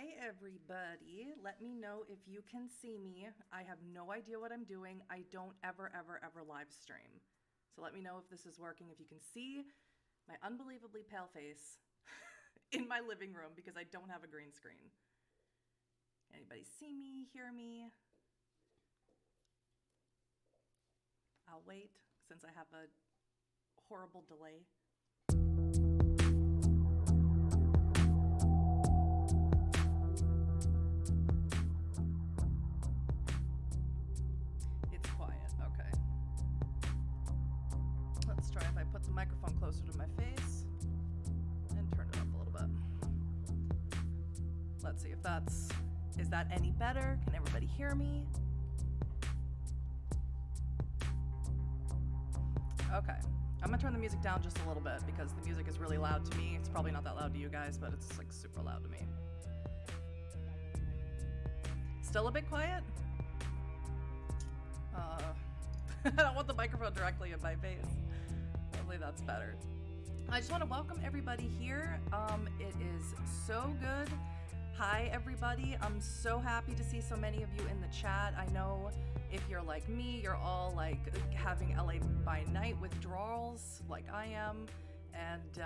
Hi everybody. Let me know if you can see me. I have no idea what I'm doing. I don't ever live stream. So let me know if this is working, if you can see my unbelievably pale face in my living room because I don't have a green screen. Anybody see me, hear me? I'll wait since I have a horrible delay. It's quiet, okay. Let's try if I put the microphone closer to my face and turn it up a little bit. Let's see if is that any better? Can everybody hear me? Okay, I'm gonna turn the music down just a little bit because the music is really loud to me. It's probably not that loud to you guys, but it's like super loud to me. Still a bit quiet? I don't want the microphone directly in my face. Hopefully that's better. I just want to welcome everybody here. It is so good. Hi everybody. I'm so happy to see so many of you in the chat. I know if you're like me, you're all like having LA by night withdrawals like I am. And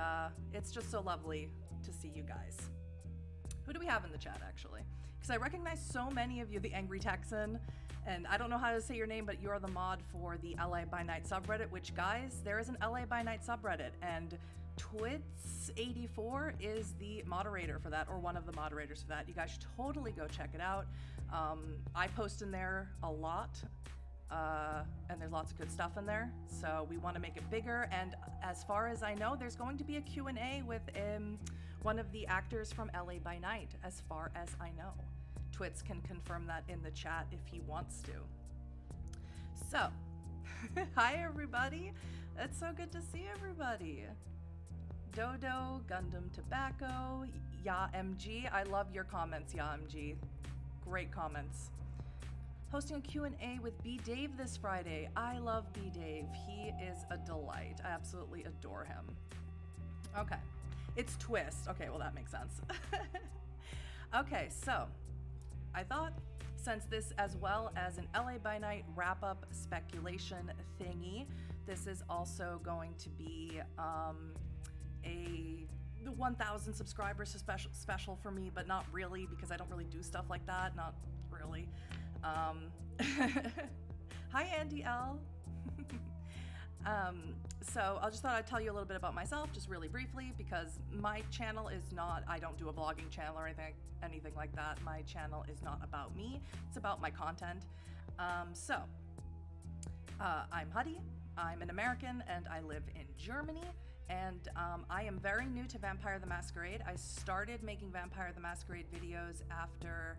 it's just so lovely to see you guys. Who do we have in the chat actually? Because I recognize so many of you, the Angry Texan, and I don't know how to say your name, but you're the mod for the LA by Night subreddit, which guys, there is an LA by Night subreddit, and Twits84 is the moderator for that, or one of the moderators for that. You guys should totally go check it out. I post in there a lot, and there's lots of good stuff in there, so we want to make it bigger. And as far as I know, there's going to be a Q&A with one of the actors from LA by Night, as far as I know. Twits can confirm that in the chat if he wants to. So, hi everybody. It's so good to see everybody. Dodo, Gundam Tobacco, Ya MG. I love your comments, Ya MG. Great comments. Hosting a Q&A with B. Dave this Friday. I love B. Dave. He is a delight. I absolutely adore him. Okay. It's Twist. Okay, well that makes sense. Okay, so I thought since this, as well as an LA by Night wrap-up speculation thingy, this is also going to be a 1,000 subscribers special for me, but not really because I don't really do stuff like that. Not really. Hi, Andy L. So I just thought I'd tell you a little bit about myself, just really briefly, because my channel is not, I don't do a vlogging channel or anything like that. My channel is not about me. It's about my content. I'm Huddy. I'm an American and I live in Germany. And I am very new to Vampire the Masquerade. I started making Vampire the Masquerade videos after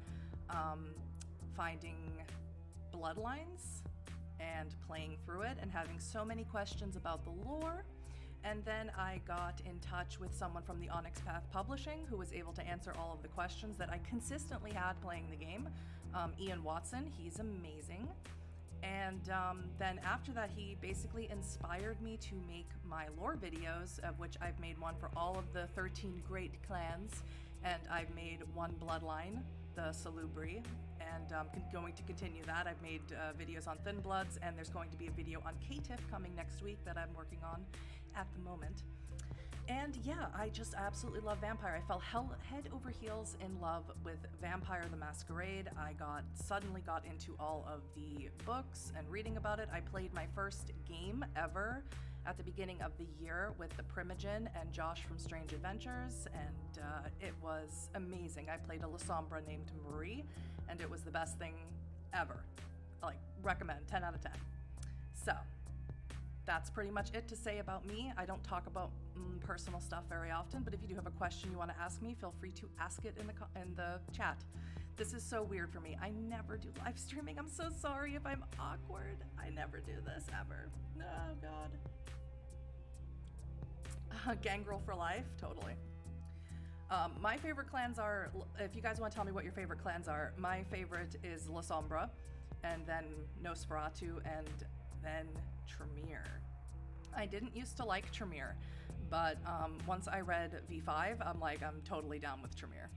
finding Bloodlines and playing through it and having so many questions about the lore. And then I got in touch with someone from the Onyx Path Publishing who was able to answer all of the questions that I consistently had playing the game. Ian Watson, he's amazing. And then after that, he basically inspired me to make my lore videos, of which I've made one for all of the 13 great clans, and I've made one bloodline, the Salubri, and going to continue that. I've made videos on Thin Bloods, and there's going to be a video on Caitiff coming next week that I'm working on at the moment. And yeah, I just absolutely love Vampire. I fell head over heels in love with Vampire the Masquerade. I suddenly got into all of the books and reading about it. I played my first game ever at the beginning of the year with the Primogen and Josh from Strange Adventures, and it was amazing. I played a La Sombra named Marie, and it was the best thing ever. Like, recommend, 10 out of 10. So, that's pretty much it to say about me. I don't talk about personal stuff very often, but if you do have a question you want to ask me, feel free to ask it in the chat. This is so weird for me. I never do live streaming. I'm so sorry if I'm awkward. I never do this ever. Oh God. Gangrel for life, totally. My favorite clans are, if you guys want to tell me what your favorite clans are, my favorite is La Sombra, and then Nosferatu, and then Tremere. I didn't used to like Tremere, But once I read V5, I'm like, I'm totally down with Tremere.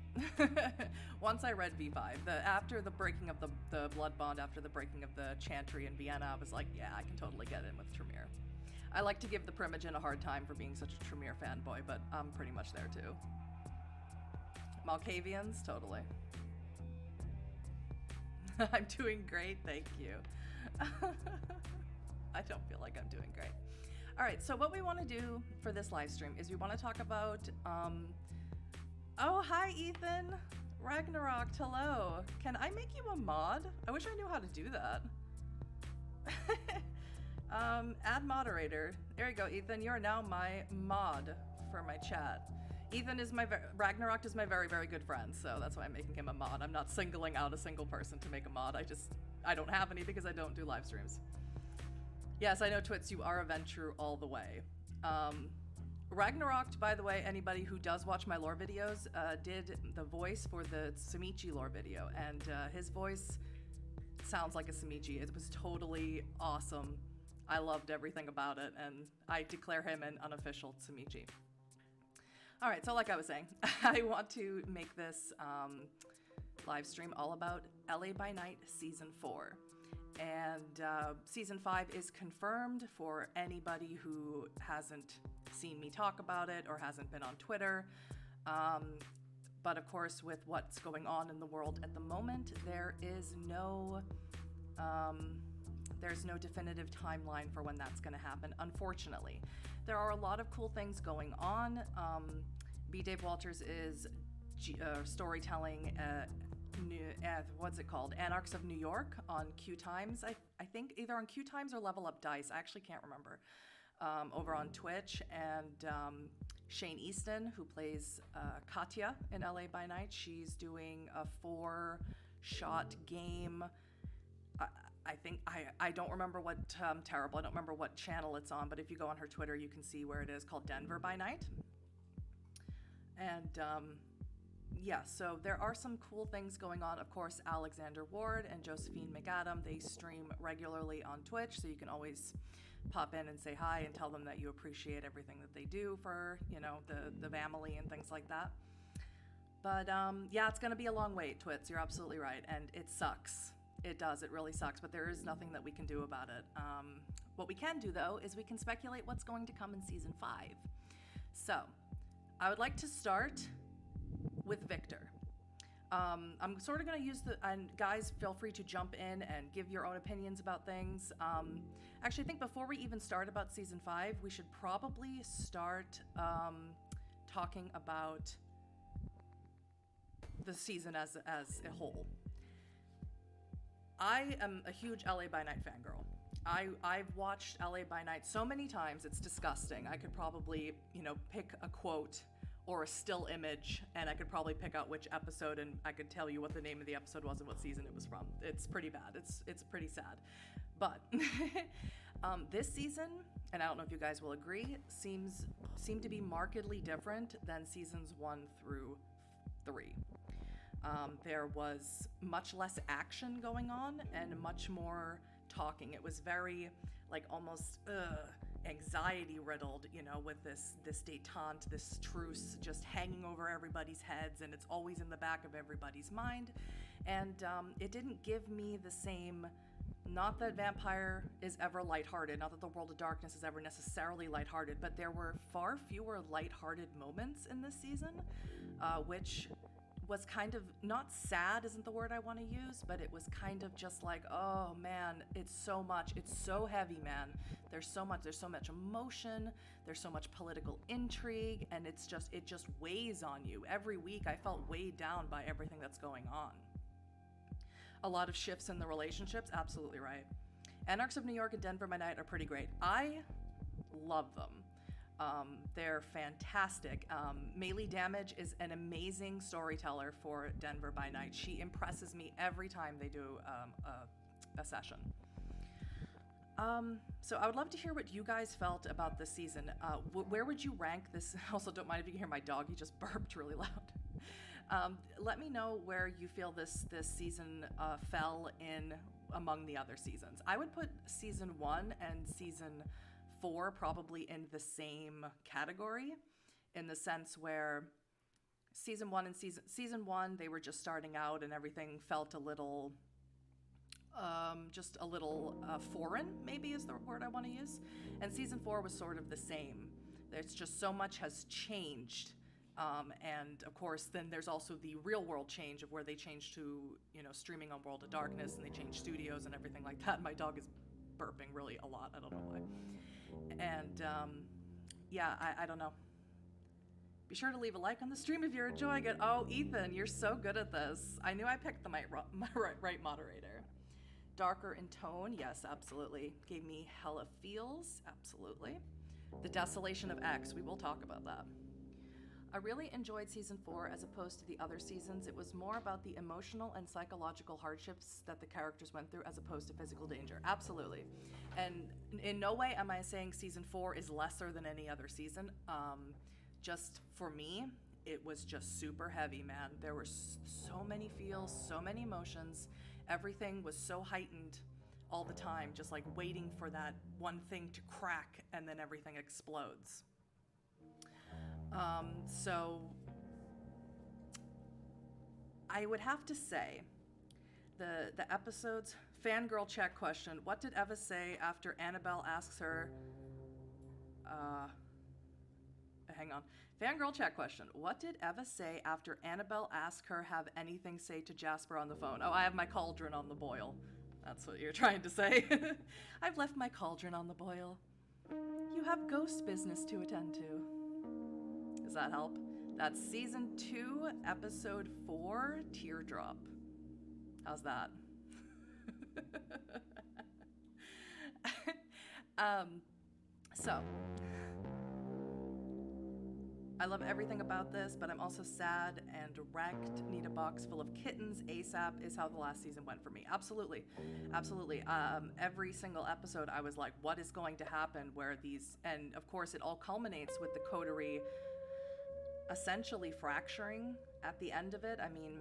Once I read V5, after the breaking of the blood bond, after the breaking of the chantry in Vienna, I was like, yeah, I can totally get in with Tremere. I like to give the Primogen a hard time for being such a Tremere fanboy, but I'm pretty much there too. Malkavians, totally. I'm doing great, thank you. I don't feel like I'm doing great. All right, so what we want to do for this live stream is we want to talk about, oh, hi, Ethan. Ragnarok, hello. Can I make you a mod? I wish I knew how to do that. Add moderator. There you go, Ethan. You are now my mod for my chat. Ethan is Ragnarok is my very, very good friend, so that's why I'm making him a mod. I'm not singling out a single person to make a mod. I don't have any because I don't do live streams. Yes, I know, Twits, you are a Ventrue all the way. Ragnarok, by the way, anybody who does watch my lore videos, did the voice for the Samichi lore video, and his voice sounds like a Samichi. It was totally awesome. I loved everything about it, and I declare him an unofficial Samichi. All right, so like I was saying, I want to make this live stream all about LA by Night Season 4. And Season 5 is confirmed for anybody who hasn't seen me talk about it or hasn't been on Twitter. But of course, with what's going on in the world at the moment, there's no definitive timeline for when that's going to happen, unfortunately. There are a lot of cool things going on. B. Dave Walters is storytelling what's it called? Anarchs of New York on Q Times. I think either on Q Times or Level Up Dice. I actually can't remember. Over on Twitch. And Shane Easton, who plays Katya in LA by Night, she's doing a 4-shot game. I don't remember what, terrible, I don't remember what channel it's on, but if you go on her Twitter, you can see where it is, called Denver by Night. And yeah, so there are some cool things going on. Of course, Alexander Ward and Josephine McAdam, they stream regularly on Twitch, so you can always pop in and say hi and tell them that you appreciate everything that they do for, you know, the family and things like that. But yeah, it's gonna be a long wait, Twits, you're absolutely right, and it sucks. It does, it really sucks, but there is nothing that we can do about it. What we can do, though, is we can speculate what's going to come in Season 5. So, I would like to start with Victor. I'm sort of going to use and guys, feel free to jump in and give your own opinions about things. Actually, I think before we even start about Season 5, we should probably start talking about the season as a whole. I am a huge LA by Night fangirl. I've watched LA by Night so many times, it's disgusting. I could probably, you know, pick a quote or a still image, and I could probably pick out which episode, and I could tell you what the name of the episode was and what season it was from. It's pretty bad. It's pretty sad. But this season, and I don't know if you guys will agree, seem to be markedly different than seasons 1 through 3. There was much less action going on and much more talking. It was very, like, almost anxiety riddled, you know, with this detente, this truce just hanging over everybody's heads, and it's always in the back of everybody's mind. And it didn't give me the same, not that Vampire is ever lighthearted, not that the World of Darkness is ever necessarily lighthearted, but there were far fewer lighthearted moments in this season, which was kind of, not sad isn't the word I want to use, but it was kind of just like, oh man, it's so much, it's so heavy, man. There's so much emotion, there's so much political intrigue, and it just weighs on you. Every week I felt weighed down by everything that's going on. A lot of shifts in the relationships, absolutely right. Anarchs of New York and Denver by Night are pretty great. I love them. They're fantastic. Melee Damage is an amazing storyteller for Denver by Night. She impresses me every time they do a session. So I would love to hear what you guys felt about this season. Where would you rank this? Also, don't mind if you can hear my dog. He just burped really loud. Let me know where you feel this season fell in among the other seasons. I would put season 1 and season 4 probably in the same category, in the sense where season 1 and season 1, they were just starting out and everything felt a little just a little foreign, maybe is the word I want to use. And season 4 was sort of the same. There's just so much has changed. And of course, then there's also the real world change of where they changed to, streaming on World of Darkness, and they changed studios and everything like that. My dog is burping really a lot. I don't know why. And yeah, I don't know. Be sure to leave a like on the stream if you're enjoying it. Oh, Ethan, you're so good at this. I knew I picked the right moderator. Darker in tone, yes, absolutely. Gave me hella feels, absolutely. The Desolation of X, we will talk about that. I really enjoyed season 4 as opposed to the other seasons. It was more about the emotional and psychological hardships that the characters went through as opposed to physical danger. Absolutely. And in no way am I saying season 4 is lesser than any other season. Just for me, it was just super heavy, man. There were so many feels, so many emotions. Everything was so heightened all the time, just like waiting for that one thing to crack and then everything explodes. So I would have to say the episodes, fangirl check question. What did Eva say after Annabelle asks her, hang on. Fangirl chat question. What did Eva say after Annabelle asked her have anything say to Jasper on the phone? Oh, I have my cauldron on the boil. That's what you're trying to say. I've left my cauldron on the boil. You have ghost business to attend to. Does that help? That's season 2, episode 4, Teardrop. How's that? So, I love everything about this, but I'm also sad and wrecked. Need a box full of kittens ASAP is how the last season went for me. Absolutely. Absolutely. Every single episode I was like, what is going to happen where these, and of course it all culminates with the coterie essentially fracturing at the end of it. I mean,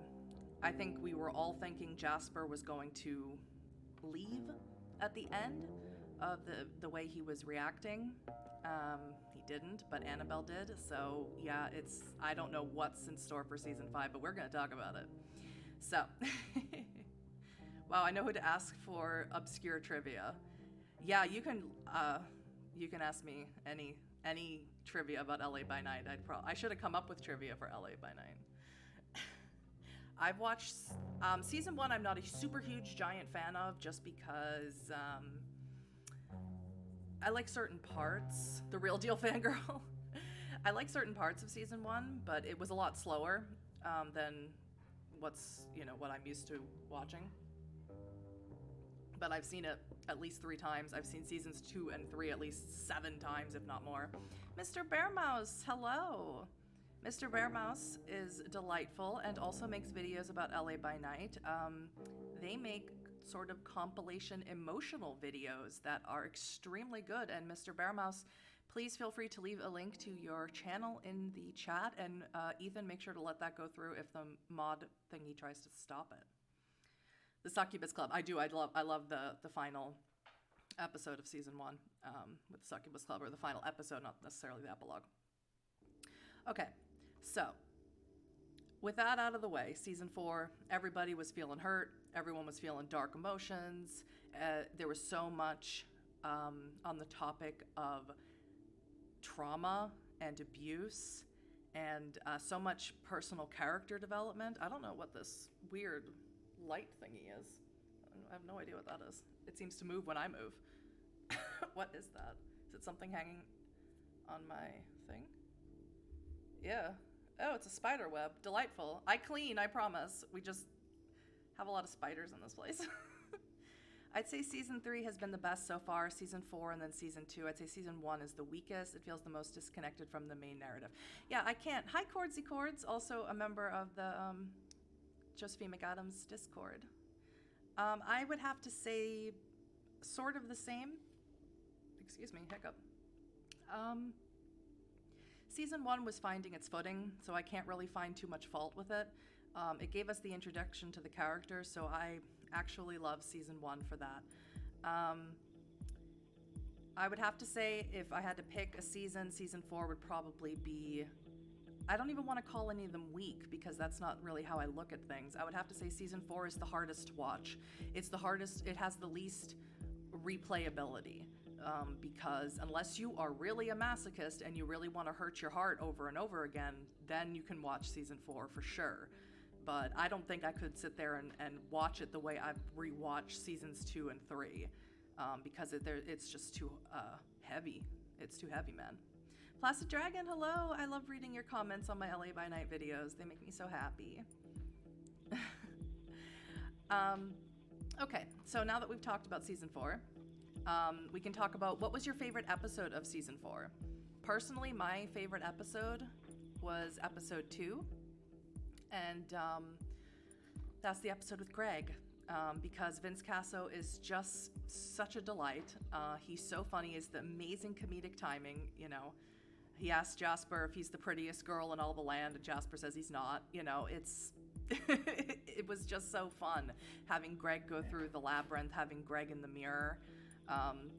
I think we were all thinking Jasper was going to leave at the end of the way he was reacting. He didn't, but Annabelle did. So yeah, I don't know what's in store for season 5, but we're going to talk about it. So, wow, I know who to ask for obscure trivia. Yeah, you can ask me any trivia about LA by Night. I should have come up with trivia for LA by Night. I've watched season 1. I'm not a super huge giant fan of, just because I like certain parts. The Real Deal Fangirl. I like certain parts of season 1, but it was a lot slower than what I'm used to watching. But I've seen it at least 3 times. I've seen seasons 2 and 3 at least 7 times, if not more. Mr. Bear Mouse, hello. Mr. Bear Mouse is delightful and also makes videos about LA by Night. They make sort of compilation emotional videos that are extremely good. And Mr. Bear Mouse, please feel free to leave a link to your channel in the chat. And Ethan, make sure to let that go through if the mod thingy tries to stop it. The Succubus Club. I love the final episode of season 1 with the Succubus Club, or the final episode, not necessarily the epilogue. Okay, so with that out of the way, season 4, everybody was feeling hurt. Everyone was feeling dark emotions. There was so much on the topic of trauma and abuse, and so much personal character development. I don't know what this weird light thingy is. I have no idea what that is. It seems to move when I move. What is that? Is it something hanging on my thing? Yeah. Oh, it's a spider web. Delightful. I clean, I promise. We just have a lot of spiders in this place. I'd say season 3 has been the best so far. Season 4 and then season 2. I'd say season 1 is the weakest. It feels the most disconnected from the main narrative. Yeah, I can't. Hi, Cordsy Cords. Also a member of the Josephine McAdams Discord. I would have to say sort of the same. Excuse me, hiccup. Season 1 was finding its footing, so I can't really find too much fault with it. It gave us the introduction to the characters, so I actually love season 1 for that. I would have to say if I had to pick a season, season 4 would probably be... I don't even want to call any of them weak because that's not really how I look at things. I would have to say season 4 is the hardest to watch. It's the hardest, it has the least replayability. Because unless you are really a masochist and you really want to hurt your heart over and over again, then you can watch season 4 for sure. But I don't think I could sit there and watch it the way I've rewatched seasons 2 and 3 because it's just too heavy. It's too heavy, man. Placid Dragon, hello! I love reading your comments on my LA by Night videos. They make me so happy. Okay, so now that we've talked about season 4, we can talk about what was your favorite episode of season 4. Personally, my favorite episode was episode 2, and that's the episode with Greg, because Vince Casso is just such a delight. He's so funny. It's the amazing comedic timing, you know. He asks Jasper if he's the prettiest girl in all the land, and Jasper says he's not. You know, it's it was just so fun having Greg go through the labyrinth, having Greg in the mirror.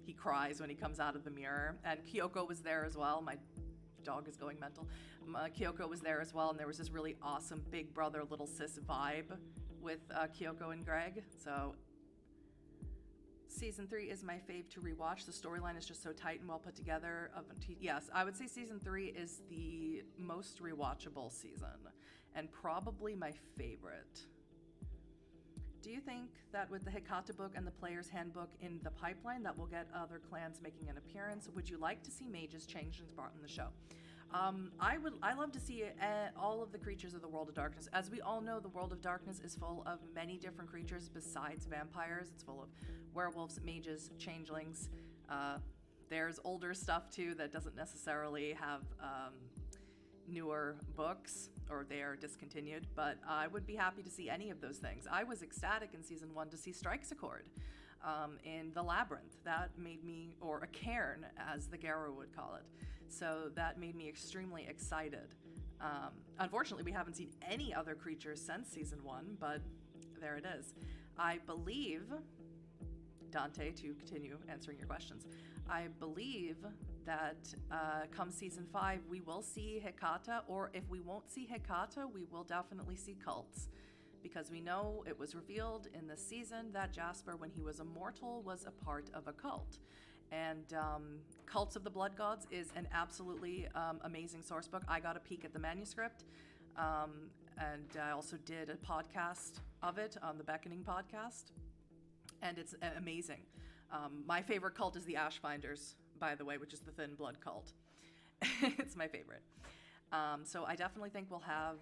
He cries when he comes out of the mirror, and Kyoko was there as well. My dog is going mental. Kyoko was there as well, and there was this really awesome big brother, little sis vibe with Kyoko and Greg. So season 3 is my fave to rewatch. The storyline is just so tight and well put together. Yes, I would say season 3 is the most rewatchable season, and probably my favorite. Do you think that with the Hikata book and the player's handbook in the pipeline that we'll get other clans making an appearance? Would you like to see mages changelings brought in the show? I love to see all of the creatures of the World of Darkness. As we all know, the World of Darkness is full of many different creatures besides vampires. It's full of werewolves, mages, changelings. There's older stuff too that doesn't necessarily have newer books, or they are discontinued, but I would be happy to see any of those things. I was ecstatic in season 1 to see Strikes Accord in the Labyrinth. That made me, or a cairn as the Garrow would call it. So that made me extremely excited. Unfortunately, we haven't seen any other creatures since season 1, but there it is. I believe, Dante, to continue answering your questions, I believe that come season 5, we will see Hikata, or if we won't see Hikata, we will definitely see cults. Because we know it was revealed in this season that Jasper, when he was immortal, was a part of a cult. And Cults of the Blood Gods is an absolutely amazing source book. I got a peek at the manuscript, and I also did a podcast of it on the Beckoning podcast, and it's amazing. My favorite cult is the Ashfinders, by the way, which is the Thin Blood cult. It's my favorite. So I definitely think we'll have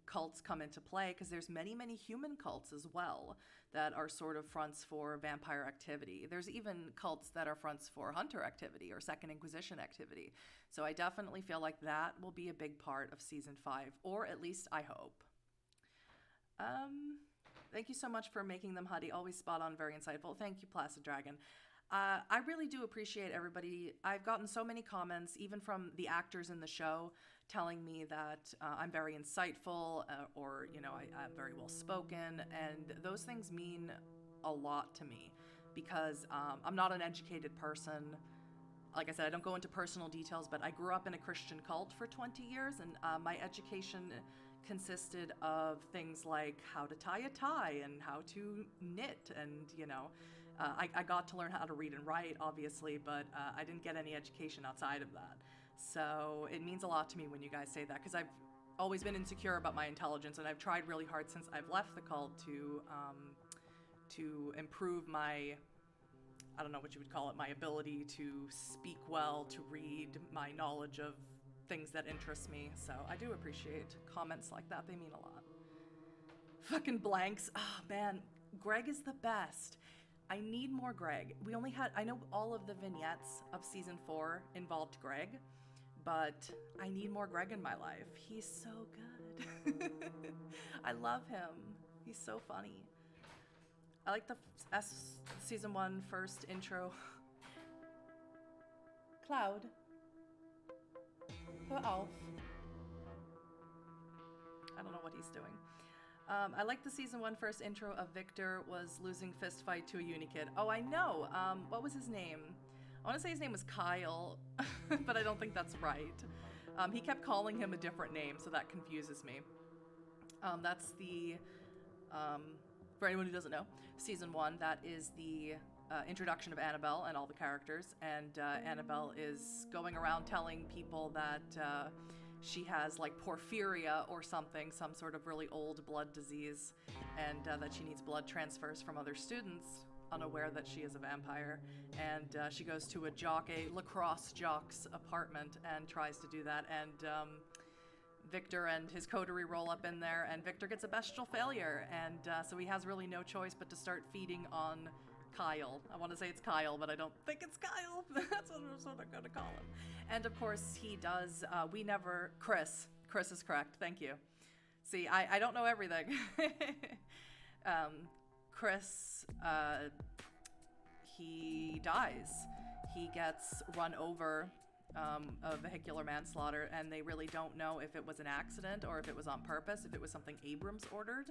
cults come into play, because there's many human cults as well that are sort of fronts for vampire activity. There's even cults that are fronts for hunter activity or Second Inquisition activity. So I definitely feel like that will be a big part of season 5, or at least I hope. Thank you so much for making them, Huddy. Always spot on, very insightful. Thank you, Placid Dragon. I really do appreciate everybody. I've gotten so many comments, even from the actors in the show, telling me that I'm very insightful, or, you know, I'm very well spoken, and those things mean a lot to me, because I'm not an educated person. Like I said, I don't go into personal details, but I grew up in a Christian cult for 20 years, and my education consisted of things like how to tie a tie and how to knit, and, you know, I got to learn how to read and write, obviously, but I didn't get any education outside of that. So it means a lot to me when you guys say that, because I've always been insecure about my intelligence, and I've tried really hard since I've left the cult to improve my, I don't know what you would call it, my ability to speak well, to read, my knowledge of things that interest me. So I do appreciate comments like that. They mean a lot. Fucking blanks. Oh man, Greg is the best. I need more Greg. We only had, I know all of the vignettes of season 4 involved Greg, but I need more Greg in my life. He's so good. I love him. He's so funny. I like the season 1 first intro. Cloud. Hör auf. I don't know what he's doing. I like the season 1 first intro of Victor was losing fist fight to a Unikid. Oh, I know. What was his name? I want to say his name was Kyle, but I don't think that's right. He kept calling him a different name, so that confuses me. That's the, for anyone who doesn't know, season 1, that is the introduction of Annabelle and all the characters, and Annabelle is going around telling people that she has like porphyria or something, some sort of really old blood disease, and that she needs blood transfers from other students, unaware that she is a vampire. And she goes to a lacrosse jock's apartment and tries to do that, and Victor and his coterie roll up in there, and Victor gets a bestial failure, and so he has really no choice but to start feeding on Kyle. I want to say it's Kyle, but I don't think it's Kyle. That's what I'm going to call him. And of course he does, Chris is correct, thank you. See, I don't know everything. Chris, he dies. He gets run over, a vehicular manslaughter, and they really don't know if it was an accident or if it was on purpose, if it was something Abrams ordered,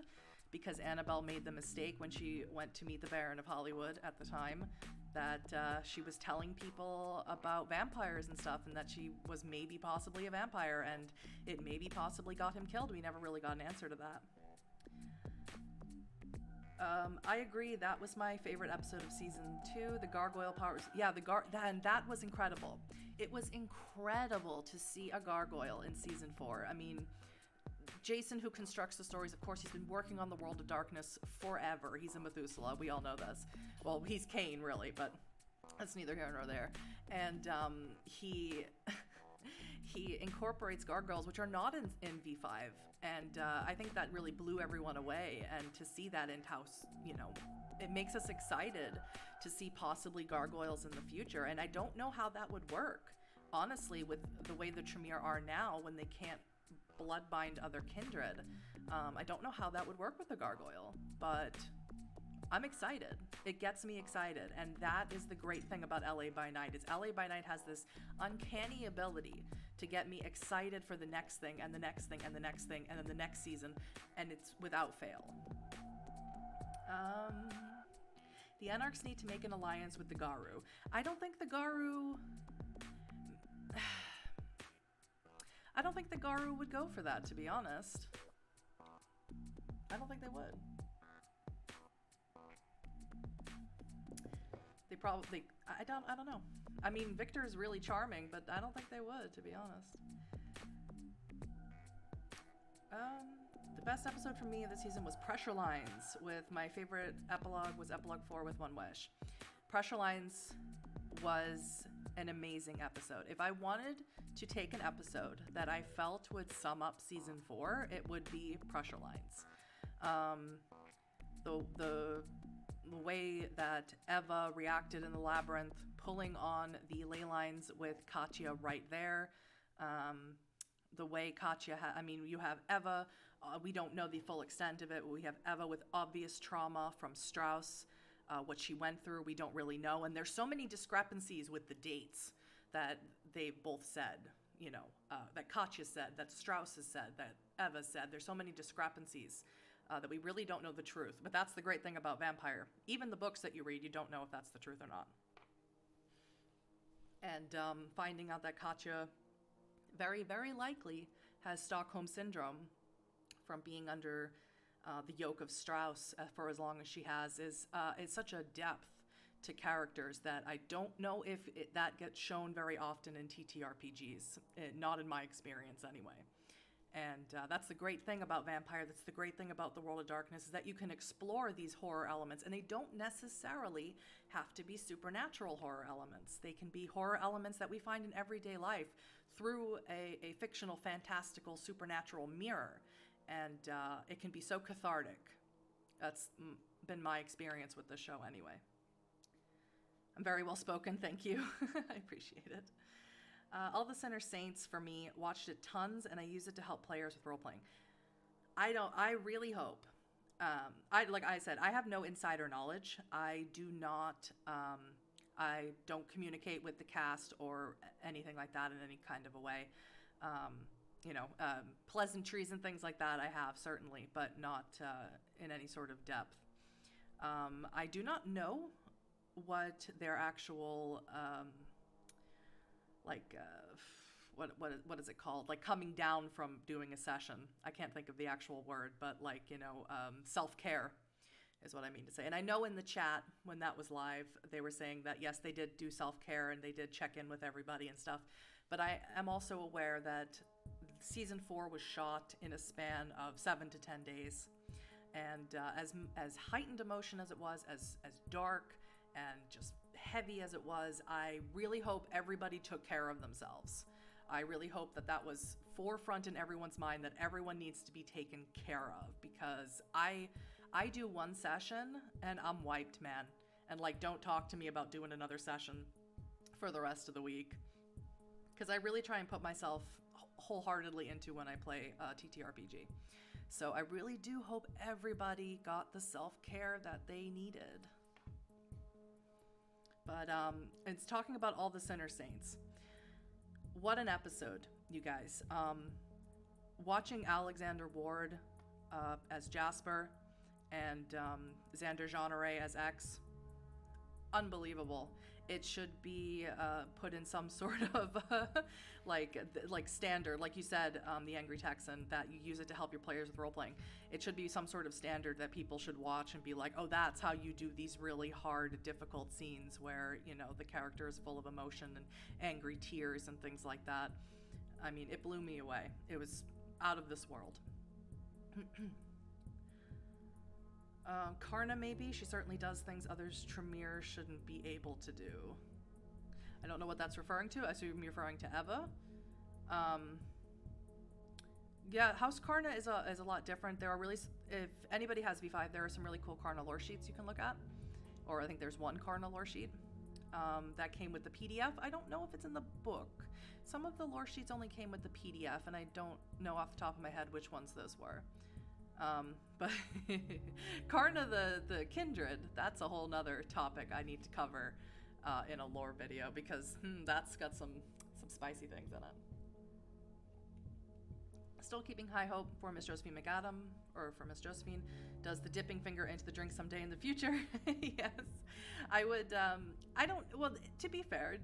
because Annabelle made the mistake when she went to meet the Baron of Hollywood at the time, that she was telling people about vampires and stuff, and that she was maybe possibly a vampire, and it maybe possibly got him killed. We never really got an answer to that. I agree, that was my favorite episode of season 2, the gargoyle powers. Yeah, and that was incredible. It was incredible to see a gargoyle in season 4. I mean, Jason, who constructs the stories, of course, he's been working on the World of Darkness forever. He's a Methuselah, we all know this. Well, he's Cain, really, but that's neither here nor there. And he incorporates gargoyles, which are not in V5, and I think that really blew everyone away. And to see that in house, it makes us excited to see possibly gargoyles in the future. And I don't know how that would work, honestly, with the way the Tremere are now, when they can't bloodbind other kindred. I don't know how that would work with a gargoyle, but I'm excited. It gets me excited, and that is the great thing about LA by Night, is LA by Night has this uncanny ability to get me excited for the next thing, and the next thing, and the next thing, and then the next season, and it's without fail. The Anarchs need to make an alliance with the Garu. I don't think the Garu would go for that, to be honest. I don't think they would. They probably, I don't know. I mean, Victor is really charming, but I don't think they would, to be honest. The best episode for me of the season was Pressure Lines, with my favorite epilogue was epilogue 4 with One Wish. Pressure Lines was an amazing episode. If I wanted to take an episode that I felt would sum up season 4, it would be Pressure Lines. The way that Eva reacted in the labyrinth, pulling on the ley lines with Katya right there. The way Katya, you have Eva, we don't know the full extent of it. We have Eva with obvious trauma from Strauss. What she went through, we don't really know. And there's so many discrepancies with the dates that they both said, that Katya said, that Strauss has said, that Eva said. There's so many discrepancies that we really don't know the truth. But that's the great thing about Vampire. Even the books that you read, you don't know if that's the truth or not. And finding out that Katya very, very likely has Stockholm Syndrome from being under the yoke of Strauss for as long as she has is such a depth to characters that I don't know if that gets shown very often in TTRPGs, not in my experience anyway. And that's the great thing about Vampire, that's the great thing about the World of Darkness, is that you can explore these horror elements, and they don't necessarily have to be supernatural horror elements. They can be horror elements that we find in everyday life through a fictional, fantastical, supernatural mirror. And it can be so cathartic. That's been my experience with the show anyway. I'm very well spoken, thank you. I appreciate it. All the Sinner Saints, for me, watched it tons, and I use it to help players with role-playing. I really hope. Like I said, I have no insider knowledge. I don't communicate with the cast or anything like that in any kind of a way. Pleasantries and things like that I have, certainly, but not in any sort of depth. I do not know what their actual like what is it called? Like coming down from doing a session. I can't think of the actual word, but like, self-care is what I mean to say. And I know in the chat when that was live, they were saying that yes, they did do self-care and they did check in with everybody and stuff. But I am also aware that season 4 was shot in a span of 7 to 10 days. And as heightened emotion as it was, as dark and just heavy as it was, I really hope everybody took care of themselves. I really hope that that was forefront in everyone's mind, that everyone needs to be taken care of, because I do one session and I'm wiped, man. And like, don't talk to me about doing another session for the rest of the week, because I really try and put myself wholeheartedly into when I play TTRPG. So I really do hope everybody got the self-care that they needed. But it's talking about all the Sinner Saints. What an episode, you guys. Watching Alexander Ward as Jasper and Xander Jeanneret as X, unbelievable. It should be put in some sort of like standard, like you said, the Angry Texan, that you use it to help your players with role playing. It should be some sort of standard that people should watch and be like, oh, that's how you do these really hard, difficult scenes where, the character is full of emotion and angry tears and things like that. I mean, it blew me away. It was out of this world. Karna, maybe. She certainly does things others Tremere shouldn't be able to do. I don't know what that's referring to. I assume you're referring to Eva. Yeah, House Karna is a lot different. There are really, if anybody has V5, there are some really cool Karna lore sheets you can look at. Or I think there's one Karna lore sheet that came with the PDF. I don't know if it's in the book. Some of the lore sheets only came with the PDF, and I don't know off the top of my head which ones those were. But Karna the Kindred, that's a whole nother topic I need to cover in a lore video, because that's got some spicy things in it. Still keeping high hope for Miss Josephine McAdam, or for Miss Josephine, does the dipping finger into the drink someday in the future. Yes, I would. Well, to be fair,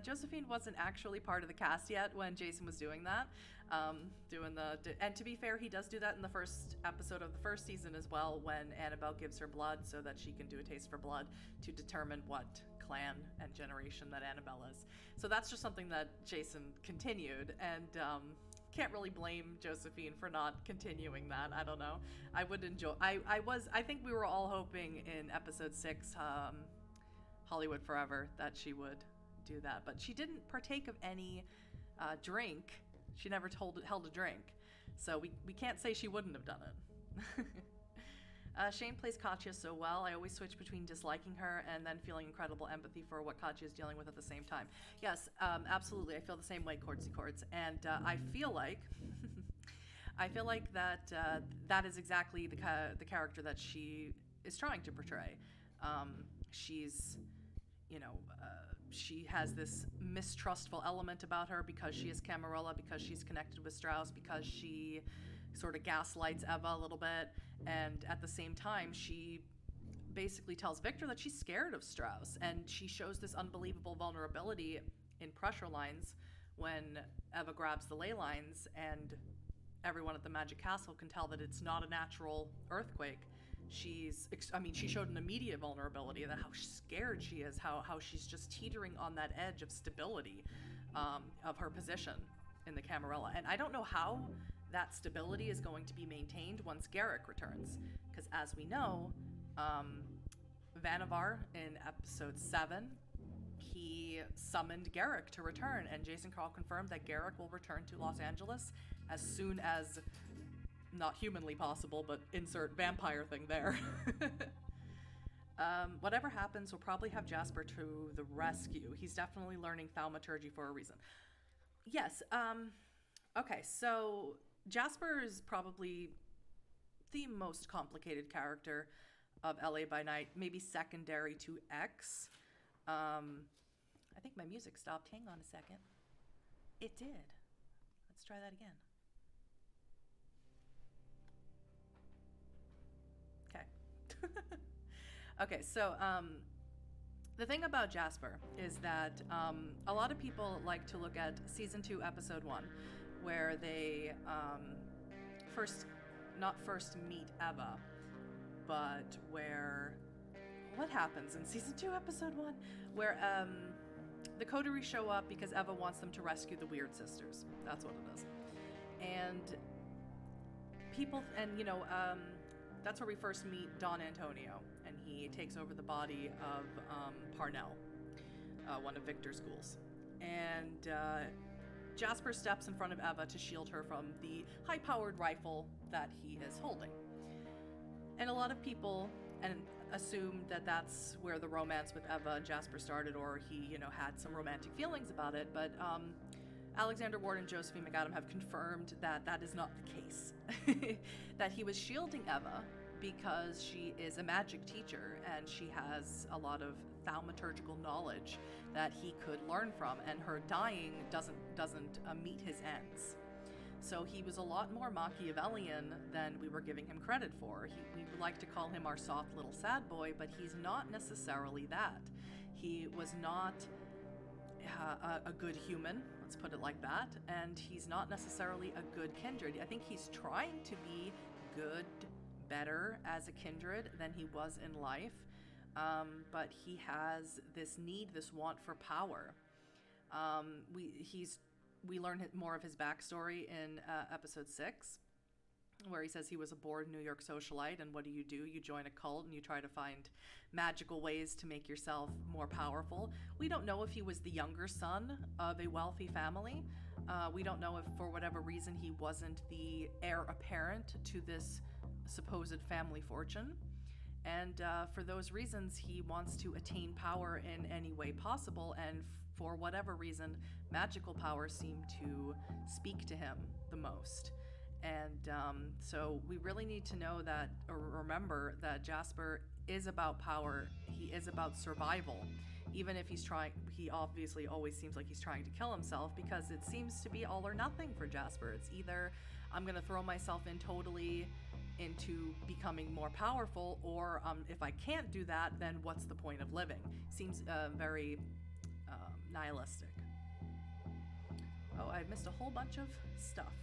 Josephine wasn't actually part of the cast yet when Jason was doing that. And to be fair, he does do that in the first episode of the first season as well, when Annabelle gives her blood so that she can do a taste for blood to determine what clan and generation that Annabelle is. So that's just something that Jason continued, and can't really blame Josephine for not continuing that. I don't know. I would enjoy. I think we were all hoping in episode 6, Hollywood Forever, that she would do that, but she didn't partake of any drink. She never held a drink, so we can't say she wouldn't have done it. Shane plays Katya so well. I always switch between disliking her and then feeling incredible empathy for what Katya is dealing with at the same time. Yes, absolutely. I feel the same way, Chordsy Chords. And I feel like that is exactly the character that she is trying to portray. She's, she has this mistrustful element about her because she is Camarilla, because she's connected with Strauss, because she sort of gaslights Eva a little bit, and at the same time she basically tells Victor that she's scared of Strauss, and she shows this unbelievable vulnerability in pressure lines when Eva grabs the ley lines, and everyone at the Magic Castle can tell that it's not a natural earthquake. She showed an immediate vulnerability, that how scared she is, how she's just teetering on that edge of stability of her position in the Camarilla. And I don't know how that stability is going to be maintained once Garrick returns, because as we know, Vannevar in episode 7, he summoned Garrick to return, and Jason Carl confirmed that Garrick will return to Los Angeles as soon as, not humanly possible, but insert vampire thing there. Whatever happens, we'll probably have Jasper to the rescue. He's definitely learning thaumaturgy for a reason. Yes, okay, so Jasper is probably the most complicated character of LA by Night, maybe secondary to X. I think my music stopped. Hang on a second. It did. Let's try that again. Okay. Okay, so The thing about Jasper is that a lot of people like to look at season 2, episode 1, where they not first meet Eva, but where, what happens in season 2, episode 1? Where the Coterie show up because Eva wants them to rescue the Weird Sisters. That's what it is. And people, and that's where we first meet Don Antonio, and he takes over the body of Parnell, one of Victor's ghouls. And Jasper steps in front of Eva to shield her from the high-powered rifle that he is holding. And a lot of people assume that that's where the romance with Eva and Jasper started, or he, had some romantic feelings about it. But Alexander Ward and Josephine McAdam have confirmed that that is not the case. That he was shielding Eva because she is a magic teacher and she has a lot of thaumaturgical knowledge that he could learn from, and her dying doesn't meet his ends. So he was a lot more Machiavellian than we were giving him credit for. We like to call him our soft little sad boy, but he's not necessarily that. He was not a good human, let's put it like that, and he's not necessarily a good kindred. I think he's trying to be good, better as a kindred than he was in life, but he has this need, this want for power. We learn more of his backstory in episode 6, where he says he was a bored New York socialite, and what do? You join a cult and you try to find magical ways to make yourself more powerful. We don't know if he was the younger son of a wealthy family. We don't know if, for whatever reason, he wasn't the heir apparent to this supposed family fortune. And for those reasons, he wants to attain power in any way possible, and for whatever reason, magical powers seem to speak to him the most. And so we really need to know that, or remember that Jasper is about power. He is about survival. Even if he obviously always seems like he's trying to kill himself, because it seems to be all or nothing for Jasper. It's either I'm going to throw myself in totally into becoming more powerful, or if I can't do that, then what's the point of living? Seems very nihilistic. Oh, I missed a whole bunch of stuff.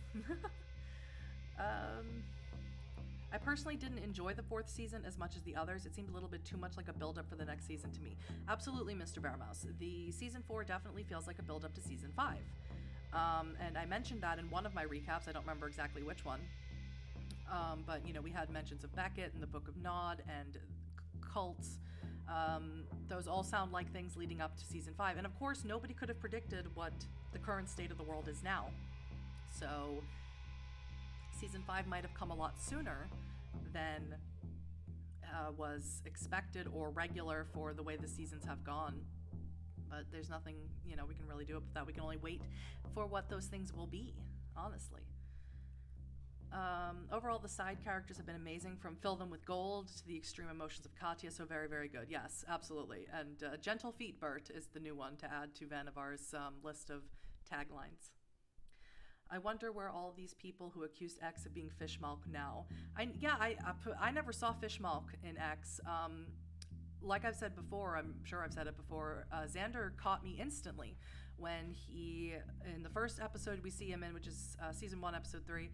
I personally didn't enjoy the 4th season as much as the others. It seemed a little bit too much like a build-up for the next season to me. Absolutely, Mr. Bearmouse. The season 4 definitely feels like a build-up to season 5. And I mentioned that in one of my recaps. I don't remember exactly which one. But, we had mentions of Beckett and the Book of Nod and cults. Those all sound like things leading up to season 5. And of course, nobody could have predicted what the current state of the world is now. So season 5 might have come a lot sooner than was expected or regular for the way the seasons have gone. But there's nothing, we can really do about that. We can only wait for what those things will be, honestly. Overall, the side characters have been amazing, from Fill Them With Gold to the extreme emotions of Katya, so very, very good. Yes, absolutely. And Gentle Feet Bert is the new one to add to Vanivar's list of taglines. I wonder where all these people who accused X of being Fishmalk now. I never saw Fishmalk in X. Like I've said before, I'm sure I've said it before, Xander caught me instantly when he, in the first episode we see him in, which is season 1, episode 3,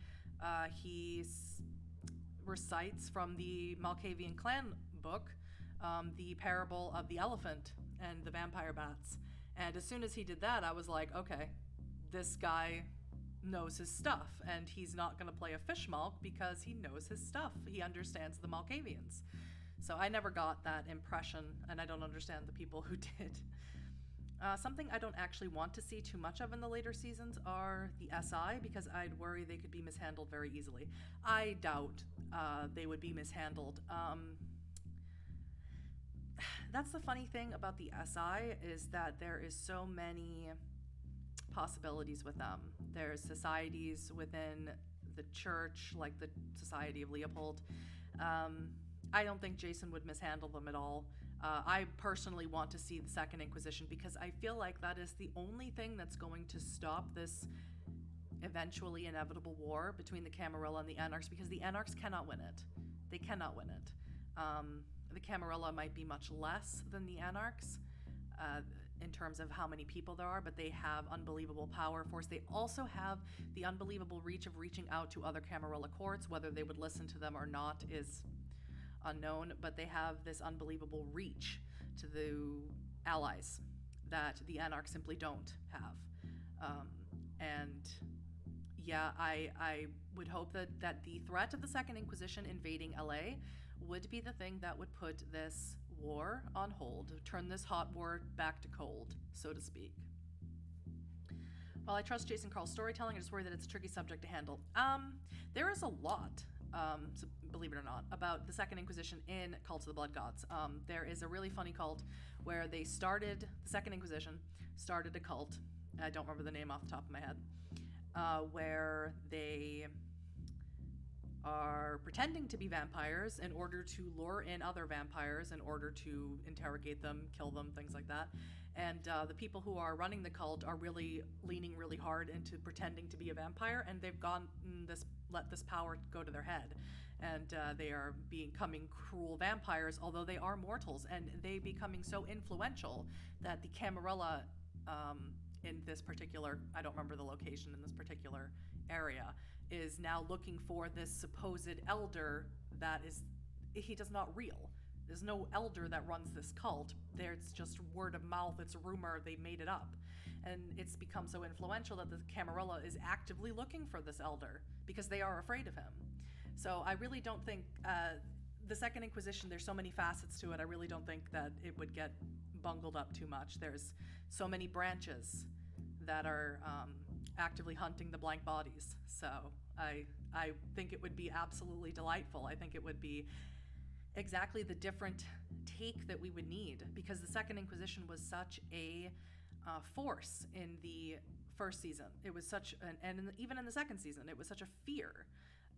he recites from the Malkavian clan book the parable of the elephant and the vampire bats. And as soon as he did that, I was like, okay, this guy knows his stuff, and he's not going to play a Fishmalk because he knows his stuff. He understands the Malkavians. So I never got that impression, and I don't understand the people who did. Something I don't actually want to see too much of in the later seasons are the SI, because I'd worry they could be mishandled very easily. I doubt they would be mishandled. That's the funny thing about the SI, is that there is so many possibilities with them. There's societies within the church, like the Society of Leopold. I don't think Jason would mishandle them at all. I personally want to see the Second Inquisition, because I feel like that is the only thing that's going to stop this eventually inevitable war between the Camarilla and the Anarchs, because the Anarchs cannot win it. They cannot win it. The Camarilla might be much less than the Anarchs, in terms of how many people there are, but they have unbelievable power force. They also have the unbelievable reach of reaching out to other Camarilla courts. Whether they would listen to them or not is unknown, but they have this unbelievable reach to the allies that the Anarchs simply don't have. And yeah, I would hope that the threat of the Second Inquisition invading LA would be the thing that would put this war on hold, turn this hot war back to cold, so to speak. While I trust Jason Carl's storytelling, I just worry that it's a tricky subject to handle. There is a lot, so believe it or not, about the Second Inquisition in Cults of the Blood Gods. There is a really funny cult where the Second Inquisition started a cult, I don't remember the name off the top of my head, where they are pretending to be vampires in order to lure in other vampires, in order to interrogate them, kill them, things like that. And the people who are running the cult are really leaning really hard into pretending to be a vampire, and they've let this power go to their head. And they are becoming cruel vampires, although they are mortals, and they becoming so influential that the Camarilla in this particular, I don't remember the location in this particular area, is now looking for this supposed elder that he does not real. There's no elder that runs this cult. There's just word of mouth, it's a rumor, they made it up. And it's become so influential that the Camarilla is actively looking for this elder because they are afraid of him. So I really don't think, the Second Inquisition, there's so many facets to it, I really don't think that it would get bungled up too much. There's so many branches that are actively hunting the blank bodies. So I think it would be absolutely delightful. I think it would be exactly the different take that we would need, because the Second Inquisition was such a force in the first season. It was such even in the second season, it was such a fear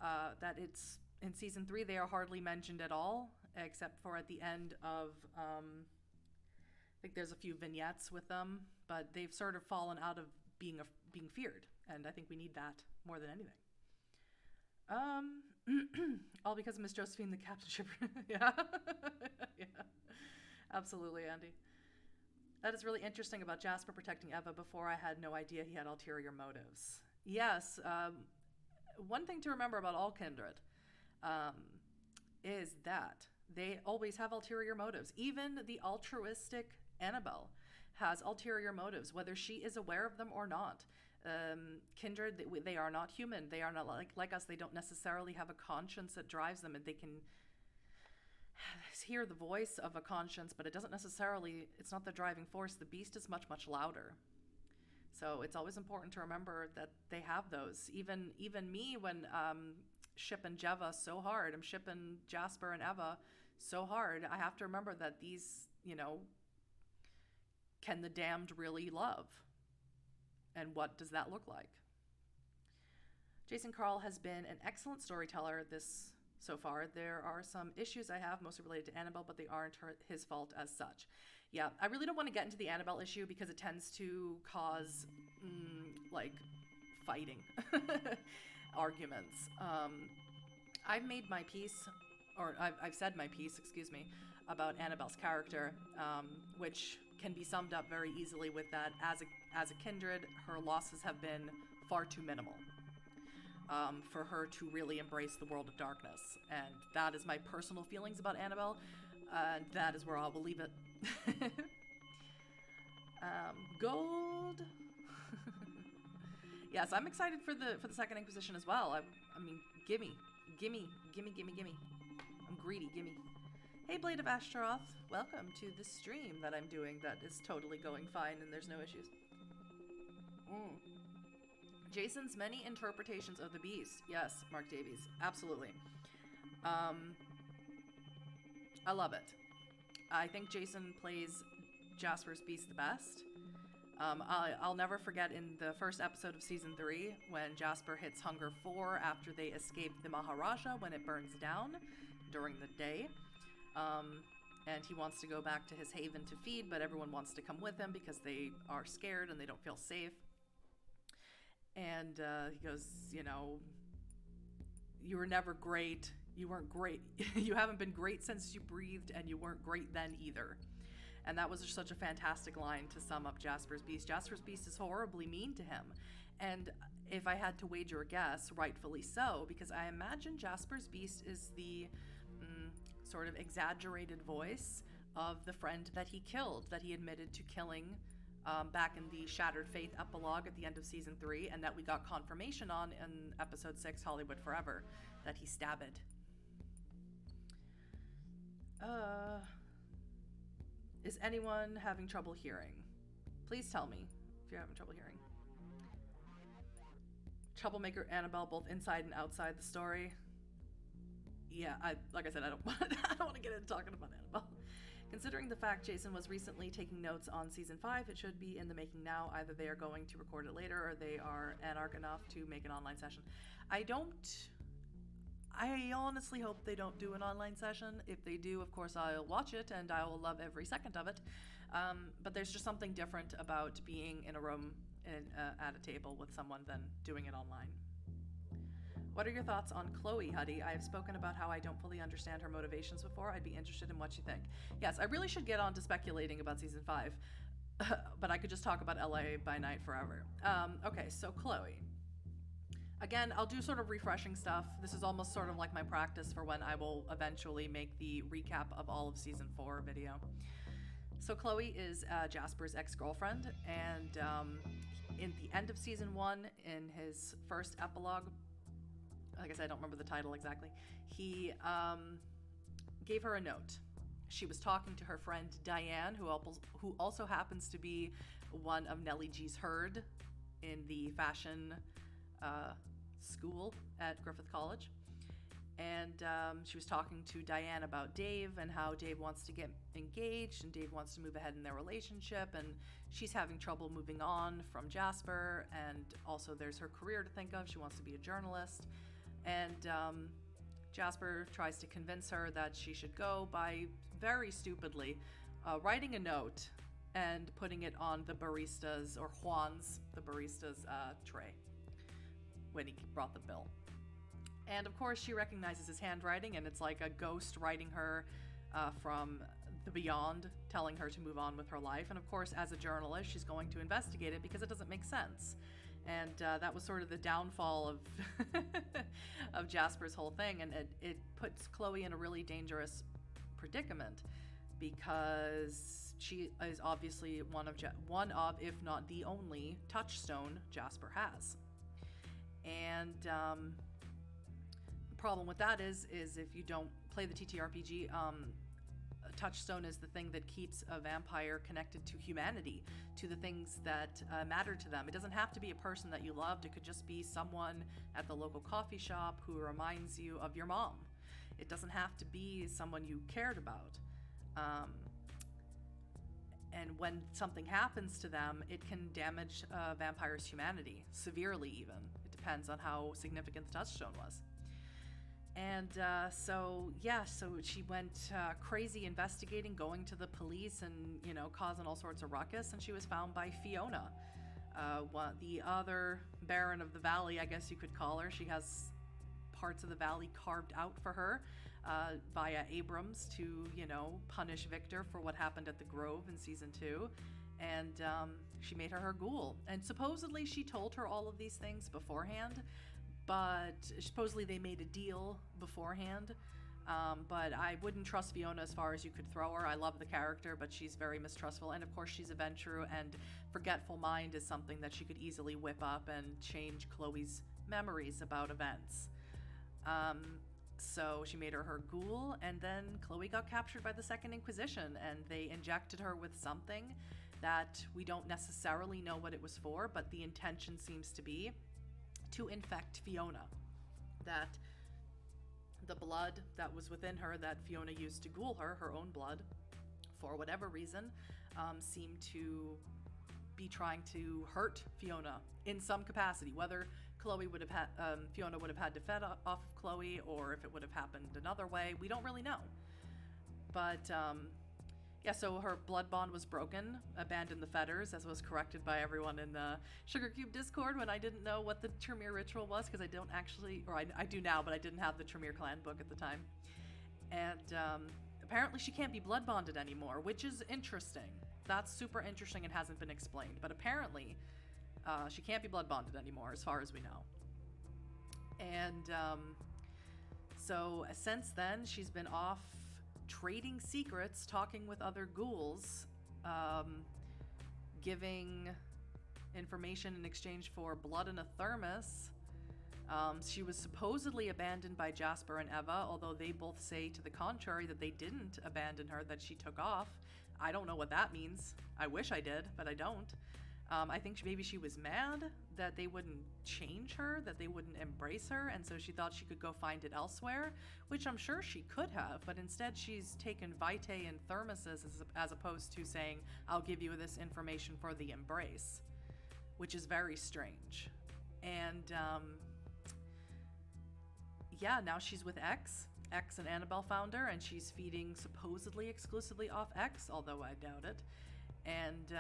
that it's in season 3 they are hardly mentioned at all, except for at the end of I think there's a few vignettes with them, but they've sort of fallen out of being feared, and I think we need that more than anything. All because of Miss Josephine, the captain shipper. Yeah. Yeah. Absolutely, Andy. That is really interesting about Jasper protecting Eva. Before, I had no idea he had ulterior motives. Yes, one thing to remember about all kindred is that they always have ulterior motives. Even the altruistic Annabelle has ulterior motives, whether she is aware of them or not. Kindred, they are not human. They are not like us. They don't necessarily have a conscience that drives them, and they can hear the voice of a conscience, but it's not the driving force. The beast is much, much louder. So it's always important to remember that they have those. Even me, when shipping Jeva so hard, I'm shipping Jasper and Eva so hard, I have to remember that these, can the damned really love? And what does that look like? Jason Carl has been an excellent storyteller so far. There are some issues I have, mostly related to Annabelle, but they aren't his fault as such. Yeah, I really don't want to get into the Annabelle issue because it tends to cause, fighting arguments. I've made my piece, or I've said my piece, about Annabelle's character, which can be summed up very easily with that as a kindred, her losses have been far too minimal for her to really embrace the world of darkness. And that is my personal feelings about Annabelle. That is where I will leave it. Gold. Yes, I'm excited for the Second Inquisition as well. I mean, gimme. I'm greedy, gimme. Hey, Blade of Ashtaroth, welcome to the stream that I'm doing that is totally going fine and there's no issues. Jason's many interpretations of the beast. Yes, Mark Davies, absolutely. I love it. I think Jason plays Jasper's beast the best. I'll never forget in the first episode of season 3 when Jasper hits Hunger 4 after they escape the Maharaja when it burns down during the day. And he wants to go back to his haven to feed, but everyone wants to come with him because they are scared and they don't feel safe. And he goes, you were never great. You weren't great. You haven't been great since you breathed, and you weren't great then either. And that was just such a fantastic line to sum up Jasper's Beast. Jasper's Beast is horribly mean to him. And if I had to wager a guess, rightfully so, because I imagine Jasper's Beast is the sort of exaggerated voice of the friend that he killed, that he admitted to killing back in the Shattered Faith epilogue at the end of season 3, and that we got confirmation on in episode 6, Hollywood Forever, that he stabbed. Is anyone having trouble hearing? Please tell me if you're having trouble hearing. Troublemaker Annabelle, both inside and outside the story. Yeah, like I said, I don't want to get into talking about Annabelle. Considering the fact Jason was recently taking notes on season 5, it should be in the making now. Either they are going to record it later, or they are anarch enough to make an online session. I honestly hope they don't do an online session. If they do, of course, I'll watch it and I will love every second of it. But there's just something different about being in a room at a table with someone than doing it online. What are your thoughts on Chloe, Huddy? I have spoken about how I don't fully understand her motivations before. I'd be interested in what you think. Yes, I really should get on to speculating about season 5, but I could just talk about LA by Night forever. Okay, so Chloe. Again, I'll do sort of refreshing stuff. This is almost sort of like my practice for when I will eventually make the recap of all of season 4 video. So Chloe is Jasper's ex-girlfriend, and in the end of season 1, in his first epilogue, like I said, I don't remember the title exactly, he gave her a note. She was talking to her friend Diane, who also happens to be one of Nellie G's herd in the fashion school at Griffith College. And she was talking to Diane about Dave and how Dave wants to get engaged and Dave wants to move ahead in their relationship, and she's having trouble moving on from Jasper, and also there's her career to think of. She wants to be a journalist. And Jasper tries to convince her that she should go by, very stupidly, writing a note and putting it on the barista's, or Juan's, the barista's tray when he brought the bill. And of course she recognizes his handwriting, and it's like a ghost writing her from the beyond, telling her to move on with her life. And of course, as a journalist, she's going to investigate it because it doesn't make sense. And that was sort of the downfall of of Jasper's whole thing, and it puts Chloe in a really dangerous predicament because she is obviously one of, if not the only, touchstone Jasper has. And the problem with that is if you don't play the TTRPG, touchstone is the thing that keeps a vampire connected to humanity, to the things that matter to them. It doesn't have to be a person that you loved. It could just be someone at the local coffee shop who reminds you of your mom. It doesn't have to be someone you cared about. And when something happens to them, it can damage a vampire's humanity, severely even. It depends on how significant the touchstone was. And so she went crazy investigating, going to the police and, causing all sorts of ruckus. And she was found by Fiona, the other Baron of the Valley, I guess you could call her. She has parts of the valley carved out for her via Abrams to, punish Victor for what happened at the Grove in season 2. And she made her ghoul. And supposedly she told her all of these things beforehand. But supposedly they made a deal beforehand. But I wouldn't trust Fiona as far as you could throw her. I love the character, but she's very mistrustful. And of course she's a Ventrue, and forgetful mind is something that she could easily whip up and change Chloe's memories about events. So she made her ghoul, and then Chloe got captured by the Second Inquisition, and they injected her with something that we don't necessarily know what it was for, but the intention seems to be to infect Fiona. That the blood that was within her that Fiona used to ghoul her, her own blood, for whatever reason, seemed to be trying to hurt Fiona in some capacity. Whether Chloe would have had, Fiona would have had to fed off of Chloe, or if it would have happened another way, we don't really know. But so her blood bond was broken, abandoned the fetters, as was corrected by everyone in the Sugar Cube Discord when I didn't know what the Tremere ritual was, because I don't actually, or I do now, but I didn't have the Tremere clan book at the time. And apparently she can't be blood bonded anymore, which is interesting. That's super interesting and hasn't been explained. But apparently, she can't be blood bonded anymore, as far as we know. And so since then, she's been off trading secrets, talking with other ghouls, giving information in exchange for blood in a thermos. She was supposedly abandoned by Jasper and Eva, although they both say to the contrary, that they didn't abandon her, that she took off. I don't know what that means. I wish I did, but I don't. I think maybe she was mad that they wouldn't change her, that they wouldn't embrace her, and so she thought she could go find it elsewhere, which I'm sure she could have, but instead she's taken vitae and thermoses as opposed to saying, I'll give you this information for the embrace, which is very strange. And yeah, now she's with X and Annabelle found her, and she's feeding supposedly exclusively off X, although I doubt it. And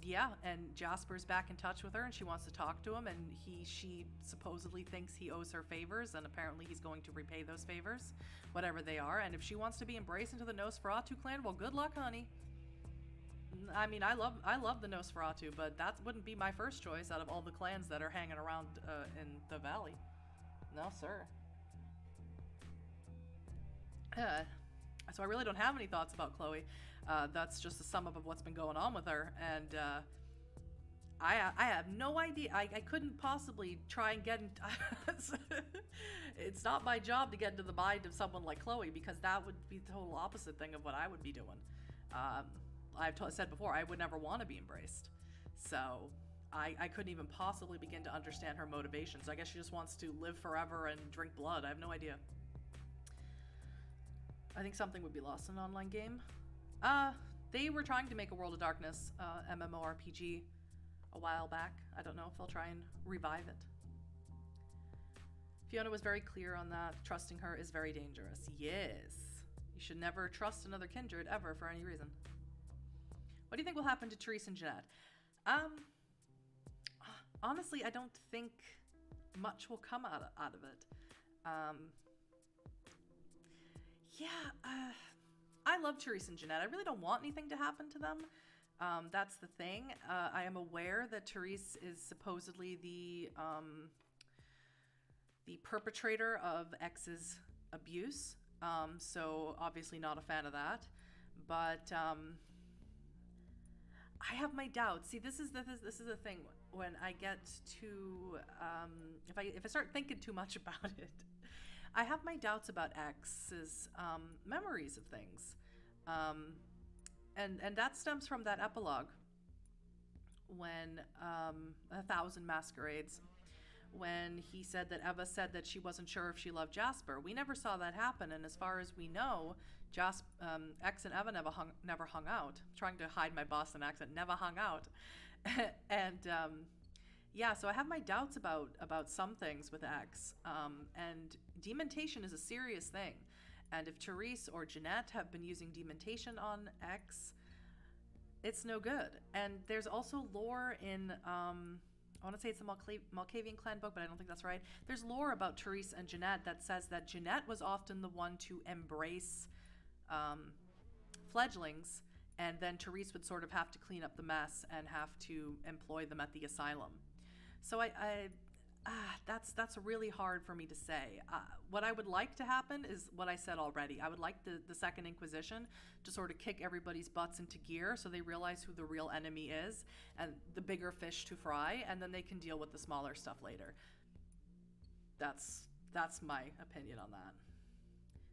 yeah, and Jasper's back in touch with her, and she wants to talk to him, and she supposedly thinks he owes her favors, and apparently he's going to repay those favors, whatever they are. And if she wants to be embraced into the Nosferatu clan, well, good luck, honey. I mean, I love the Nosferatu, but that wouldn't be my first choice out of all the clans that are hanging around in the valley. No, sir. So I really don't have any thoughts about Chloe. That's just a sum up of what's been going on with her, and I have no idea. I couldn't possibly try and get in. It's not my job to get into the mind of someone like Chloe, because that would be the total opposite thing of what I would be doing. I've said before, I would never want to be embraced, so I couldn't even possibly begin to understand her motivations. I guess she just wants to live forever and drink blood. I have no idea. I think something would be lost in an online game. They were trying to make a World of Darkness MMORPG a while back. I don't know if they'll try and revive it. Fiona was very clear on that. Trusting her is very dangerous. Yes. You should never trust another kindred ever for any reason. What do you think will happen to Therese and Jeanette? Honestly, I don't think much will come out of it. I love Therese and Jeanette. I really don't want anything to happen to them. That's the thing. I am aware that Therese is supposedly the perpetrator of X's abuse. So obviously not a fan of that. But I have my doubts. See, this is the thing. When I get to if I start thinking too much about it, I have my doubts about X's memories of things, and that stems from that epilogue when 1,000 Masquerades, when he said that Eva said that she wasn't sure if she loved Jasper. We never saw that happen, and as far as we know, X and Eva never hung out. I'm trying to hide my Boston accent. Never hung out. And yeah, so I have my doubts about some things with X. And dementation is a serious thing. And if Therese or Jeanette have been using dementation on X, it's no good. And there's also lore in, I want to say it's a Malkavian clan book, but I don't think that's right. There's lore about Therese and Jeanette that says that Jeanette was often the one to embrace fledglings, and then Therese would sort of have to clean up the mess and have to employ them at the asylum. So that's really hard for me to say. What I would like to happen is what I said already. I would like the Second Inquisition to sort of kick everybody's butts into gear so they realize who the real enemy is and the bigger fish to fry, and then they can deal with the smaller stuff later. That's my opinion on that.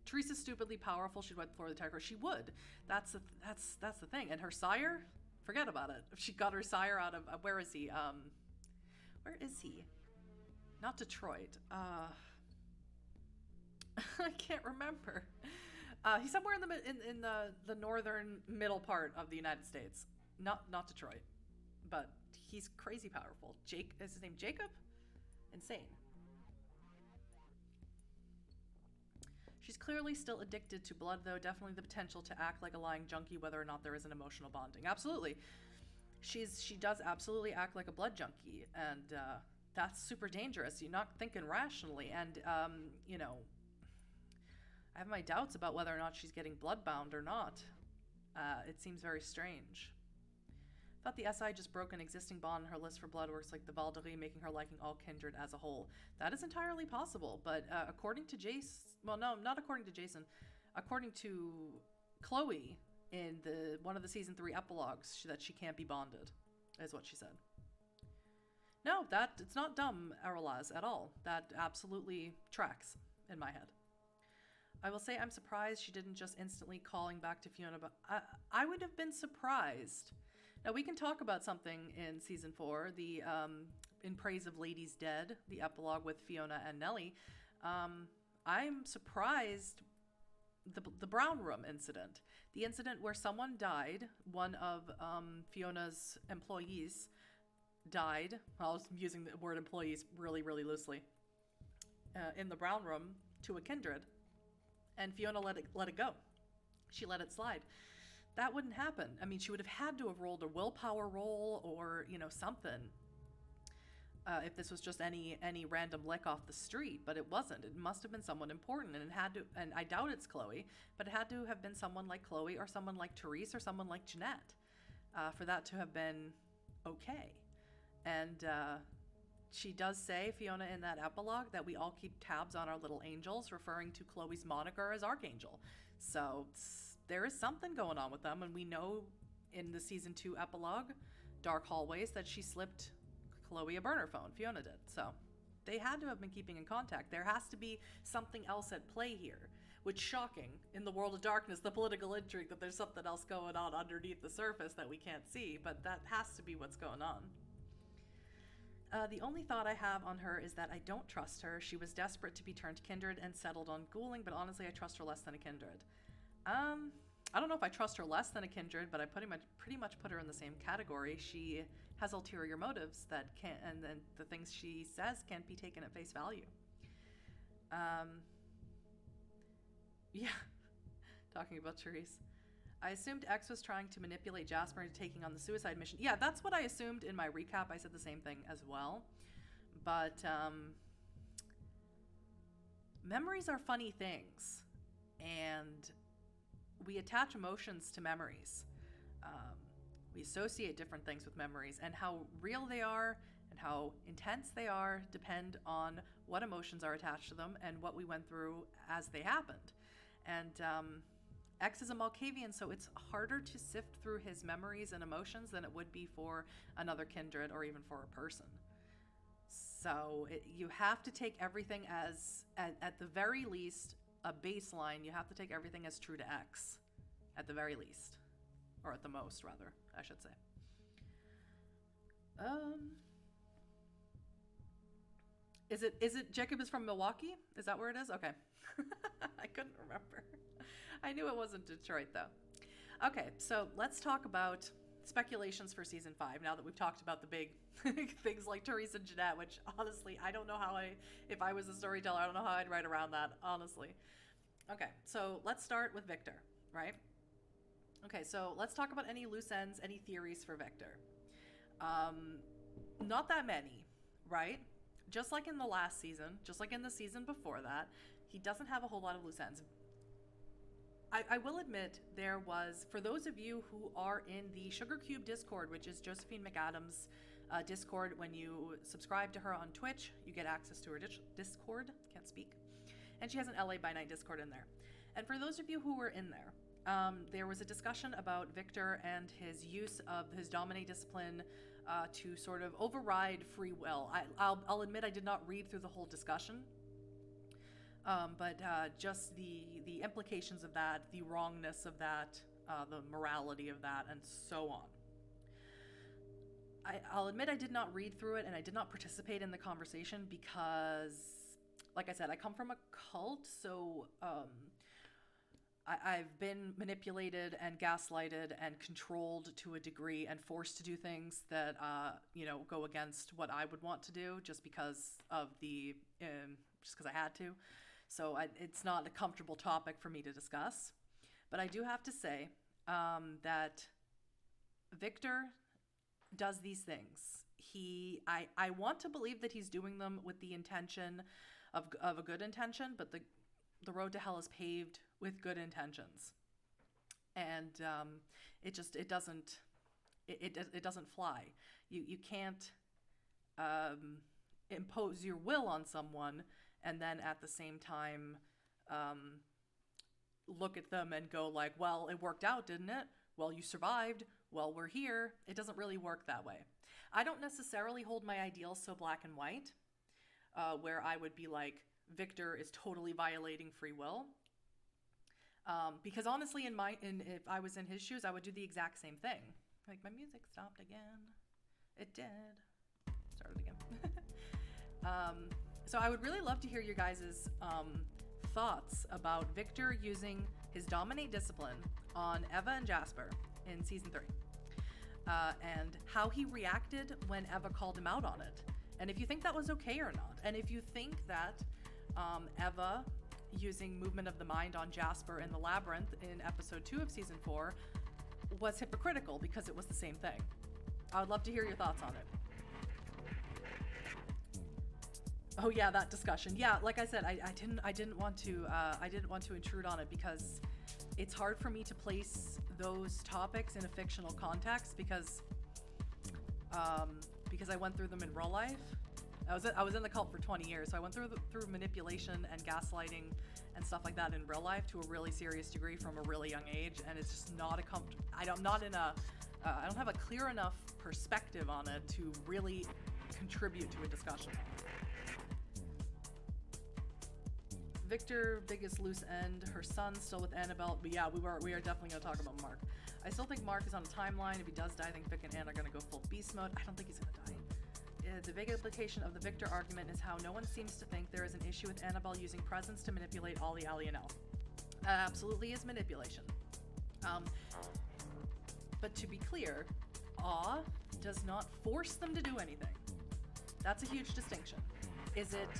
Teresa's stupidly powerful. She'd wipe the floor with the tiger. She would. That's the thing. And her sire, forget about it. She got her sire out of where is he? Where is he? Not Detroit. I can't remember. He's somewhere in the northern middle part of the United States. Not Detroit, but he's crazy powerful. Is his name Jacob? Insane. She's clearly still addicted to blood, though. Definitely the potential to act like a lying junkie, whether or not there is an emotional bonding. Absolutely. She does absolutely act like a blood junkie, and that's super dangerous. You're not thinking rationally, and I have my doubts about whether or not she's getting bloodbound or not. It seems very strange. Thought the SI just broke an existing bond in her list for bloodworks like the Valderie, making her liking all kindred as a whole. That is entirely possible, but according to Jason... Well, no, not according to Jason. According to Chloe in one of the season 3 epilogues, that she can't be bonded, is what she said. No, it's not dumb, Aralaz, at all. That absolutely tracks in my head. I will say I'm surprised she didn't just instantly calling back to Fiona, but I would have been surprised. Now, we can talk about something in season 4, the In Praise of Ladies Dead, the epilogue with Fiona and Nellie. I'm surprised the Brown Room incident. The incident where someone died, one of Fiona's employees died. I was using the word employees really, really loosely. In the Brown Room to a kindred. And Fiona let it go. She let it slide. That wouldn't happen. I mean, she would have had to have rolled a willpower roll or, something. If this was just any random lick off the street, but it wasn't. It must have been someone important, and it had to. And I doubt it's Chloe, but it had to have been someone like Chloe or someone like Therese or someone like Jeanette, for that to have been okay. And she does say, Fiona, in that epilogue, that we all keep tabs on our little angels, referring to Chloe's moniker as Archangel. So there is something going on with them, and we know in the season 2 epilogue, Dark Hallways, that she slipped Chloe a burner phone. Fiona did. So they had to have been keeping in contact. There has to be something else at play here, which shocking in the world of darkness, the political intrigue, that there's something else going on underneath the surface that we can't see, but that has to be what's going on. The only thought I have on her is that I don't trust her. She was desperate to be turned kindred and settled on ghouling, but honestly, I trust her less than a kindred. I don't know if I trust her less than a kindred, but I pretty much put her in the same category. She has ulterior motives that can't, and then the things she says can't be taken at face value. Yeah, talking about Therese. I assumed X was trying to manipulate Jasper into taking on the suicide mission. Yeah, that's what I assumed in my recap. I said the same thing as well. But memories are funny things. And we attach emotions to memories. We associate different things with memories. And how real they are and how intense they are depend on what emotions are attached to them and what we went through as they happened. And X is a Malkavian, so it's harder to sift through his memories and emotions than it would be for another kindred or even for a person. So you have to take everything as, at the very least, a baseline. You have to take everything as true to X, at the very least. Or at the most, rather, I should say. Is it Jacob is from Milwaukee? Is that where it is? Okay. I couldn't remember. I knew it wasn't Detroit, though. Okay, so let's talk about speculations for season 5, now that we've talked about the big things like Therese and Jeanette, which, honestly, I don't know how if I was a storyteller, I don't know how I'd write around that, honestly. Okay, so let's start with Victor, right? Okay, so let's talk about any loose ends, any theories for Victor. Not that many, right? Just like in the last season, just like in the season before that, he doesn't have a whole lot of loose ends. I will admit there was, for those of you who are in the Sugar Cube Discord, which is Josephine McAdams' Discord, when you subscribe to her on Twitch, you get access to her Discord, can't speak, and she has an LA by Night Discord in there. And for those of you who were in there was a discussion about Victor and his use of his Dominate discipline to sort of override free will. I'll admit I did not read through the whole discussion. But just the implications of that, the wrongness of that, the morality of that, and so on. I'll admit I did not read through it, and I did not participate in the conversation because, like I said, I come from a cult, so I've been manipulated and gaslighted and controlled to a degree and forced to do things that, go against what I would want to do just because of just because I had to. So it's not a comfortable topic for me to discuss. But I do have to say that Victor does these things. I want to believe that he's doing them with the intention of a good intention, but the road to hell is paved with good intentions, and it doesn't fly. You can't impose your will on someone and then at the same time look at them and go like, well, it worked out, didn't it? Well, you survived. Well, we're here. It doesn't really work that way. I don't necessarily hold my ideals so black and white, where I would be like, Victor is totally violating free will. Because honestly, if I was in his shoes, I would do the exact same thing. Like, my music stopped again. It did. Started again. So I would really love to hear your guys' thoughts about Victor using his dominate discipline on Eva and Jasper in season 3. And how he reacted when Eva called him out on it. And if you think that was okay or not. And if you think that Eva using movement of the mind on Jasper in the labyrinth in episode 2 of season 4 was hypocritical because it was the same thing. I would love to hear your thoughts on it. Oh yeah, that discussion. Yeah, like I said, I didn't want to intrude on it because it's hard for me to place those topics in a fictional context because I went through them in real life. I was in the cult for 20 years, so I went through manipulation and gaslighting and stuff like that in real life to a really serious degree from a really young age, and it's just not I don't have a clear enough perspective on it to really contribute to a discussion. Victor, biggest loose end. Her son's still with Annabelle, but yeah, we are definitely going to talk about Mark. I still think Mark is on a timeline. If he does die, I think Vic and Anne are going to go full beast mode. I don't think he's going to die. The big implication of the Victor argument is how no one seems to think there is an issue with Annabelle using presence to manipulate Ollie, Allie, and Elle. Absolutely is manipulation. But to be clear, awe does not force them to do anything. That's a huge distinction. Is it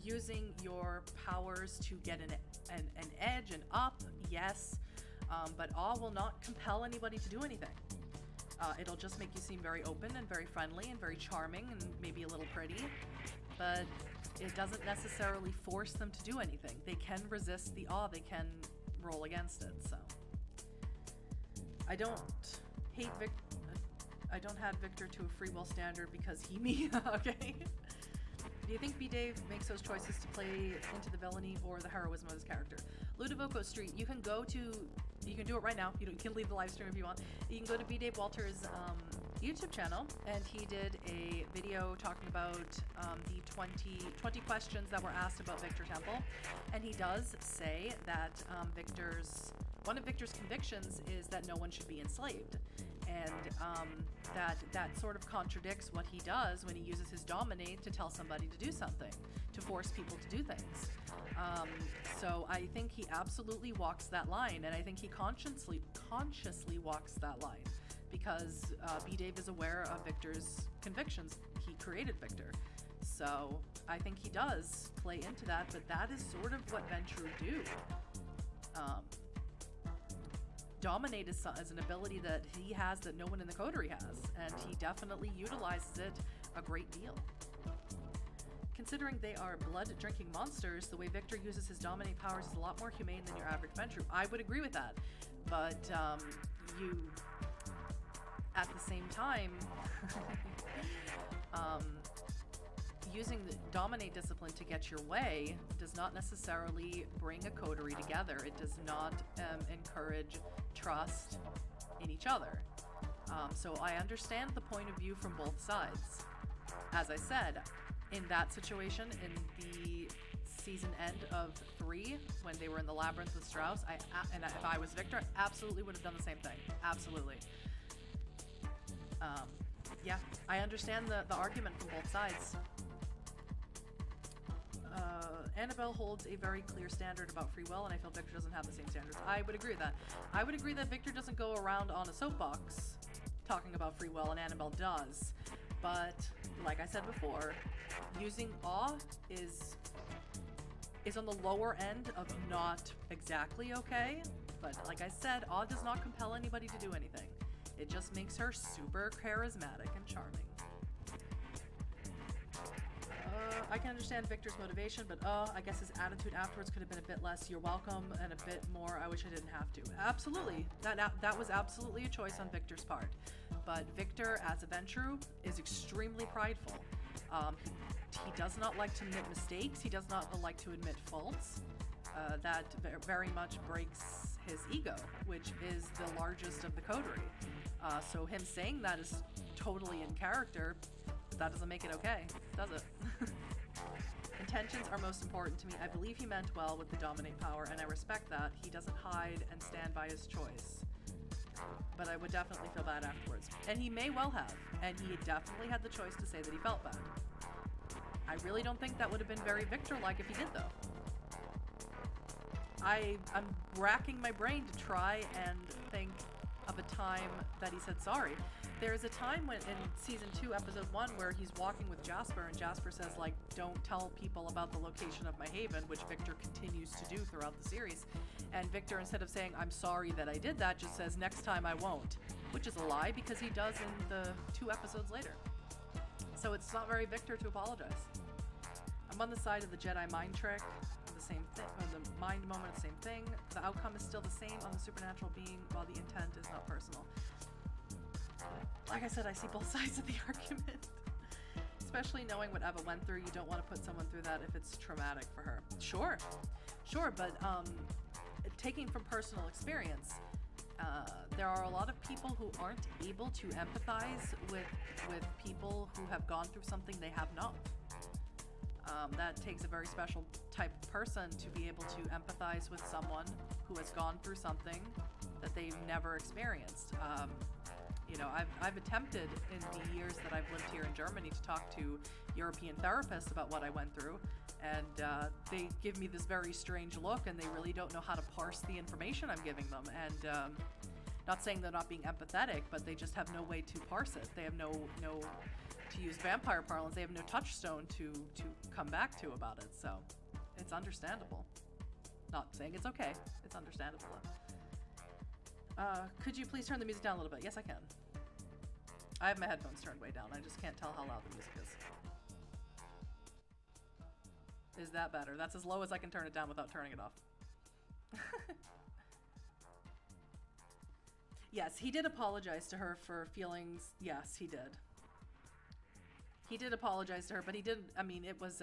using your powers to get an edge and up? Yes. But awe will not compel anybody to do anything. It'll just make you seem very open and very friendly and very charming and maybe a little pretty, but it doesn't necessarily force them to do anything. They can resist the awe, they can roll against it, so. I don't have Victor to a free will standard because he me, okay? Do you think B. Dave makes those choices to play into the villainy or the heroism of his character? Ludovico Street, you can do it right now. You can leave the live stream if you want. You can go to B. Dave Walter's YouTube channel, and he did a video talking about the 20 questions that were asked about Victor Temple, and he does say that one of Victor's convictions is that no one should be enslaved, and that sort of contradicts what he does when he uses his dominate to tell somebody to do something, to force people to do things. So I think he absolutely walks that line, and I think he consciously walks that line because B. Dave is aware of Victor's convictions. He created Victor. So I think he does play into that, but that is sort of what Ventrue do. Dominate is an ability that he has that no one in the coterie has, and he definitely utilizes it a great deal. Considering they are blood-drinking monsters, the way Victor uses his dominate powers is a lot more humane than your average Ventrue. I would agree with that, but you, at the same time, using the dominate discipline to get your way does not necessarily bring a coterie together. It does not encourage trust in each other. So I understand the point of view from both sides. As I said, in that situation, in the season end of 3, when they were in the labyrinth with Strauss, and if I was Victor, I absolutely would have done the same thing. Absolutely. Yeah, I understand the argument from both sides. Annabelle holds a very clear standard about free will, and I feel Victor doesn't have the same standards. I would agree with that. I would agree that Victor doesn't go around on a soapbox talking about free will, and Annabelle does. But, like I said before, using awe is on the lower end of not exactly okay. But, like I said, awe does not compel anybody to do anything. It just makes her super charismatic and charming. I can understand Victor's motivation, but I guess his attitude afterwards could have been a bit less "you're welcome" and a bit more "I wish I didn't have to." Absolutely, that was absolutely a choice on Victor's part. But Victor, as a Ventrue, is extremely prideful. He does not like to admit mistakes. He does not like to admit faults. That very much breaks his ego, which is the largest of the coterie. So him saying that is totally in character. That doesn't make it okay, does it? Intentions are most important to me. I believe he meant well with the dominate power, and I respect that. He doesn't hide and stand by his choice. But I would definitely feel bad afterwards. And he may well have. And he definitely had the choice to say that he felt bad. I really don't think that would have been very Victor-like if he did, though. I'm racking my brain to try and think of a time that he said sorry. There's a time when in season 2, episode 1, where he's walking with Jasper, and Jasper says, like, don't tell people about the location of my haven, which Victor continues to do throughout the series. And Victor, instead of saying, I'm sorry that I did that, just says, next time I won't, which is a lie because he does in the 2 episodes later. So it's not very Victor to apologize. I'm on the side of the Jedi mind trick, the same thing, or the mind moment, same thing. The outcome is still the same on the supernatural being, while the intent is not personal. Like I said, I see both sides of the argument. Especially knowing what Eva went through, you don't want to put someone through that if it's traumatic for her. Sure, but taking from personal experience, there are a lot of people who aren't able to empathize with people who have gone through something they have not. That takes a very special type of person to be able to empathize with someone who has gone through something that they've never experienced. You know, I've attempted in the years that I've lived here in Germany to talk to European therapists about what I went through, and they give me this very strange look, and they really don't know how to parse the information I'm giving them. And not saying they're not being empathetic, but they just have no way to parse it. They have no to use vampire parlance, they have no touchstone to come back to about it. So it's understandable. Not saying it's okay. It's understandable. Could you please turn the music down a little bit? Yes, I can. I have my headphones turned way down. I just can't tell how loud the music is. Is that better? That's as low as I can turn it down without turning it off. Yes, he did apologize to her for feelings. Yes, he did. He did apologize to her, but he didn't. I mean, it was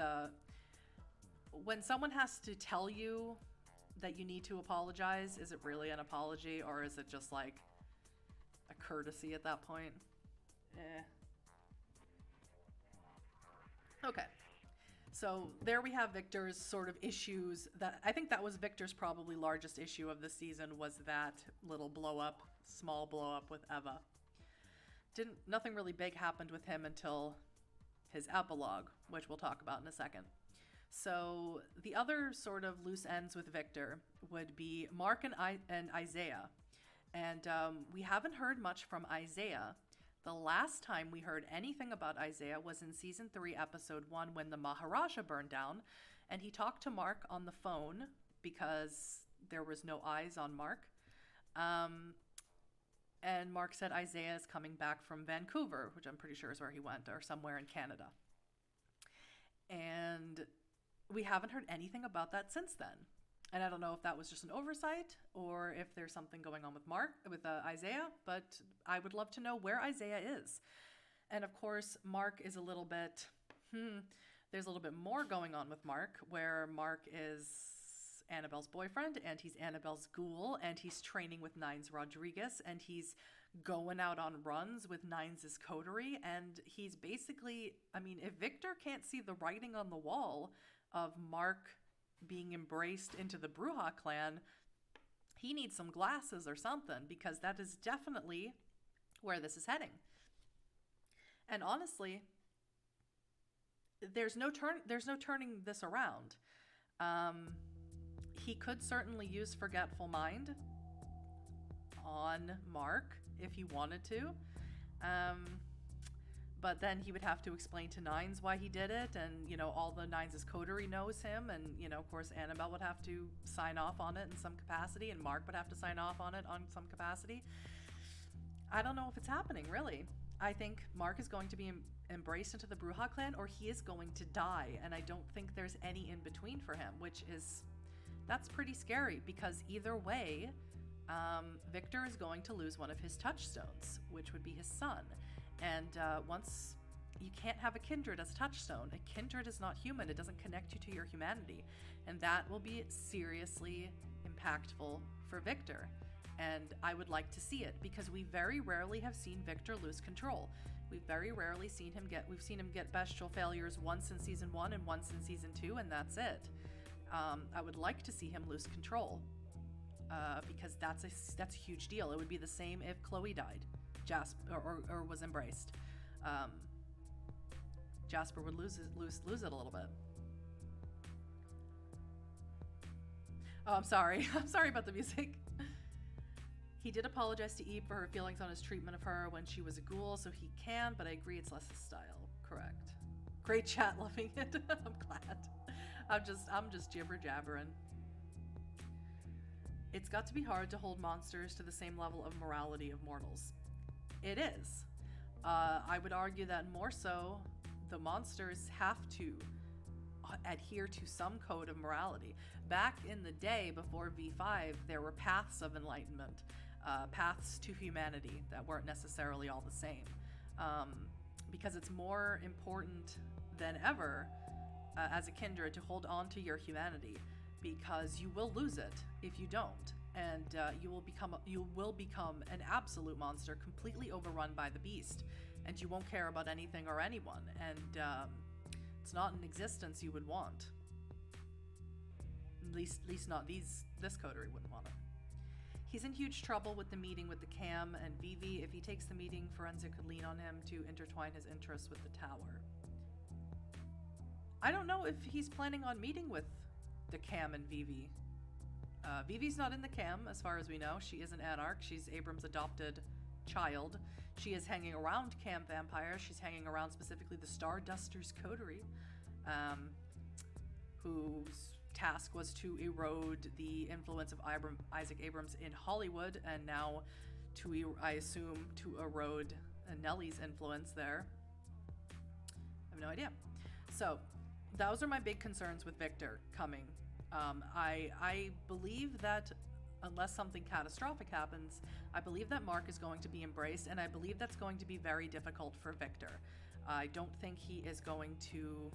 when someone has to tell you that you need to apologize, is it really an apology, or is it just like a courtesy at that point? Okay. So there we have Victor's sort of issues. That I think that was Victor's probably largest issue of the season, was that little small blow up with Eva. Nothing really big happened with him until his epilogue, which we'll talk about in a second. So the other sort of loose ends with Victor would be Mark and Isaiah. And we haven't heard much from Isaiah. The last time we heard anything about Isaiah was in season 3, episode 1, when the Maharaja burned down, and he talked to Mark on the phone because there was no eyes on Mark. And Mark said Isaiah is coming back from Vancouver, which I'm pretty sure is where he went, or somewhere in Canada. And we haven't heard anything about that since then. And I don't know if that was just an oversight or if there's something going on with Isaiah, but I would love to know where Isaiah is. And of course, Mark is a little bit, there's a little bit more going on with Mark, where Mark is Annabelle's boyfriend, and he's Annabelle's ghoul, and he's training with Nines Rodriguez, and he's going out on runs with Nines' coterie, and he's basically, I mean, if Victor can't see the writing on the wall of Mark being embraced into the Bruja clan, he needs some glasses or something, because that is definitely where this is heading. And honestly, there's no turning this around. He could certainly use Forgetful Mind on Mark if he wanted to. But then he would have to explain to Nines why he did it, and, you know, all the Nines' coterie knows him, and, you know, of course, Annabelle would have to sign off on it in some capacity, and Mark would have to sign off on it on some capacity. I don't know if it's happening, really. I think Mark is going to be embraced into the Bruja clan, or he is going to die, and I don't think there's any in between for him, that's pretty scary, because either way, Victor is going to lose one of his touchstones, which would be his son. And once you can't have a kindred as a touchstone, a kindred is not human, it doesn't connect you to your humanity, and that will be seriously impactful for Victor. And I would like to see it, because we very rarely have seen Victor lose control. We've very rarely seen him get bestial failures once in season 1 and once in season 2, and that's it. I would like to see him lose control, because that's a huge deal. It would be the same if Chloe died, or was embraced. Jasper would lose it a little bit. Oh, I'm sorry. I'm sorry about the music. He did apologize to Eve for her feelings on his treatment of her when she was a ghoul, so he can, but I agree it's less his style. Correct. Great chat, loving it. I'm glad. I'm just jibber jabbering. It's got to be hard to hold monsters to the same level of morality of mortals. It is. I would argue that more so, the monsters have to adhere to some code of morality. Back in the day, before V5, there were paths of enlightenment, paths to humanity that weren't necessarily all the same. Because it's more important than ever as a kindred to hold on to your humanity, because you will lose it if you don't, and you will become an absolute monster, completely overrun by the beast, and you won't care about anything or anyone, and it's not an existence you would want. At least not this coterie wouldn't want it. He's in huge trouble with the meeting with the Cam and Vivi. If he takes the meeting, Forensic could lean on him to intertwine his interests with the tower. I don't know if he's planning on meeting with the Cam and Vivi. Vivi's not in the Cam, as far as we know. She is an Anarch. She's Abram's adopted child. She is hanging around Cam Vampire. She's hanging around specifically the Stardusters coterie, whose task was to erode the influence of Isaac Abrams in Hollywood, and now I assume to erode Nellie's influence there. I have no idea. So those are my big concerns with Victor coming. I believe that unless something catastrophic happens, I believe that Mark is going to be embraced, and I believe that's going to be very difficult for Victor. I don't think he is going to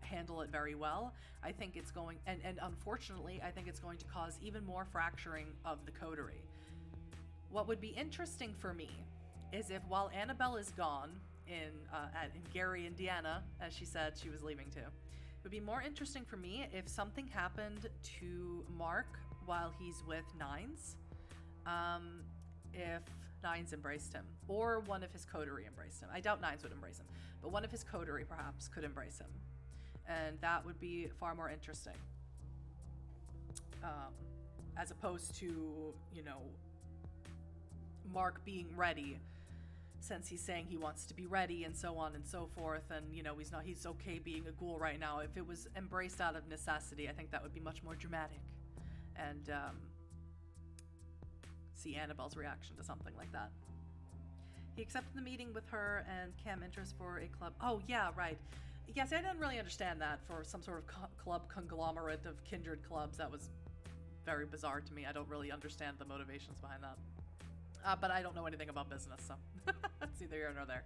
handle it very well. I think it's going, and unfortunately, I think it's going to cause even more fracturing of the coterie. What would be interesting for me is if, while Annabelle is gone in Gary, Indiana, as she said she was leaving to, it would be more interesting for me if something happened to Mark while he's with Nines, if Nines embraced him, or one of his coterie embraced him. I doubt Nines would embrace him, but one of his coterie perhaps could embrace him, and that would be far more interesting, as opposed to, Mark being ready, since he's saying he wants to be ready and so on and so forth, and he's okay being a ghoul right now. If it was embraced out of necessity, I think that would be much more dramatic, and see Annabelle's reaction to something like that. He accepted the meeting with her and Cam interest for a club. Oh yeah, right. Yes, I didn't really understand that, for some sort of club conglomerate of kindred clubs. That was very bizarre to me. I don't really understand the motivations behind that. But I don't know anything about business, so that's neither here nor there.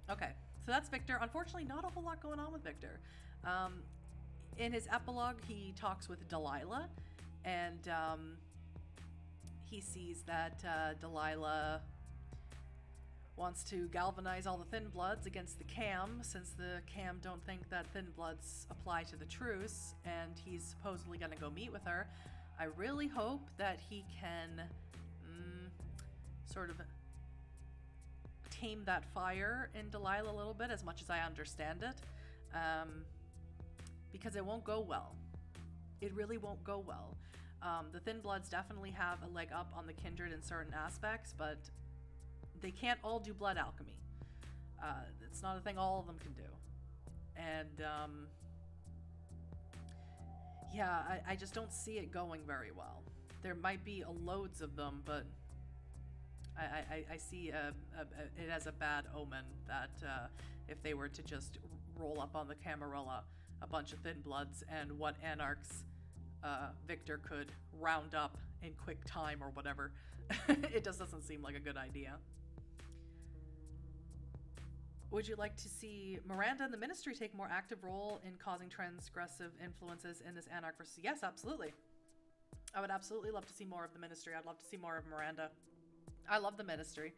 Okay, so that's Victor. Unfortunately, not a whole lot going on with Victor. In his epilogue, he talks with Delilah, and he sees that Delilah wants to galvanize all the Thin Bloods against the Cam, since the Cam don't think that Thin Bloods apply to the truce, and he's supposedly going to go meet with her. I really hope that he can sort of tame that fire in Delilah a little bit, as much as I understand it, because it won't go well. It really won't go well. The Thin Bloods definitely have a leg up on the kindred in certain aspects, but they can't all do blood alchemy. It's not a thing all of them can do. And yeah, I just don't see it going very well. There might be loads of them, but I see it as a bad omen that if they were to just roll up on the Camarilla a bunch of thin bloods and what Anarchs Victor could round up in quick time or whatever, it just doesn't seem like a good idea. Would you like to see Miranda and the Ministry take a more active role in causing transgressive influences in this Anarch versus... Yes, absolutely. I would absolutely love to see more of the Ministry. I'd love to see more of Miranda. I love the Ministry.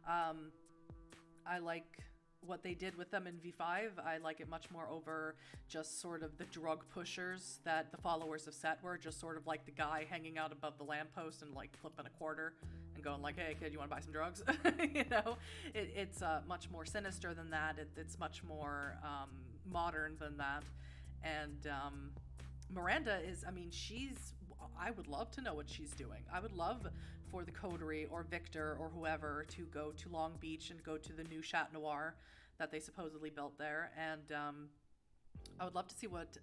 I like what they did with them in V5. I like it much more over just sort of the drug pushers that the followers of Set were, just sort of like the guy hanging out above the lamppost and like flipping a quarter and going like, hey kid, you want to buy some drugs? You know, it's much more sinister than that. It's much more modern than that. And Miranda is, I mean, I would love to know what she's doing. I would love for the Coterie or Victor or whoever to go to Long Beach and go to the new Chat Noir that they supposedly built there. And I would love to see what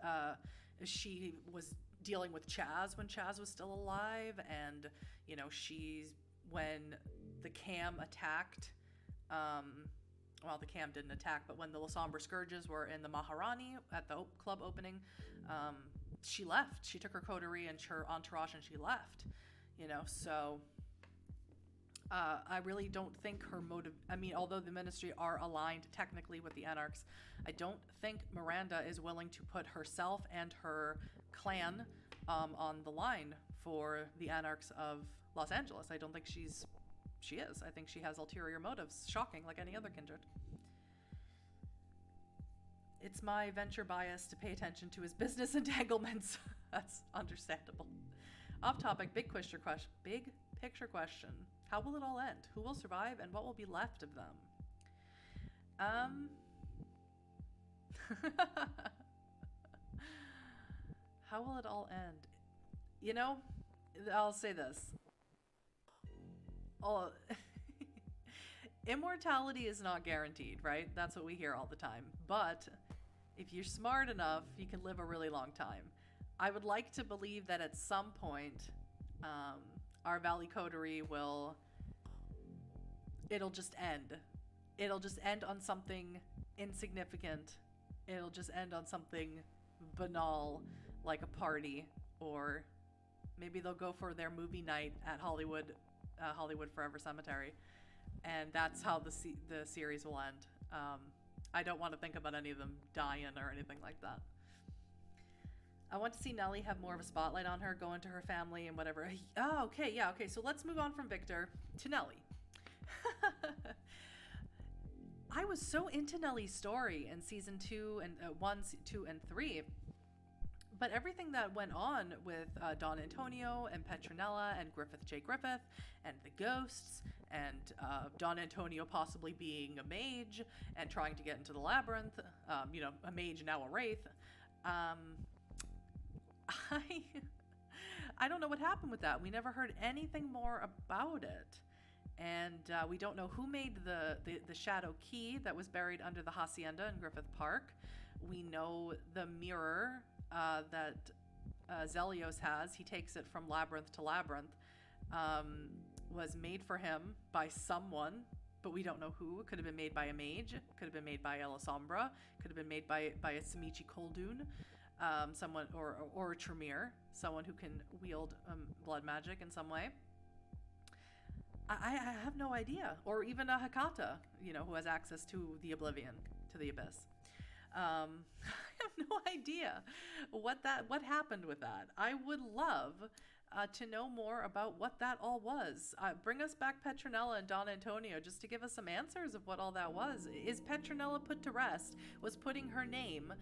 she was dealing with Chaz when Chaz was still alive. And, you know, when the Cam attacked, well, the Cam didn't attack, but when the Lasombra Scourges were in the Maharani at the club opening, she left. She took her coterie and her entourage and she left, you know, so I really don't think her motive, I mean, although the Ministry are aligned technically with the Anarchs, I don't think Miranda is willing to put herself and her clan on the line for the Anarchs of Los Angeles. I don't think she is. I think she has ulterior motives, shocking, like any other kindred. It's my venture bias to pay attention to his business entanglements. That's understandable. Off topic, big picture question. How will it all end? Who will survive and what will be left of them? How will it all end? You know, I'll say this. Immortality is not guaranteed, right? That's what we hear all the time. But if you're smart enough, you can live a really long time. I would like to believe that at some point, our Valley Coterie it'll just end. It'll just end on something insignificant. It'll just end on something banal, like a party, or maybe they'll go for their movie night at Hollywood Forever Cemetery, and that's how the series will end. I don't want to think about any of them dying or anything like that. I want to see Nellie have more of a spotlight on her, go into her family and whatever. Oh, okay, yeah, okay. So let's move on from Victor to Nellie. I was so into Nellie's story in season 2 and 1, 2, and 3. But everything that went on with Don Antonio and Petronella and Griffith J. Griffith and the ghosts and Don Antonio possibly being a mage and trying to get into the labyrinth, you know, a mage, now a wraith. I don't know what happened with that. We never heard anything more about it. And we don't know who made the shadow key that was buried under the hacienda in Griffith Park. We know the mirror that Zelios has, he takes it from labyrinth to labyrinth, was made for him by someone, but we don't know who. It could have been made by a mage, could have been made by Ella Sombra, could have been made by a Samichi Koldun, someone, or a Tremere, someone who can wield blood magic in some way. I have no idea. Or even a Hakata, you know, who has access to the Oblivion, to the Abyss. I have no idea what happened with that. I would love to know more about what that all was. Bring us back Petronella and Don Antonio just to give us some answers of what all that was. Is Petronella put to rest? Was putting her name,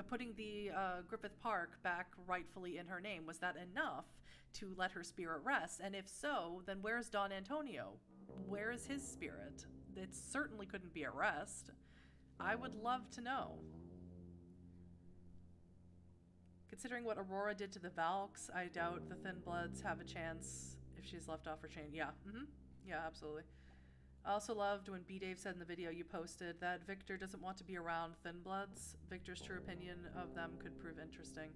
putting the Griffith Park back rightfully in her name, was that enough to let her spirit rest? And if so, then where's Don Antonio? Where is his spirit? It certainly couldn't be a rest. I would love to know. Considering what Aurora did to the Valks, I doubt the Thin Bloods have a chance if she's left off her chain. Yeah, yeah, absolutely. I also loved when B-Dave said in the video you posted that Victor doesn't want to be around Thin Bloods. Victor's true opinion of them could prove interesting.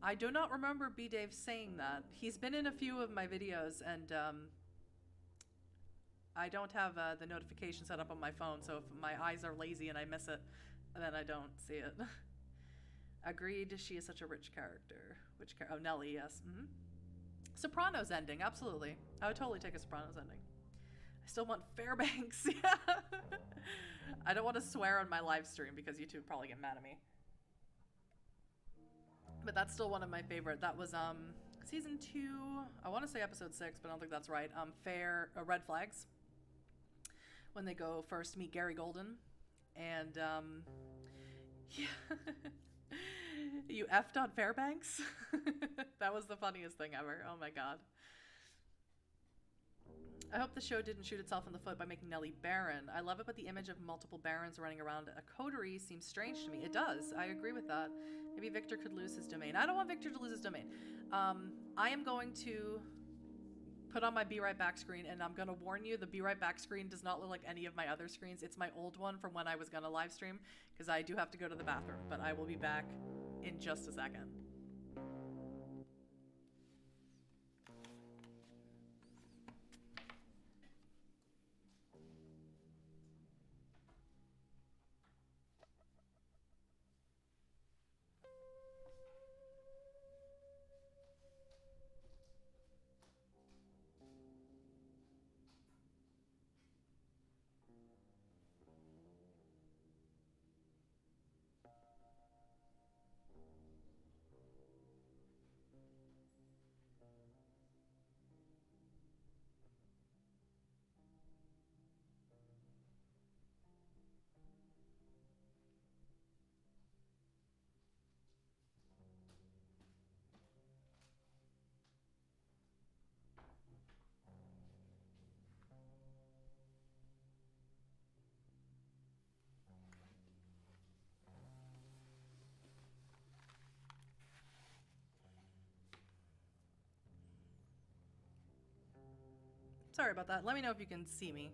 I do not remember B-Dave saying that. He's been in a few of my videos, and I don't have the notification set up on my phone, so if my eyes are lazy and I miss it, then I don't see it. Agreed, she is such a rich character. Oh, Nellie, yes. Mm-hmm. Sopranos ending, absolutely. I would totally take a Sopranos ending. I still want Fairbanks. Yeah. I don't want to swear on my live stream because YouTube would probably get mad at me. But that's still one of my favorite. That was season 2. I want to say episode 6, but I don't think that's right. Red Flags. When they go first meet Gary Golden, and yeah. You effed on Fairbanks? That was the funniest thing ever. Oh my god. I hope the show didn't shoot itself in the foot by making Nellie barren. I love it, but the image of multiple barons running around a coterie seems strange to me. It does. I agree with that. Maybe Victor could lose his domain. I don't want Victor to lose his domain. I am going to put on my Be Right Back screen, and I'm going to warn you, the Be Right Back screen does not look like any of my other screens. It's my old one from when I was going to live stream, because I do have to go to the bathroom, but I will be back in just a second. Sorry about that. Let me know if you can see me.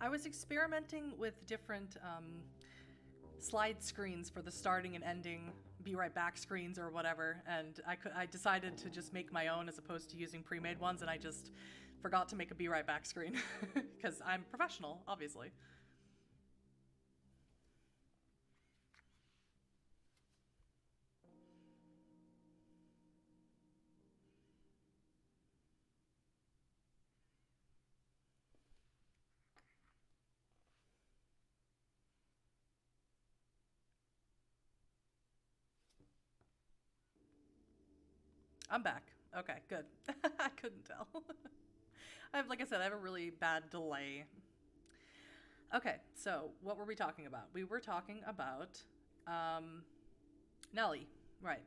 I was experimenting with different slide screens for the starting and ending Be Right Back screens or whatever, and I decided to just make my own as opposed to using pre-made ones, and I just forgot to make a Be Right Back screen because I'm professional, obviously. I'm back. Okay, good. I couldn't tell. Like I said, I have a really bad delay. Okay, so what were we talking about? We were talking about Nellie, right.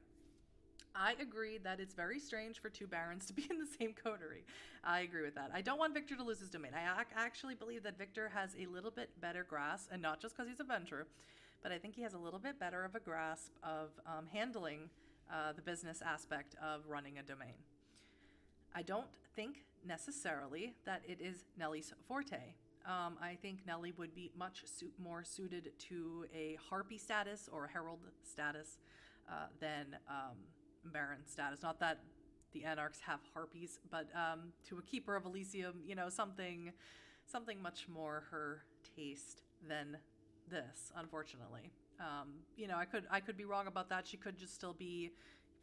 I agree that it's very strange for two barons to be in the same coterie. I agree with that. I don't want Victor to lose his domain. I actually believe that Victor has a little bit better grasp, and not just because he's a venturer, but I think he has a little bit better of a grasp of handling the business aspect of running a domain. I don't think necessarily that it is Nellie's forte. I think Nellie would be much more suited to a harpy status or a herald status than Baron status. Not that the Anarchs have harpies, but to a Keeper of Elysium, something much more her taste than this, unfortunately. I could be wrong about that. She could just still be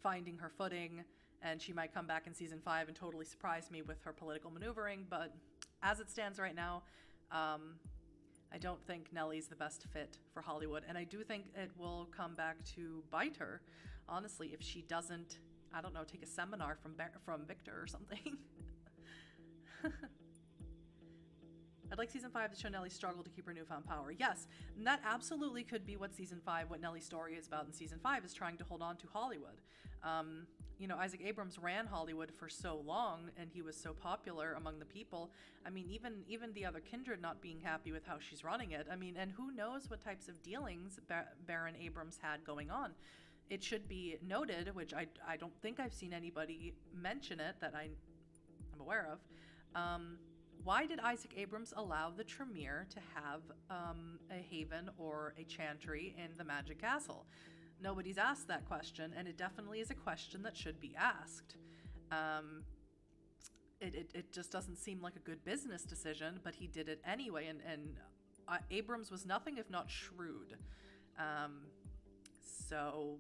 finding her footing, and she might come back in season 5 and totally surprise me with her political maneuvering. But as it stands right now, I don't think Nellie's the best fit for Hollywood, and I do think it will come back to bite her, honestly, if she doesn't, I don't know, take a seminar from Victor or something. I'd like season 5 to show Nellie's struggle to keep her newfound power. Yes, and that absolutely could be what Nellie's story is about in season 5, is trying to hold on to Hollywood. Isaac Abrams ran Hollywood for so long, and he was so popular among the people. I mean, even the other kindred not being happy with how she's running it. I mean, and who knows what types of dealings Baron Abrams had going on. It should be noted, which I don't think I've seen anybody mention it that I'm aware of. Why did Isaac Abrams allow the Tremere to have a haven or a chantry in the Magic Castle? Nobody's asked that question, and it definitely is a question that should be asked. it just doesn't seem like a good business decision, but he did it anyway. And Abrams was nothing if not shrewd. So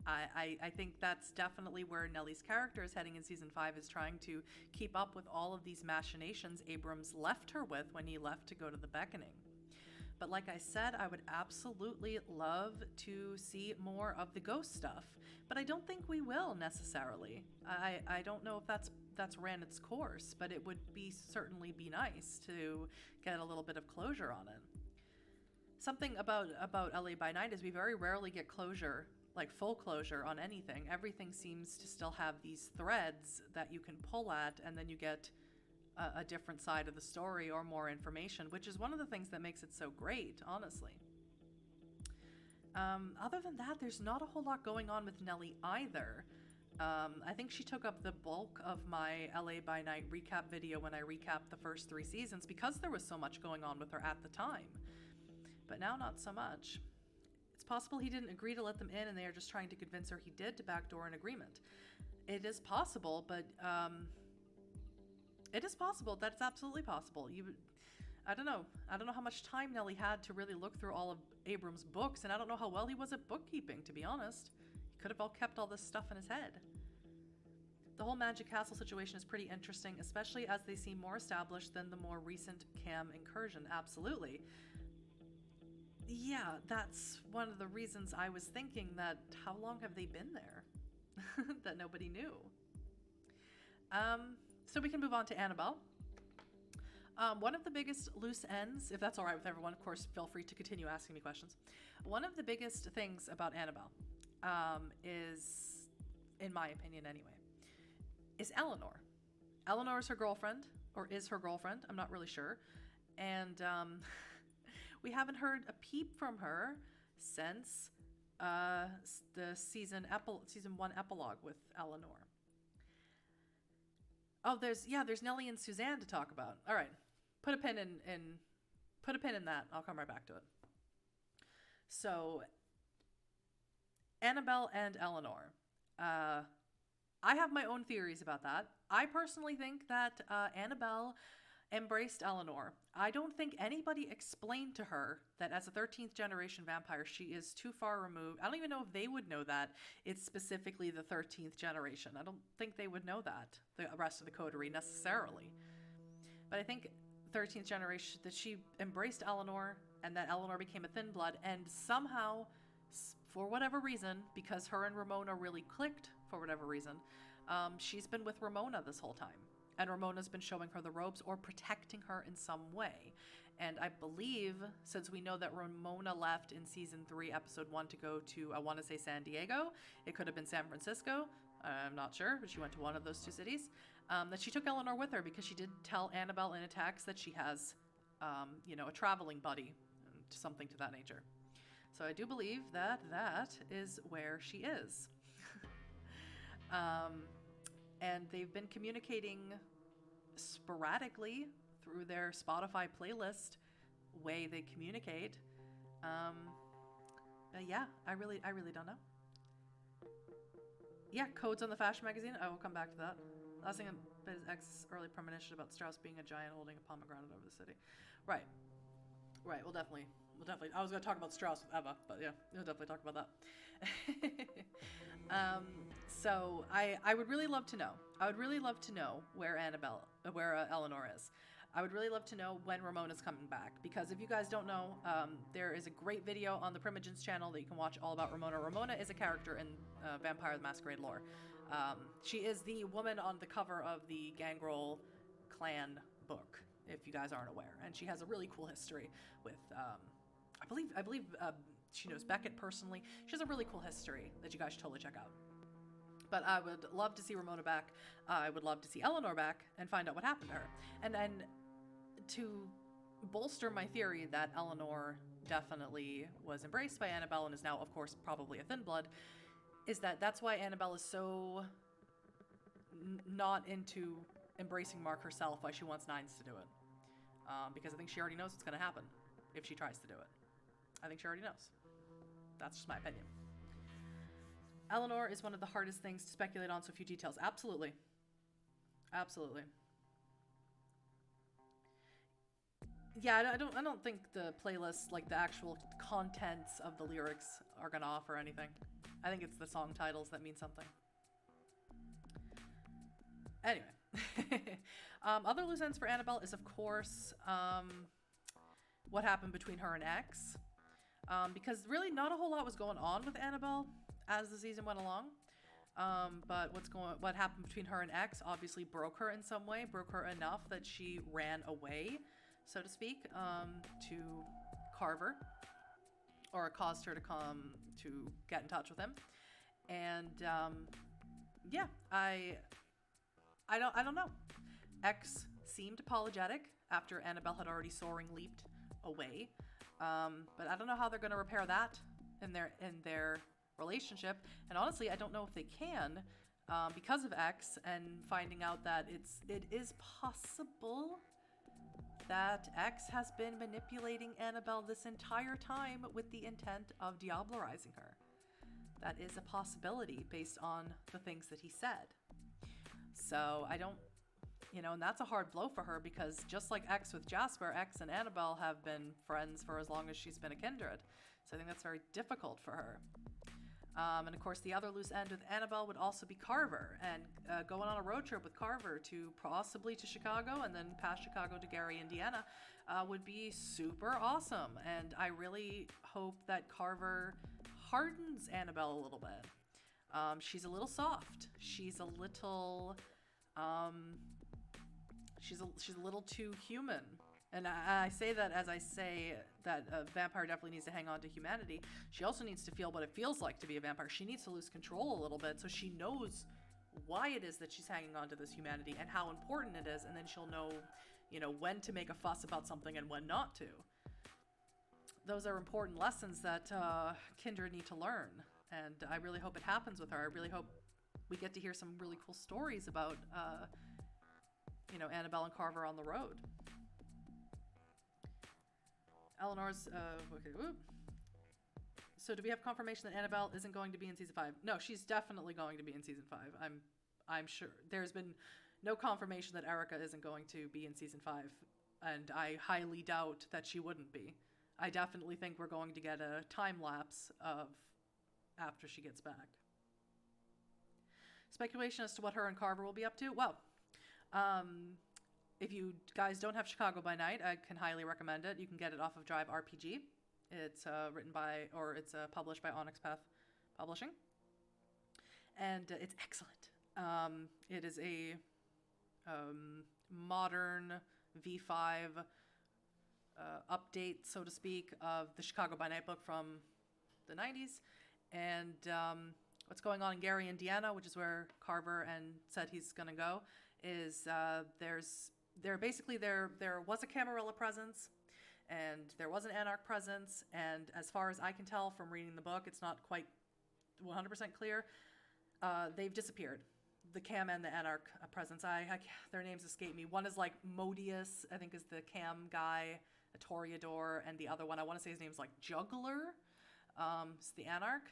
I think that's definitely where Nellie's character is heading in season 5, is trying to keep up with all of these machinations Abrams left her with when he left to go to the Beckoning. But like I said, I would absolutely love to see more of the ghost stuff, but I don't think we will necessarily. I don't know if that's ran its course, but it would certainly be nice to get a little bit of closure on it. Something about LA by Night is we very rarely get closure, like full closure on anything. Everything seems to still have these threads that you can pull at, and then you get a different side of the story or more information, which is one of the things that makes it so great, honestly. Other than that, there's not a whole lot going on with Nellie either. I think she took up the bulk of my LA by Night recap video when I recapped the first 3 seasons, because there was so much going on with her at the time. But now not so much. It's possible he didn't agree to let them in and they are just trying to convince her he did to backdoor an agreement. It is possible, but it is possible. That's absolutely possible. I don't know how much time Nellie had to really look through all of Abrams' books, and I don't know how well he was at bookkeeping, to be honest. He could have kept all this stuff in his head. The whole Magic Castle situation is pretty interesting, especially as they seem more established than the more recent Cam incursion. Absolutely. Yeah, that's one of the reasons I was thinking that how long have they been there? That nobody knew. So we can move on to Annabelle. One of the biggest loose ends, if that's all right with everyone, of course, feel free to continue asking me questions. One of the biggest things about Annabelle is, in my opinion anyway, is Eleanor. Eleanor is her girlfriend, or is her girlfriend, I'm not really sure. And we haven't heard a peep from her since the season 1 epilogue with Eleanor. Oh, there's Nellie and Suzanne to talk about. All right, put a pin in that. I'll come right back to it. So, Annabelle and Eleanor. I have my own theories about that. I personally think that Annabelle embraced Eleanor. I don't think anybody explained to her that as a 13th generation vampire, she is too far removed. I don't even know if they would know that it's specifically the 13th generation. I don't think they would know that, the rest of the coterie necessarily. But I think 13th generation, that she embraced Eleanor, and that Eleanor became a thin blood, and somehow, for whatever reason, because her and Ramona really clicked for whatever reason, she's been with Ramona this whole time. And Ramona's been showing her the ropes or protecting her in some way. And I believe, since we know that Ramona left in season 3, episode 1 to go to, I want to say San Diego. It could have been San Francisco. I'm not sure, but she went to one of those 2 cities. That she took Eleanor with her because she did tell Annabelle in a text that she has, a traveling buddy, something to that nature. So I do believe that that is where she is. And they've been communicating sporadically through their Spotify playlist way they communicate. Yeah, I really don't know. Yeah, codes on the fashion magazine. I will come back to that. Last thing is X's early premonition about Strauss being a giant holding a pomegranate over the city. Right. We'll definitely. I was going to talk about Strauss with Eva, but yeah, we'll definitely talk about that. So I would really love to know. I would really love to know where Eleanor is. I would really love to know when Ramona's coming back, because if you guys don't know, there is a great video on the Primogens channel that you can watch all about Ramona. Ramona is a character in Vampire the Masquerade lore. She is the woman on the cover of the Gangrel clan book, if you guys aren't aware, and she has a really cool history with I believe she knows Beckett personally. She has a really cool history that you guys should totally check out. But I would love to see Ramona back. I would love to see Eleanor back and find out what happened to her. And to bolster my theory that Eleanor definitely was embraced by Annabelle and is now, of course, probably a thin blood, is that's why Annabelle is so not into embracing Mark herself, why she wants Nines to do it. Because I think she already knows what's going to happen if she tries to do it. I think she already knows. That's just my opinion. Eleanor is one of the hardest things to speculate on, so few details. Absolutely. Yeah, I don't think the playlist, like the actual contents of the lyrics, are gonna offer anything. I think it's the song titles that mean something. Anyway, other loose ends for Annabelle is, of course, what happened between her and X. Because really not a whole lot was going on with Annabelle as the season went along. But what happened between her and X obviously broke her in some way, broke her enough that she ran away, so to speak, to Carver, or caused her to come to get in touch with him. And yeah, I don't know. X seemed apologetic after Annabelle had already soaring leaped away, but I don't know how they're going to repair that in their relationship. And honestly, I don't know if they can, because of X, and finding out that it is possible that X has been manipulating Annabelle this entire time with the intent of diablerizing her. That is a possibility based on the things that he said. So I don't, and that's a hard blow for her, because just like X with Jasper, X and Annabelle have been friends for as long as she's been a kindred. So I think that's very difficult for her. And of course, the other loose end with Annabelle would also be Carver, and going on a road trip with Carver to possibly to Chicago and then past Chicago to Gary, Indiana, would be super awesome. And I really hope that Carver hardens Annabelle a little bit. She's a little soft. She's a little, she's a little too human. And I say that as I say that a vampire definitely needs to hang on to humanity. She also needs to feel what it feels like to be a vampire. She needs to lose control a little bit so she knows why it is that she's hanging on to this humanity and how important it is. And then she'll know, when to make a fuss about something and when not to. Those are important lessons that kindred need to learn. And I really hope it happens with her. I really hope we get to hear some really cool stories about, Annabelle and Carver on the road. Eleanor's, okay, whoop. So do we have confirmation that Annabelle isn't going to be in season 5? No, she's definitely going to be in season 5. I'm sure. There's been no confirmation that Erica isn't going to be in season 5, and I highly doubt that she wouldn't be. I definitely think we're going to get a time lapse of after she gets back. Speculation as to what her and Carver will be up to? Well, if you guys don't have Chicago by Night, I can highly recommend it. You can get it off of Drive RPG. It's published by Onyx Path Publishing. And it's excellent. It is a modern V5 update, so to speak, of the Chicago by Night book from the 90s. And what's going on in Gary, Indiana, which is where Carver said he's going to go, is there was a Camarilla presence, and there was an Anarch presence, and as far as I can tell from reading the book, it's not quite 100% clear. They've disappeared. The Cam and the Anarch presence. Their names escape me. One is like Modius, I think is the Cam guy, a Toreador, and the other one, I want to say his name's like Juggler. It's the Anarch.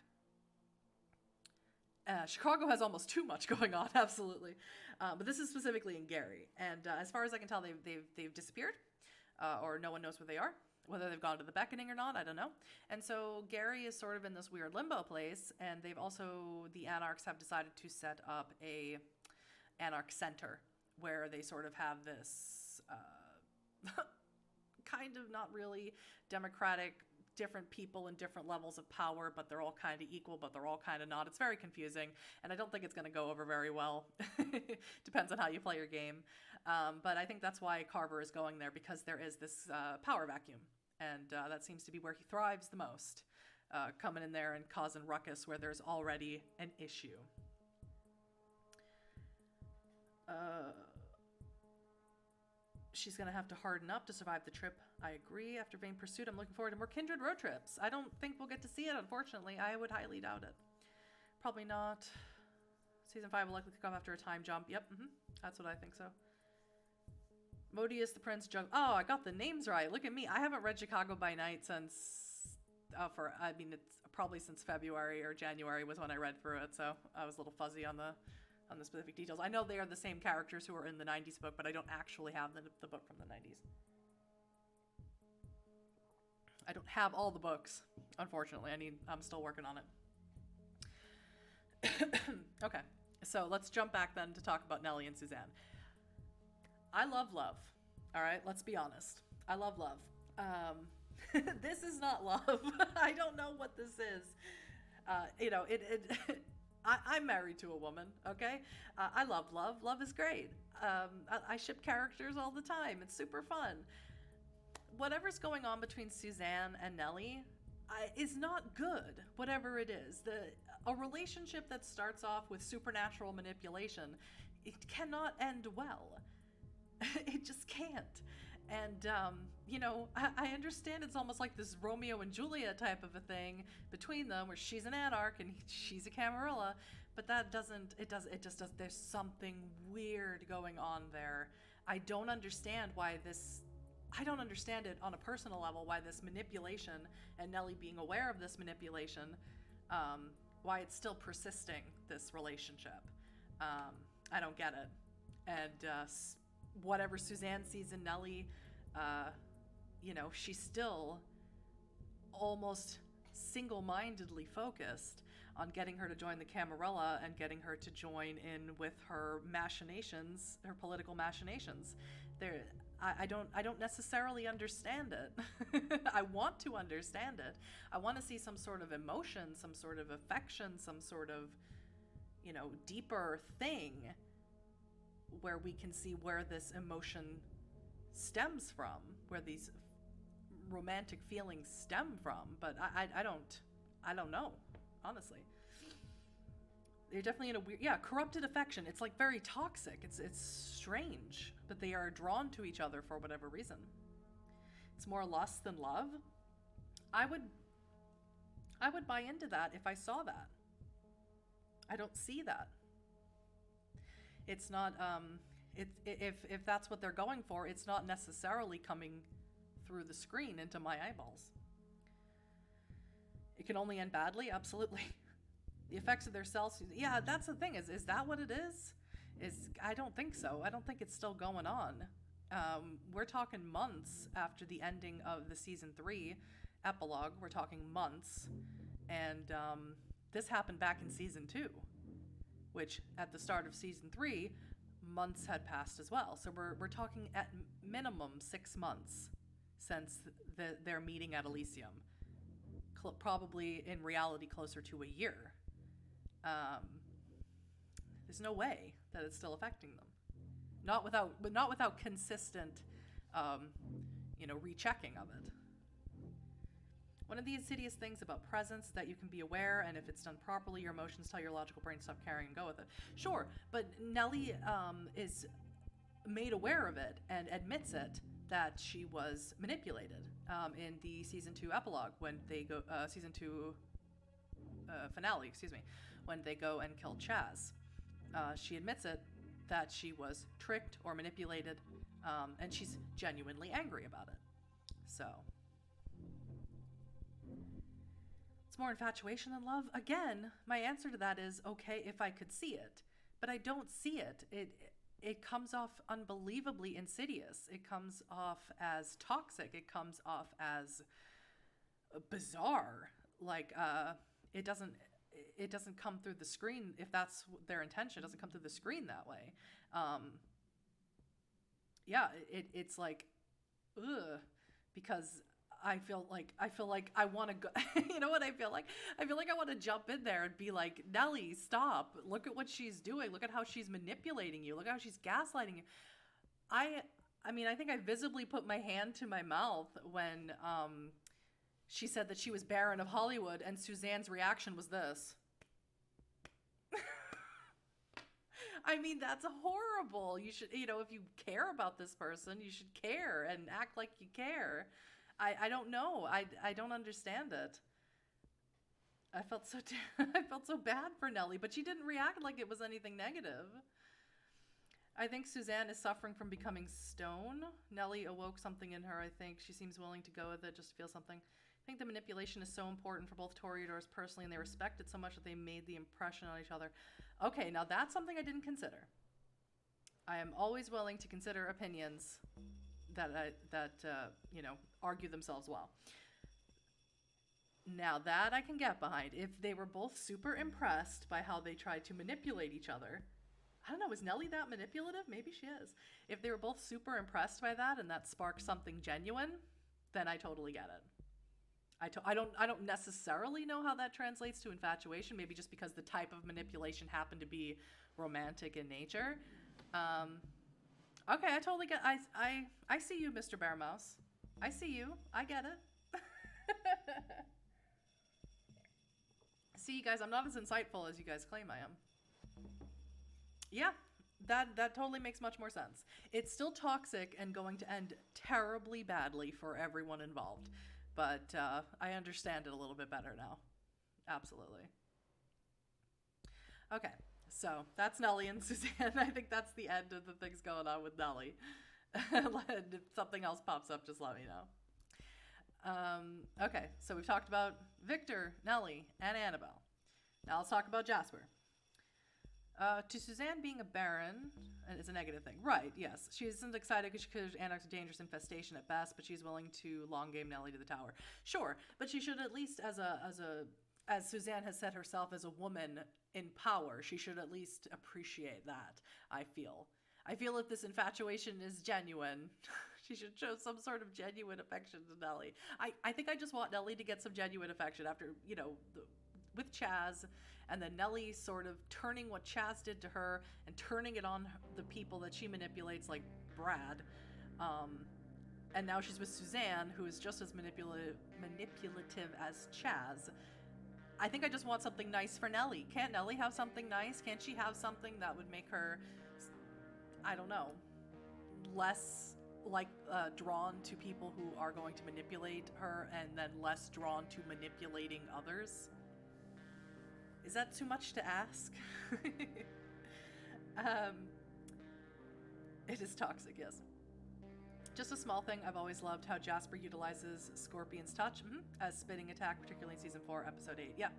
Chicago has almost too much going on, absolutely. But this is specifically in Gary. And as far as I can tell, they've disappeared, or no one knows where they are. Whether they've gone to the Beckoning or not, I don't know. And so Gary is sort of in this weird limbo place, and the Anarchs have decided to set up a Anarch Center, where they sort of have this kind of not really democratic, different people in different levels of power, but they're all kind of equal, but they're all kind of not. It's very confusing, and I don't think it's going to go over very well. Depends on how you play your game. But I think that's why Carver is going there, because there is this power vacuum, and that seems to be where he thrives the most, coming in there and causing ruckus where there's already an issue. She's going to have to harden up to survive the trip. I agree. After vain pursuit, I'm looking forward to more kindred road trips. I don't think we'll get to see it, unfortunately. I would highly doubt it. Probably not. Season 5 will likely kick off after a time jump. Yep, that's what I think so. Modius, the Prince, Oh, I got the names right. Look at me. I haven't read Chicago by Night since... it's probably since February or January was when I read through it, so I was a little fuzzy on the specific details. I know they are the same characters who are in the 90s book, but I don't actually have the book from the 90s. I don't have all the books, unfortunately. I'm still working on it. Okay, so let's jump back then to talk about Nellie and Suzanne. I love love. All right, let's be honest. I love love. This is not love. I don't know what this is. I'm married to a woman, okay? I love love. Love is great. I ship characters all the time. It's super fun. Whatever's going on between Suzanne and Nellie is not good, whatever it is. A relationship that starts off with supernatural manipulation, it cannot end well. It just can't. And, I understand it's almost like this Romeo and Juliet type of a thing between them where she's an anarch and she's a Camarilla, but there's something weird going on there. I don't understand it on a personal level, why this manipulation and Nellie being aware of this manipulation, why it's still persisting, this relationship. I don't get it. And, whatever Suzanne sees in Nellie, she's still almost single-mindedly focused on getting her to join the Camarilla and getting her to join in with her machinations, her political machinations. I don't necessarily understand it. I want to understand it. I want to see some sort of emotion, some sort of affection, some sort of, deeper thing where we can see where this emotion stems from, where these romantic feelings stem from. But I don't know, honestly. They're definitely in a weird, corrupted affection. It's like very toxic. It's strange, but they are drawn to each other for whatever reason. It's more lust than love. I would buy into that if I saw that. I don't see that. It's not, if that's what they're going for, it's not necessarily coming through the screen into my eyeballs. It can only end badly, absolutely. The effects of their cells, that's the thing, is that what it is? I don't think so. I don't think it's still going on. We're talking months after the ending of the season 3 epilogue. We're talking months. And this happened back in season 2. Which at the start of season 3, months had passed as well. So we're talking at minimum 6 months since their meeting at Elysium. Probably in reality closer to a year. There's no way that it's still affecting them. Not without consistent, rechecking of it. One of the insidious things about presence that you can be aware, and if it's done properly, your emotions tell your logical brain to stop caring and go with it. Sure, but Nellie is made aware of it and admits it that she was manipulated in the season 2 epilogue when they go season 2 finale, when they go and kill Chaz. She admits it that she was tricked or manipulated, and she's genuinely angry about it. So. It's more infatuation than love. Again, my answer to that is okay if I could see it, but I don't see it. It comes off unbelievably insidious. It comes off as toxic. It comes off as bizarre. Like it doesn't come through the screen if that's their intention. It doesn't come through the screen that way. It's like ugh, because I feel like I want to go. You know what I feel like? I feel like I want to jump in there and be like, Nellie, stop! Look at what she's doing. Look at how she's manipulating you. Look at how she's gaslighting you. I think I visibly put my hand to my mouth when she said that she was Baron of Hollywood, and Suzanne's reaction was this. I mean, that's horrible. You should, if you care about this person, you should care and act like you care. I don't know. I don't understand it. I felt so bad for Nellie, but she didn't react like it was anything negative. I think Suzanne is suffering from becoming stone. Nellie awoke something in her, I think. She seems willing to go with it just to feel something. I think the manipulation is so important for both toreadors personally, and they respect it so much that they made the impression on each other. Okay, now that's something I didn't consider. I am always willing to consider opinions that argue themselves well. Now that I can get behind. If they were both super impressed by how they tried to manipulate each other, I don't know, is Nellie that manipulative? Maybe she is. If they were both super impressed by that and that sparked something genuine, then I totally get it. I don't necessarily know how that translates to infatuation, maybe just because the type of manipulation happened to be romantic in nature. Okay, I totally get I see you, Mr. Bear Mouse. I see you. I get it. See, guys, I'm not as insightful as you guys claim I am. Yeah, that totally makes much more sense. It's still toxic and going to end terribly badly for everyone involved. But I understand it a little bit better now. Absolutely. Okay, so that's Nellie and Suzanne. I think that's the end of the things going on with Nellie. If something else pops up, just let me know. Okay, so we've talked about Victor, Nellie, and Annabelle. Now let's talk about Jasper. To Suzanne, being a Baron is a negative thing. Right, yes. She isn't excited because she could annex a dangerous infestation at best, but she's willing to long game Nellie to the tower. Sure, but she should at least, as Suzanne has said herself, as a woman in power, she should at least appreciate that, I feel. I feel if this infatuation is genuine, she should show some sort of genuine affection to Nellie. I think I just want Nellie to get some genuine affection after, with Chaz, and then Nellie sort of turning what Chaz did to her and turning it on the people that she manipulates, like Brad. And now she's with Suzanne, who is just as manipulative as Chaz. I think I just want something nice for Nellie. Can't Nellie have something nice? Can't she have something that would make her, I don't know, less drawn to people who are going to manipulate her and then less drawn to manipulating others? Is that too much to ask? It is toxic, yes. Just a small thing, I've always loved how Jasper utilizes Scorpion's touch as spitting attack, particularly in Season 4, Episode 8. Yeah.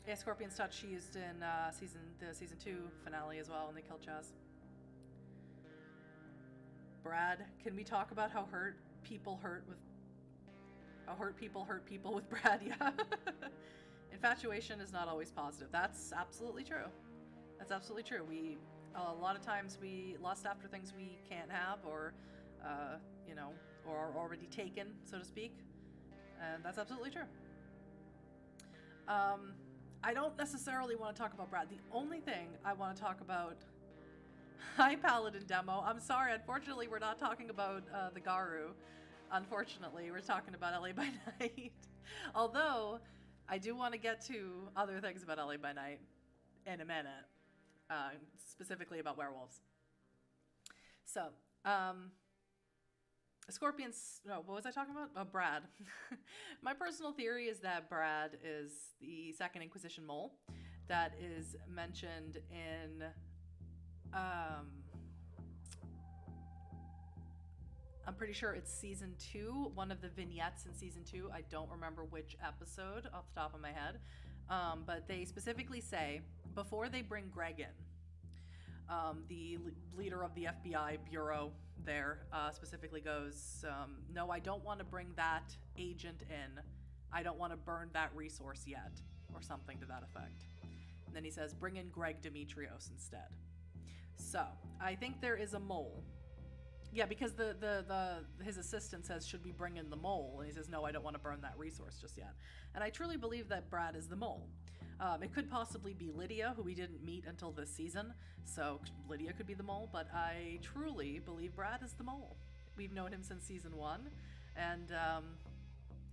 Yeah, Scorpion's touch she used in the Season 2 finale as well when they killed Chaz. Brad, can we talk about how people hurt people with Brad? Yeah. Infatuation is not always positive. That's absolutely true. That's absolutely true. A lot of times we lust after things we can't have or are already taken, so to speak. And that's absolutely true. I don't necessarily want to talk about Brad. The only thing I want to talk about... Hi, Paladin Demo. I'm sorry. Unfortunately, we're not talking about the Garu. Unfortunately, we're talking about LA by Night. Although, I do want to get to other things about LA by Night in a minute. Specifically about werewolves. So, Scorpions... No, what was I talking about? Oh, Brad. My personal theory is that Brad is the Second Inquisition mole that is mentioned in... I'm pretty sure it's Season 2, one of the vignettes in Season 2. I don't remember which episode off the top of my head. But they specifically say, before they bring Greg in, the leader of the FBI bureau there specifically goes, no, I don't want to bring that agent in. I don't want to burn that resource yet, or something to that effect. And then he says, bring in Greg Demetrios instead. So, I think there is a mole. Yeah, because his assistant says, should we bring in the mole? And he says, no, I don't want to burn that resource just yet. And I truly believe that Brad is the mole. It could possibly be Lydia, who we didn't meet until this season. So Lydia could be the mole, but I truly believe Brad is the mole. We've known him since Season 1. And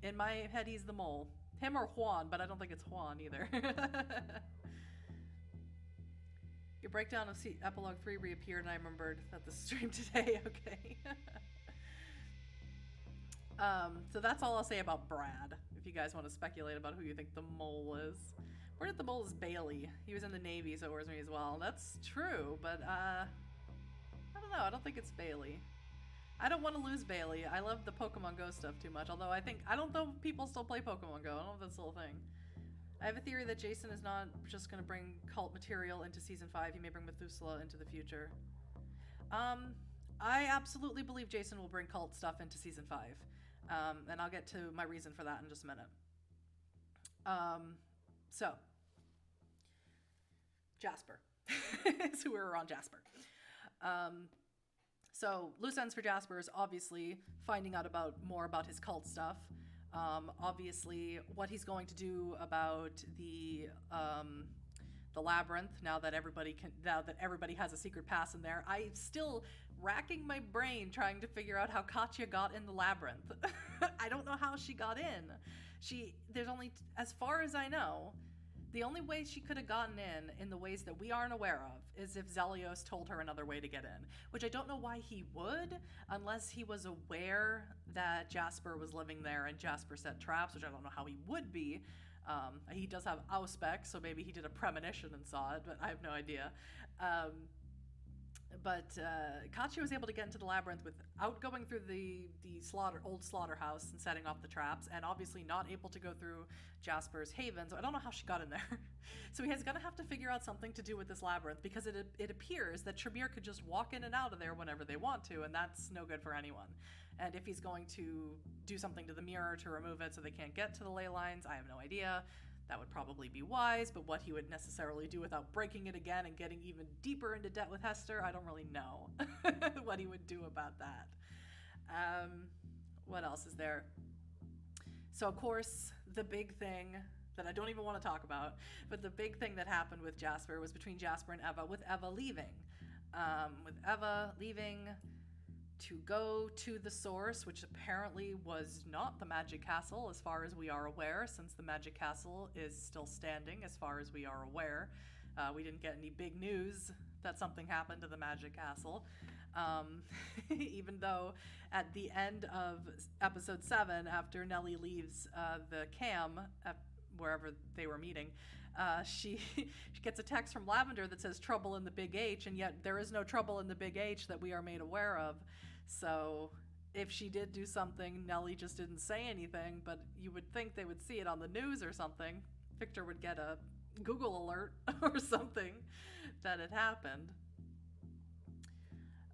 in my head, he's the mole. Him or Juan, but I don't think it's Juan either. Your breakdown of Epilogue 3 reappeared, and I remembered that the stream today. Okay. So that's all I'll say about Brad, if you guys want to speculate about who you think the mole is. Where did the mole is Bailey? He was in the Navy, so it worries me as well. That's true, but I don't know. I don't think it's Bailey. I don't want to lose Bailey. I love the Pokemon Go stuff too much, although I don't know if people still play Pokemon Go. I don't know if that's still a thing. I have a theory that Jason is not just going to bring cult material into Season 5. He may bring Methuselah into the future. I absolutely believe Jason will bring cult stuff into Season 5. And I'll get to my reason for that in just a minute. So, Jasper. So we were on Jasper. So loose ends for Jasper is obviously finding out more about his cult stuff. Obviously, what he's going to do about the labyrinth now that everybody has a secret pass in there. I'm still racking my brain trying to figure out how Katya got in the labyrinth. I don't know how she got in. There's only, as far as I know, the only way she could have gotten in the ways that we aren't aware of, is if Zelios told her another way to get in, which I don't know why he would, unless he was aware that Jasper was living there and Jasper set traps, which I don't know how he would be. He does have Auspex, so maybe he did a premonition and saw it, but I have no idea. But Katya was able to get into the labyrinth without going through the old slaughterhouse and setting off the traps, and obviously not able to go through Jasper's haven, so I don't know how she got in there. So he's going to have to figure out something to do with this labyrinth, because it appears that Tremere could just walk in and out of there whenever they want to, and that's no good for anyone. And if he's going to do something to the mirror to remove it so they can't get to the ley lines, I have no idea. That would probably be wise, but what he would necessarily do without breaking it again and getting even deeper into debt with Hester, I don't really know what he would do about that. What else is there? So, of course, the big thing that I don't even want to talk about, but the big thing that happened with Jasper was between Jasper and Eva, with Eva leaving. To go to the source, which apparently was not the Magic Castle, as far as we are aware, since the Magic Castle is still standing, as far as we are aware. We didn't get any big news that something happened to the Magic Castle. Even though at the end of episode 7, after Nellie leaves the cam, wherever they were meeting, she gets a text from Lavender that says trouble in the Big H, and yet there is no trouble in the Big H that we are made aware of. So if she did do something, Nellie just didn't say anything, but you would think they would see it on the news or something. Victor would get a Google alert or something that it happened.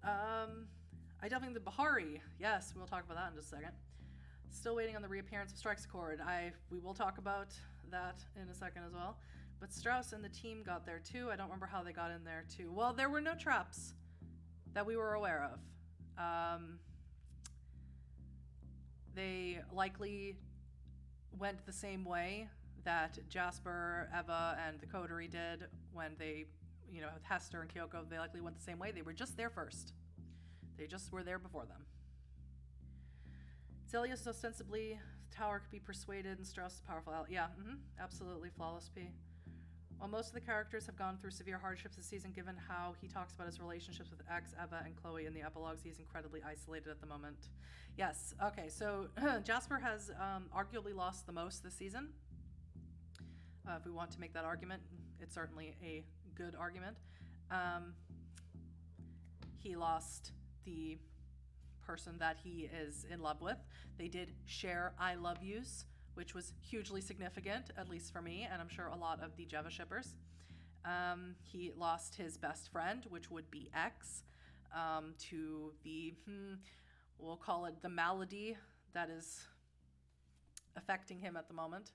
I definitely think the Bahari. Yes, we'll talk about that in just a second. Still waiting on the reappearance of Strikes Accord. We will talk about that in a second as well. But Strauss and the team got there too. I don't remember how they got in there too. Well, there were no traps that we were aware of. They likely went the same way that Jasper, Eva, and the Coterie did when they, with Hester and Kyoko. They likely went the same way. They were just there first. They just were there before them. Zelius ostensibly, the tower could be persuaded, and Strauss is powerful. Yeah, absolutely, Flawless P. While most of the characters have gone through severe hardships this season, given how he talks about his relationships with X, Eva, and Chloe in the epilogues, he's incredibly isolated at the moment. Yes, okay, so Jasper has arguably lost the most this season. If we want to make that argument, it's certainly a good argument. He lost the person that he is in love with. They did share I love yous, which was hugely significant, at least for me, and I'm sure a lot of the Jeva shippers. He lost his best friend, which would be X, to the, we'll call it the malady that is affecting him at the moment.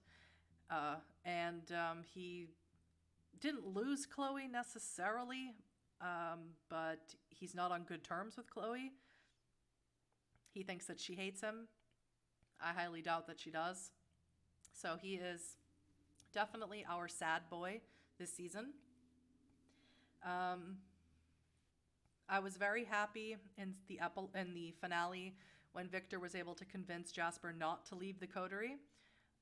And he didn't lose Chloe necessarily, but he's not on good terms with Chloe. He thinks that she hates him. I highly doubt that she does. So he is definitely our sad boy this season. I was very happy in the finale when Victor was able to convince Jasper not to leave the Coterie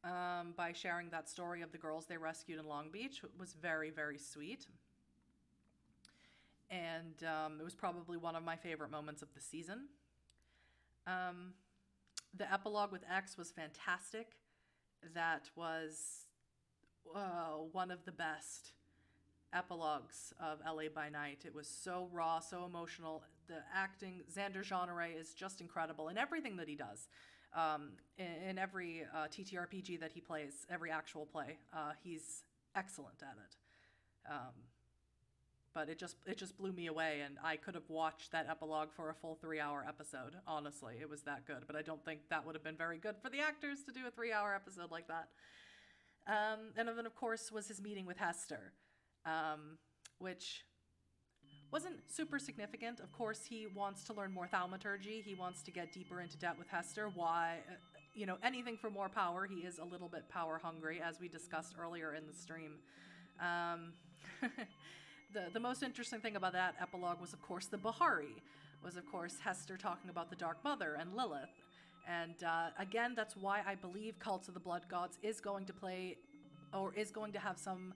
by sharing that story of the girls they rescued in Long Beach. It was very, very sweet. And it was probably one of my favorite moments of the season. The epilogue with X was fantastic. That was one of the best epilogues of LA by Night. It was so raw, so emotional. The acting, Xander Genre is just incredible in everything that he does. In every TTRPG that he plays, every actual play, he's excellent at it. but it just blew me away, and I could have watched that epilogue for a full 3-hour episode. Honestly, it was that good, but I don't think that would have been very good for the actors to do a 3-hour episode like that. And then, of course, was his meeting with Hester, which wasn't super significant. Of course, he wants to learn more thaumaturgy. He wants to get deeper into debt with Hester. Why? Anything for more power. He is a little bit power hungry, as we discussed earlier in the stream. The most interesting thing about that epilogue was, of course, the Bahari. Was, of course, Hester talking about the Dark Mother and Lilith. And again, that's why I believe Cults of the Blood Gods is going to play, or is going to have some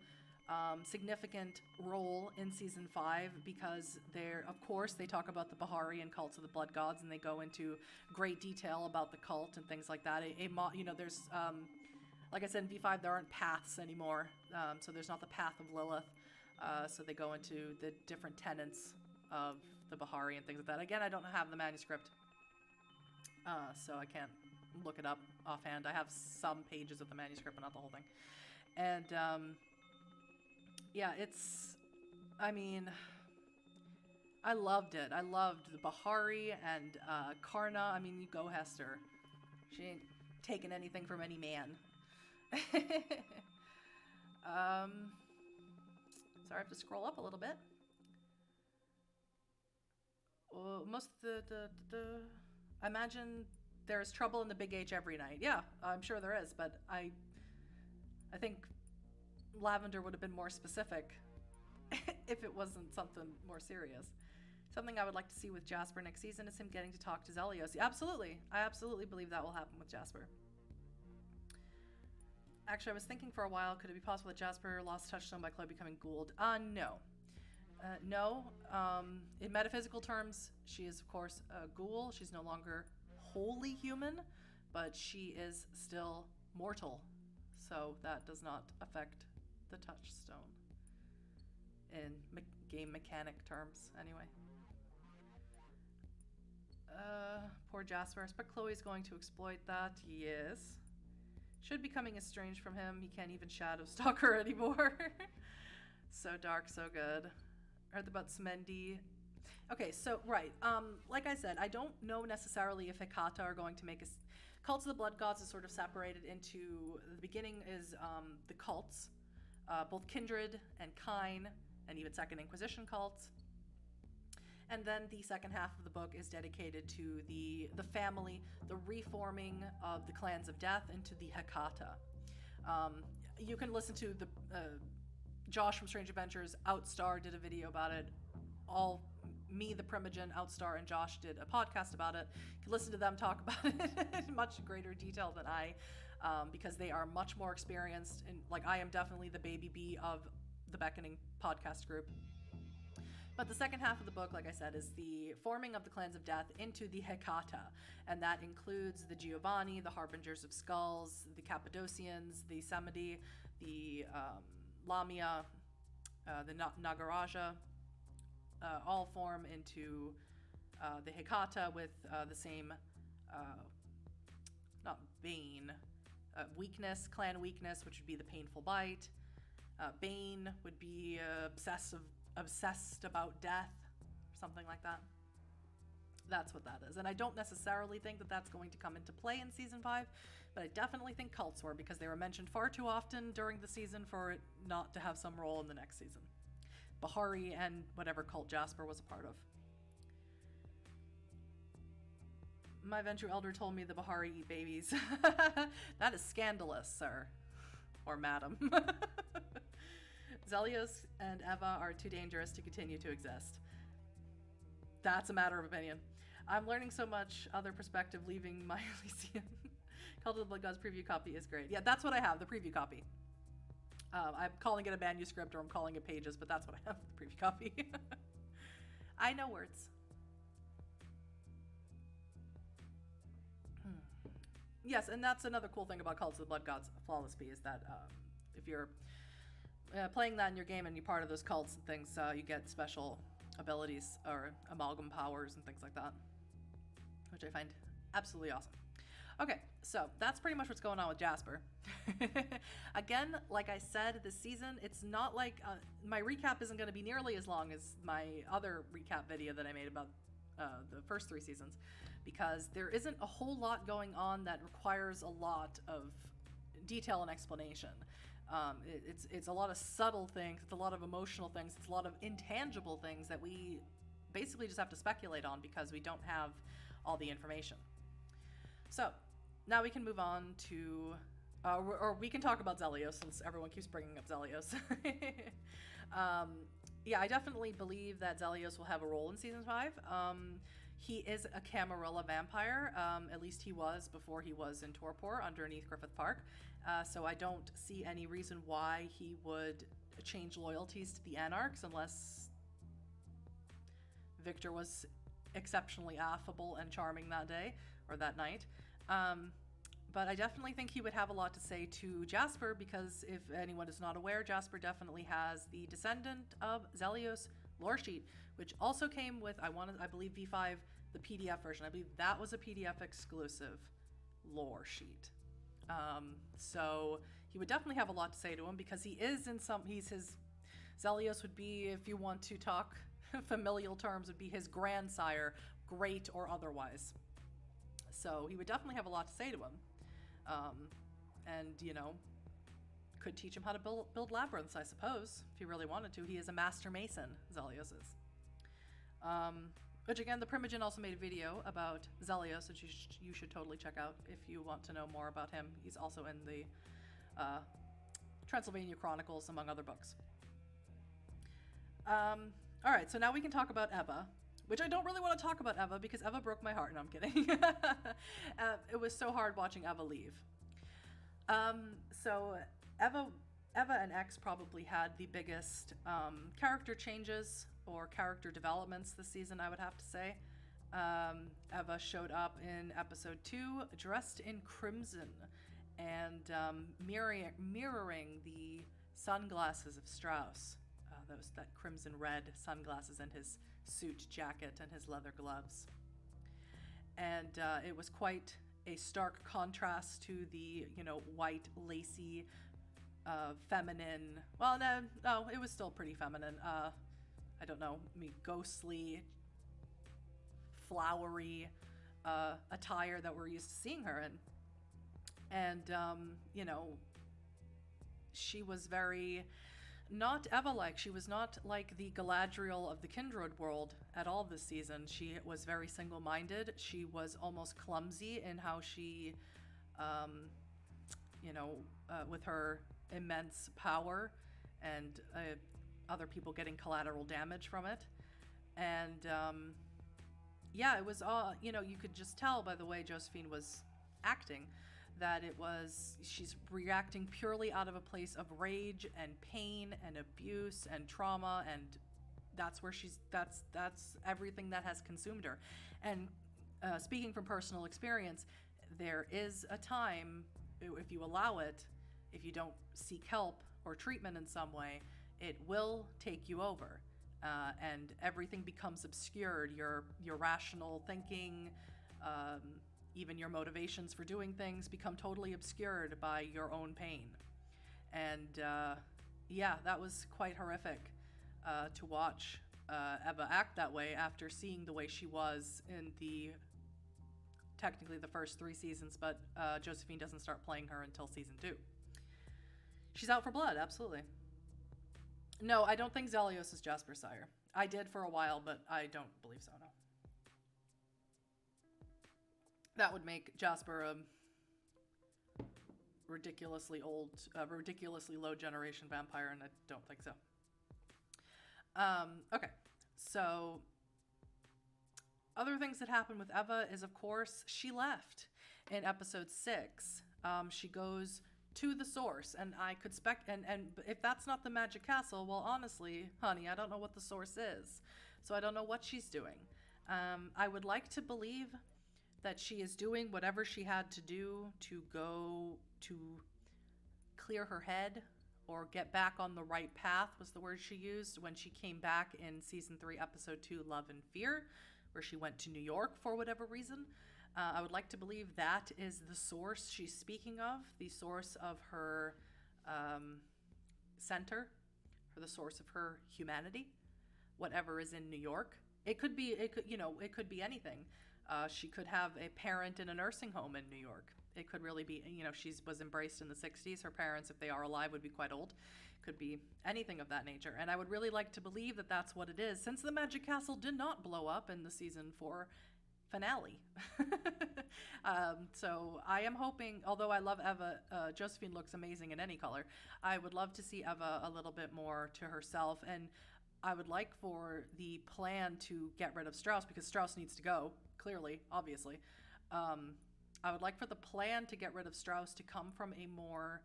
significant role in season 5, because they talk about the Bahari and Cults of the Blood Gods, and they go into great detail about the cult and things like that. There's like I said, in V5 there aren't paths anymore, so there's not the path of Lilith. So they go into the different tenets of the Bahari and things like that. Again, I don't have the manuscript, so I can't look it up offhand. I have some pages of the manuscript, but not the whole thing. And I loved it. I loved the Bahari and Karna. I mean, you go, Hester. She ain't taking anything from any man. Sorry, I have to scroll up a little bit. Most of I imagine there's trouble in the Big H every night. Yeah, I'm sure there is, but I think Lavender would have been more specific if it wasn't something more serious. Something I would like to see with Jasper next season is him getting to talk to Zelios. Yeah, absolutely. I absolutely believe that will happen with Jasper. Actually, I was thinking for a while, could it be possible that Jasper lost Touchstone by Chloe becoming Gould? No. No. In metaphysical terms, she is, of course, a ghoul. She's no longer wholly human, but she is still mortal. So that does not affect the Touchstone. In game mechanic terms, anyway. Poor Jasper. I expect Chloe's going to exploit that. Yes. Should be coming estranged from him. He can't even shadow stalk her anymore. So dark, so good. Heard about Smendi. Okay, so, right. Like I said, I don't know necessarily if Hecata are going to make a... Cults of the Blood Gods is sort of separated into... The beginning is the cults. Both Kindred and Kine, and even Second Inquisition cults. And then the second half of the book is dedicated to the family, the reforming of the clans of death into the Hecata. You can listen to the Josh from Strange Adventures, Outstar did a video about it. Me, the Primogen, Outstar, and Josh did a podcast about it. You can listen to them talk about it in much greater detail than I, because they are much more experienced. And I am definitely the baby bee of the Beckoning podcast group. But the second half of the book, like I said, is the forming of the clans of death into the Hecata. And that includes the Giovanni, the Harbingers of Skulls, the Cappadocians, the Semidi, the Lamia, the Nagaraja, all form into the Hecata with the same, not bane, weakness, clan weakness, which would be the painful bite. Bane would be obsessed about death, something like that. That's what that is. And I don't necessarily think that that's going to come into play in season 5, but I definitely think cults were, because they were mentioned far too often during the season for it not to have some role in the next season. Bahari and whatever cult Jasper was a part of. My Ventrue Elder told me the Bahari eat babies. That is scandalous, sir. Or madam. Zelios and Eva are too dangerous to continue to exist. That's a matter of opinion. I'm learning so much other perspective leaving my Elysium. Cult of the Blood Gods preview copy is great. Yeah, that's what I have, the preview copy. I'm calling it a manuscript, or I'm calling it pages, but that's what I have, the preview copy. I know words. Yes, and that's another cool thing about Cults of the Blood Gods Flawless P, is that if you're playing that in your game and you're part of those cults and things, you get special abilities or amalgam powers and things like that, which I find absolutely awesome. Okay, So that's pretty much what's going on with Jasper. Again, like I said, this season, it's not like my recap isn't going to be nearly as long as my other recap video that I made about the first 3 seasons, because there isn't a whole lot going on that requires a lot of detail and explanation. It's a lot of subtle things, it's a lot of emotional things, it's a lot of intangible things that we basically just have to speculate on because we don't have all the information. So now we can move on to, or we can talk about Zelios since everyone keeps bringing up Zelios. Yeah, I definitely believe that Zelios will have a role in season 5. He is a Camarilla vampire, at least he was before he was in Torpor underneath Griffith Park. So I don't see any reason why he would change loyalties to the Anarchs unless Victor was exceptionally affable and charming that day or that night. But I definitely think he would have a lot to say to Jasper, because if anyone is not aware, Jasper definitely has the Descendant of Zelios lore sheet, which also came with, I believe V5, the PDF version. I believe that was a PDF exclusive lore sheet. So he would definitely have a lot to say to him, because he is Zelios would be, if you want to talk familial terms, would be his grandsire, great or otherwise. So he would definitely have a lot to say to him. And, could teach him how to build labyrinths, I suppose, if he really wanted to. He is a master mason, Zelios is. Which, again, the Primogen also made a video about Zelios, which you should totally check out if you want to know more about him. He's also in the Transylvania Chronicles, among other books. All right, so now we can talk about Eva, which I don't really want to talk about Eva because Eva broke my heart. No, I'm kidding. It was so hard watching Eva leave. So Eva and X probably had the biggest character changes or character developments this season, I would have to say. Eva showed up in episode 2 dressed in crimson and mirroring the sunglasses of Strauss, that crimson red sunglasses and his suit jacket and his leather gloves. And it was quite a stark contrast to the, white, lacy, feminine, well, no, it was still pretty feminine, I don't know, ghostly, flowery attire that we're used to seeing her in. And, she was very not Eva-like. She was not like the Galadriel of the Kindred world at all this season. She was very single-minded. She was almost clumsy in how she, with her immense power and other people getting collateral damage from it. And, it was you could just tell by the way Josephine was acting that she's reacting purely out of a place of rage and pain and abuse and trauma, and that's where that's everything that has consumed her. And speaking from personal experience, there is a time, if you allow it, if you don't seek help or treatment in some way, it will take you over, and everything becomes obscured. Your rational thinking, even your motivations for doing things become totally obscured by your own pain. And that was quite horrific to watch Eva act that way after seeing the way she was in technically the first 3 seasons, but Josephine doesn't start playing her until season 2. She's out for blood, absolutely. No, I don't think Zelios is Jasper's sire. I did for a while, but I don't believe so, no. That would make Jasper a ridiculously low generation vampire, and I don't think so. Okay, so other things that happened with Eva is, of course, she left in episode 6. She goes to the source, and I could and if that's not the magic castle, well, honestly, honey, I don't know what the source is, so I don't know what she's doing. I would like to believe that she is doing whatever she had to do to go to clear her head or get back on the right path, was the word she used when she came back in season 3, episode 2, Love and Fear, where she went to New York for whatever reason. I would like to believe that is the source she's speaking of, the source of her center, or the source of her humanity, whatever is in New York. It could be anything. She could have a parent in a nursing home in New York. It could really be, she was embraced in the 60s. Her parents, if they are alive, would be quite old. Could be anything of that nature. And I would really like to believe that that's what it is, since the Magic Castle did not blow up in the season 4 finale. So I am hoping, although I love Eva, Josephine looks amazing in any color. I would love to see Eva a little bit more to herself, and I would like for the plan to get rid of Strauss, because Strauss needs to go, clearly, obviously. I would like for the plan to get rid of Strauss to come from a more,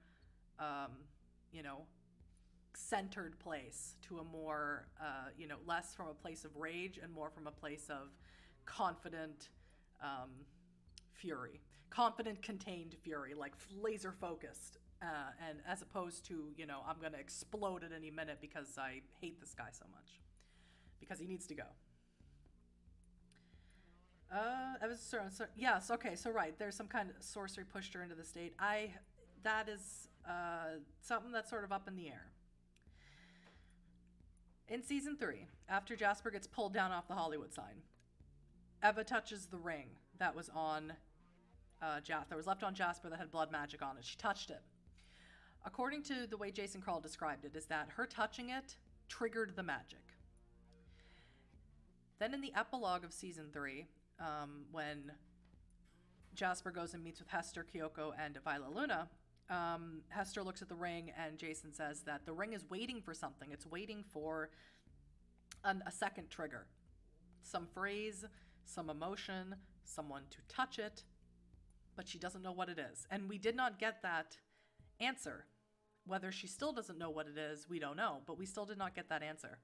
centered place, to a more, less from a place of rage and more from a place of confident fury. Confident, contained fury, like laser focused. And as opposed to, I'm going to explode at any minute because I hate this guy so much. Because he needs to go. Yes, okay, so right, there's some kind of sorcery pushed her into the state. That is something that's sort of up in the air. In season 3, after Jasper gets pulled down off the Hollywood sign, Eva touches the ring that was on that was left on Jasper that had blood magic on it. She touched it. According to the way Jason Krall described it, is that her touching it triggered the magic. Then in the epilogue of season 3, when Jasper goes and meets with Hester, Kyoko, and Viola Luna, Hester looks at the ring and Jason says that the ring is waiting for something. It's waiting for a second trigger. Some phrase, some emotion, someone to touch it, but she doesn't know what it is. And we did not get that answer. Whether she still doesn't know what it is, we don't know, but we still did not get that answer.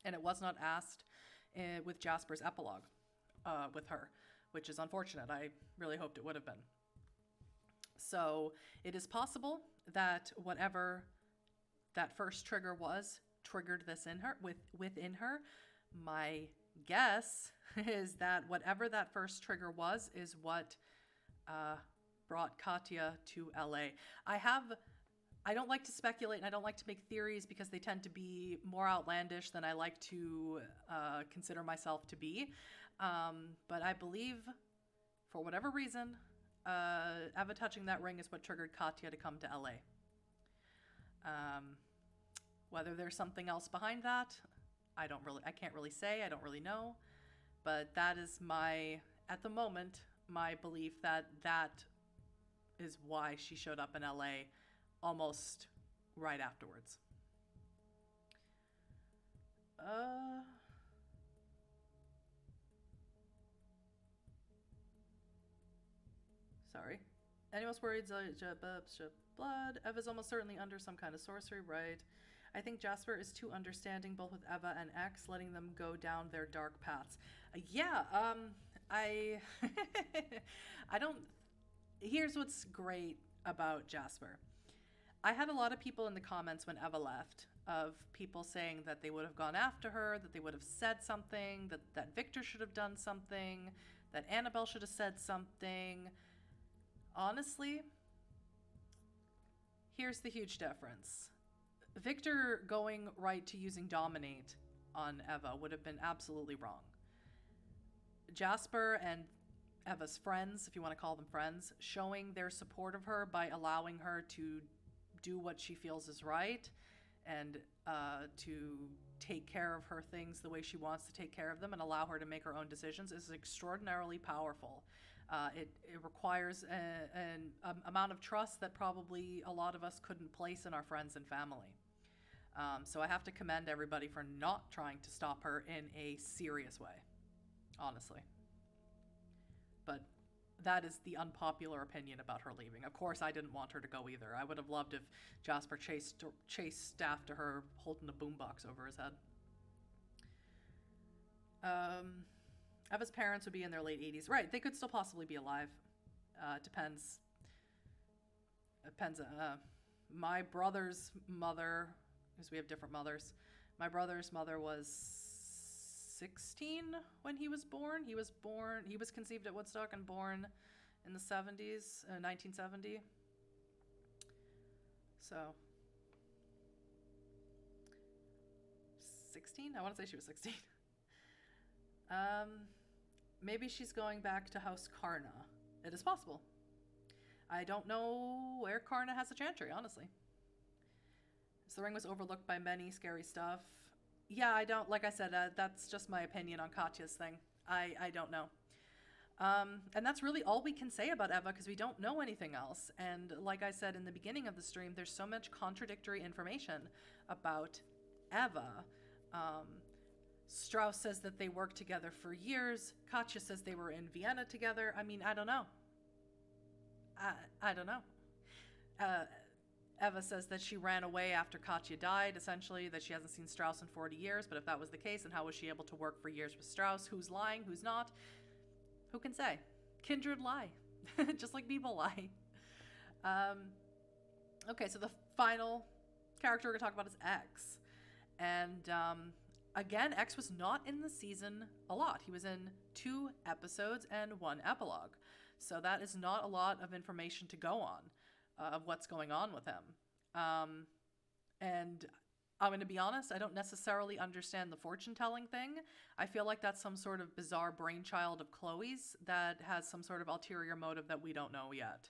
And it was not asked with Jasper's epilogue with her, which is unfortunate. I really hoped it would have been. So it is possible that whatever that first trigger was triggered this in her, within her. My guess is that whatever that first trigger was is what brought Katya to LA. I don't like to speculate and I don't like to make theories because they tend to be more outlandish than I like to consider myself to be. But I believe, for whatever reason, Eva touching that ring is what triggered Katya to come to LA. Whether there's something else behind that, I can't really say. I don't really know. But that is at the moment, my belief that is why she showed up in LA almost right afterwards. Sorry. Anyone's worried? Blood. Eva's almost certainly under some kind of sorcery, right? I think Jasper is too understanding, both with Eva and X, letting them go down their dark paths. I don't. Here's what's great about Jasper. I had a lot of people in the comments when Eva left, of people saying that they would have gone after her, that they would have said something, that Victor should have done something, that Annabelle should have said something. Honestly, here's the huge difference. Victor going right to using Dominate on Eva would have been absolutely wrong. Jasper and Eva's friends, if you want to call them friends, showing their support of her by allowing her to do what she feels is right and to take care of her things the way she wants to take care of them and allow her to make her own decisions is extraordinarily powerful. It requires an amount of trust that probably a lot of us couldn't place in our friends and family. So I have to commend everybody for not trying to stop her in a serious way, honestly. But that is the unpopular opinion about her leaving. Of course, I didn't want her to go either. I would have loved if Jasper chased after her holding a boombox over his head. Eva's parents would be in their late 80s. Right, they could still possibly be alive. Depends. My brother's mother, because we have different mothers, my brother's mother was 16 when he was born. He was conceived at Woodstock and born in the 70s, 1970. So 16? I want to say she was 16. Maybe she's going back to House Karna. It is possible. I don't know where Karna has a chantry, honestly. So the ring was overlooked by many scary stuff. Yeah, I don't, like I said, that's just my opinion on Katya's thing. I don't know. And that's really all we can say about Eva because we don't know anything else. And like I said in the beginning of the stream, there's so much contradictory information about Eva. Strauss says that they worked together for years. Katya says they were in Vienna together. I mean, I don't know. I don't know. Eva says that she ran away after Katya died, essentially, that she hasn't seen Strauss in 40 years. But if that was the case, then how was she able to work for years with Strauss? Who's lying? Who's not? Who can say? Kindred lie. Just like people lie. Okay, so the final character we're going to talk about is X. And again, X was not in the season a lot. He was in 2 episodes and 1 epilogue. So that is not a lot of information to go on of what's going on with him. And I'm going to be honest, I don't necessarily understand the fortune-telling thing. I feel like that's some sort of bizarre brainchild of Chloe's that has some sort of ulterior motive that we don't know yet.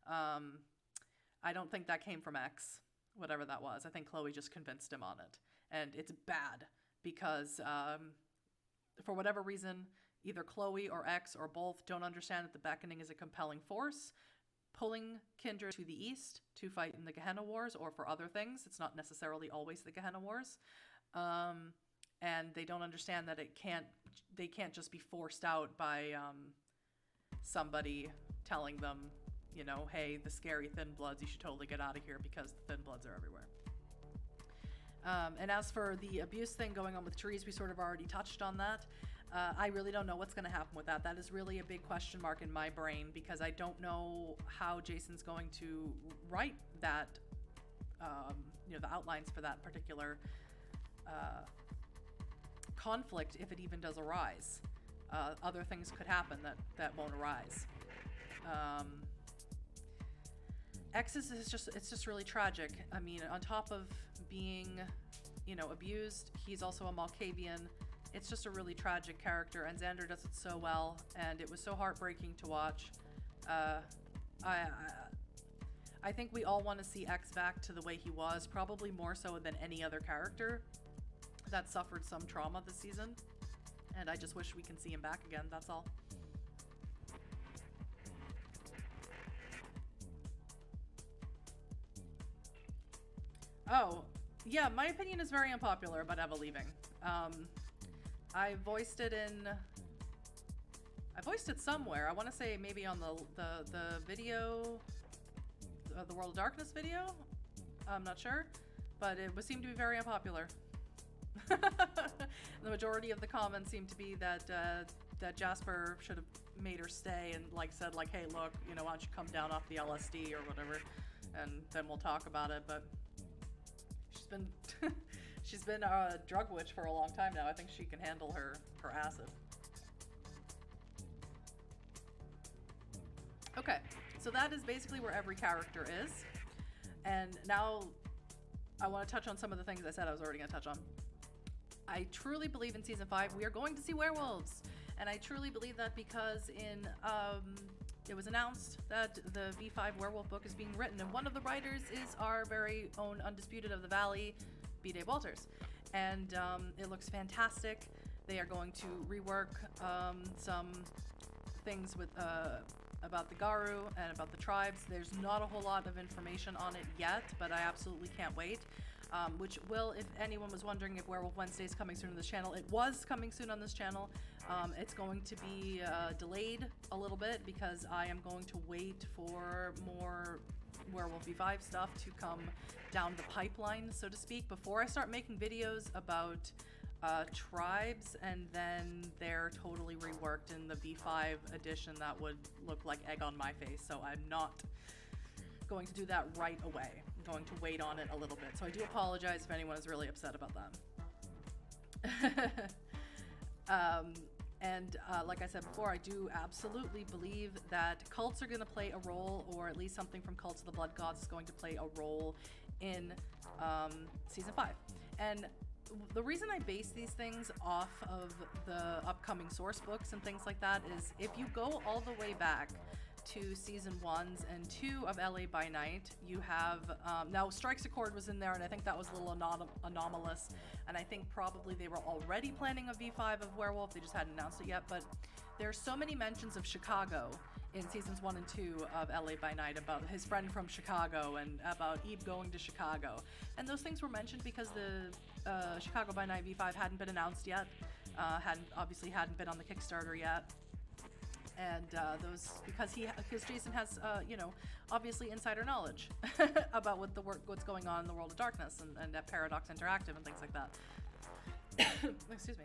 I don't think that came from X, whatever that was. I think Chloe just convinced him on it. And it's bad because for whatever reason, either Chloe or X or both don't understand that the Beckoning is a compelling force, pulling Kindred to the east to fight in the Gehenna Wars or for other things. It's not necessarily always the Gehenna Wars. And they don't understand that they can't just be forced out by somebody telling them, you know, hey, the scary Thin Bloods, you should totally get out of here because the Thin Bloods are everywhere. And as for the abuse thing going on with Therese, we sort of already touched on that. I really don't know what's going to happen with that. That is really a big question mark in my brain because I don't know how Jason's going to write that, the outlines for that particular conflict if it even does arise. Other things could happen that won't arise. X is just really tragic. I mean, on top of being, abused, he's also a Malkavian. It's just a really tragic character, and Xander does it so well, and it was so heartbreaking to watch. I think we all want to see X back to the way he was, probably more so than any other character that suffered some trauma this season, and I just wish we can see him back again, that's all. Oh, yeah, my opinion is very unpopular about Eva leaving. I voiced it somewhere. I want to say maybe on the video, the World of Darkness video. I'm not sure, but it seemed to be very unpopular. The majority of the comments seem to be that Jasper should have made her stay and said hey, look, why don't you come down off the LSD or whatever, and then we'll talk about it. But she's been a drug witch for a long time now. I think she can handle her acid. Okay, so that is basically where every character is. And now I want to touch on some of the things I said I was already going to touch on. I truly believe in Season 5 we are going to see werewolves. And I truly believe that because it was announced that the V5 werewolf book is being written, and one of the writers is our very own Undisputed of the Valley, B. Dave Walters. And it looks fantastic. They are going to rework some things with about the Garu and about the tribes. There's not a whole lot of information on it yet, but I absolutely can't wait. Which will, if anyone was wondering if Werewolf Wednesday is coming soon on this channel, it was coming soon on this channel. It's going to be delayed a little bit because I am going to wait for more Werewolf V5 stuff to come down the pipeline, so to speak, before I start making videos about tribes and then they're totally reworked in the V5 edition. That would look like egg on my face, so I'm not going to do that right away. I'm going to wait on it a little bit, so I do apologize if anyone is really upset about that. Um, and like I said before, I do absolutely believe that cults are going to play a role, or at least something from Cults of the Blood Gods is going to play a role in season 5. And the reason I base these things off of the upcoming source books and things like that is if you go all the way back to season 1s and 2 of LA by Night, you have now Strikes Accord was in there, and I think that was a little anomalous, and I think probably they were already planning a V5 of Werewolf, they just hadn't announced it yet. But there's so many mentions of Chicago in seasons 1 and 2 of LA by Night, about his friend from Chicago and about Eve going to Chicago, and those things were mentioned because the Chicago by Night V5 hadn't been announced yet, hadn't been on the Kickstarter yet. And those because Jason has obviously insider knowledge about what's going on in the World of Darkness and at Paradox Interactive and things like that. Excuse me.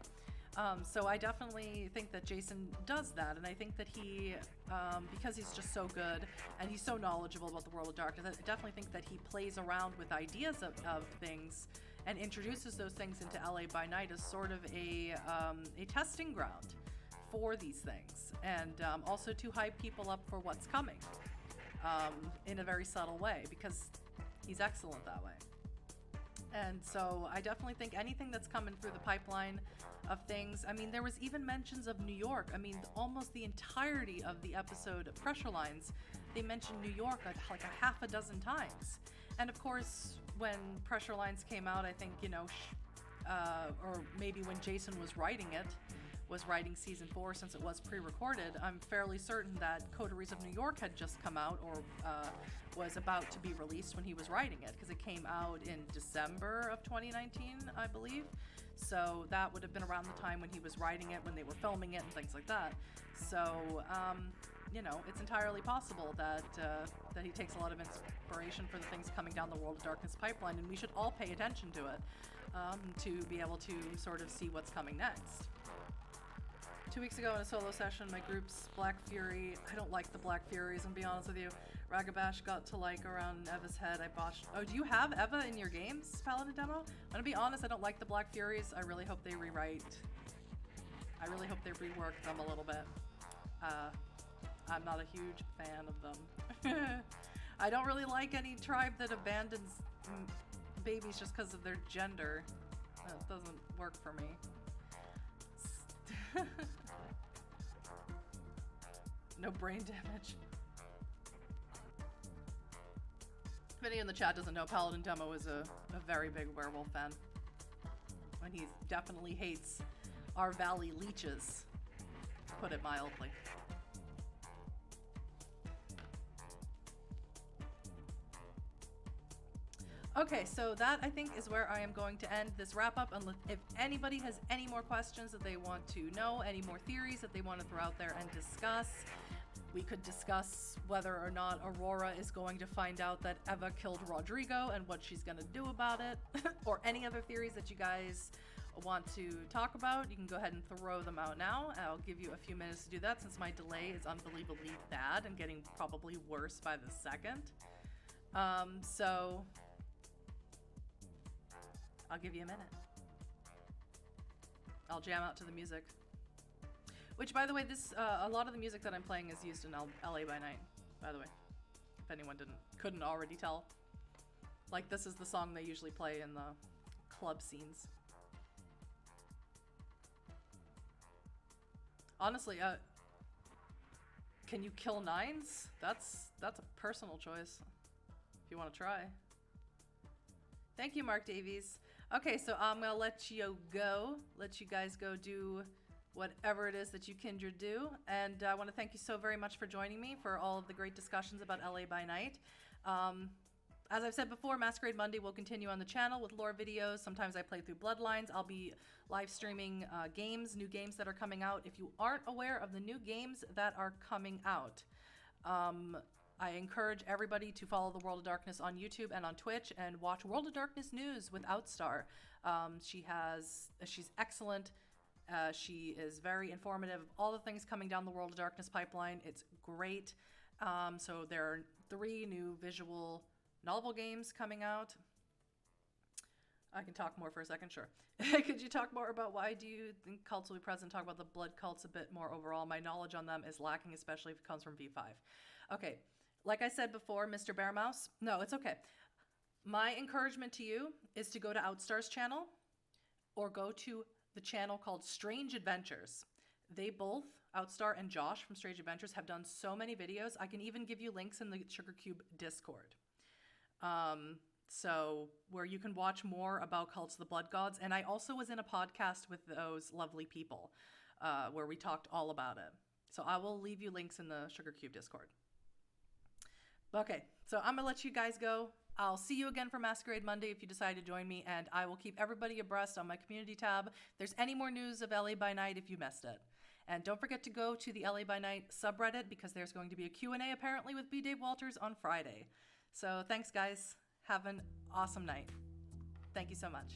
So I definitely think that Jason does that, and I think that he, because he's just so good and he's so knowledgeable about the World of Darkness, I definitely think that he plays around with ideas of things and introduces those things into LA by Night as sort of a testing ground for these things, and also to hype people up for what's coming in a very subtle way, because he's excellent that way. And so I definitely think anything that's coming through the pipeline of things, I mean, there was even mentions of New York. I mean, almost the entirety of the episode of Pressure Lines, they mentioned New York like a half a dozen times. And of course, when Pressure Lines came out, I think, or maybe when Jason was writing season 4, since it was pre-recorded, I'm fairly certain that Coteries of New York had just come out, or was about to be released when he was writing it, because it came out in December of 2019, I believe. So that would have been around the time when he was writing it, when they were filming it and things like that. So, it's entirely possible that he takes a lot of inspiration for the things coming down the World of Darkness pipeline, and we should all pay attention to it to be able to sort of see what's coming next. 2 weeks ago in a solo session, my group's Black Fury, I don't like the Black Furies, and be honest with you, Ragabash got to like around Eva's head. I botched. Oh, do you have Eva in your games, Paladin demo? I'm gonna be honest, I don't like the Black Furies. I really hope they rewrite. I really hope they rework them a little bit. I'm not a huge fan of them. I don't really like any tribe that abandons babies just because of their gender. It doesn't work for me. No brain damage. If any in the chat doesn't know, Paladin Demo is a very big werewolf fan. And he definitely hates our valley leeches, to put it mildly. Okay, so that I think is where I am going to end this wrap up. Unless if anybody has any more questions that they want to know, any more theories that they want to throw out there and discuss, we could discuss whether or not Aurora is going to find out that Eva killed Rodrigo and what she's going to do about it, or any other theories that you guys want to talk about. You can go ahead and throw them out now. I'll give you a few minutes to do that, since my delay is unbelievably bad and getting probably worse by the second. So I'll give you a minute. I'll jam out to the music. Which, by the way, a lot of the music that I'm playing is used in LA by Night, by the way. If anyone couldn't already tell. Like, this is the song they usually play in the club scenes. Honestly, can you kill 9s? That's a personal choice, if you want to try. Thank you, Mark Davies. Okay, so I'm gonna let you guys go do whatever it is that you kindred do, and I want to thank you so very much for joining me for all of the great discussions about LA by Night. As I've said before, Masquerade Monday will continue on the channel with lore videos. Sometimes I play through Bloodlines. I'll be live streaming new games that are coming out. If you aren't aware of the new games that are coming out, I encourage everybody to follow the World of Darkness on YouTube and on Twitch and watch World of Darkness News with Outstar. She's excellent. She is very informative. All the things coming down the World of Darkness pipeline, it's great. So there are 3 new visual novel games coming out. I can talk more for a second, sure. Could you talk more about why do you think cults will be present? Talk about the blood cults a bit more overall. My knowledge on them is lacking, especially if it comes from V5. Okay, like I said before, Mr. Bear Mouse, no, it's okay. My encouragement to you is to go to Outstar's channel or go to the channel called Strange Adventures. They both, Outstar and Josh from Strange Adventures, have done so many videos. I can even give you links in the Sugar Cube Discord. So where you can watch more about cults of the blood gods. And I also was in a podcast with those lovely people where we talked all about it. So I will leave you links in the Sugar Cube Discord. Okay, so I'm going to let you guys go. I'll see you again for Masquerade Monday if you decide to join me, and I will keep everybody abreast on my community tab. If there's any more news of LA by Night if you missed it. And don't forget to go to the LA by Night subreddit because there's going to be a Q&A apparently with B. Dave Walters on Friday. So thanks, guys. Have an awesome night. Thank you so much.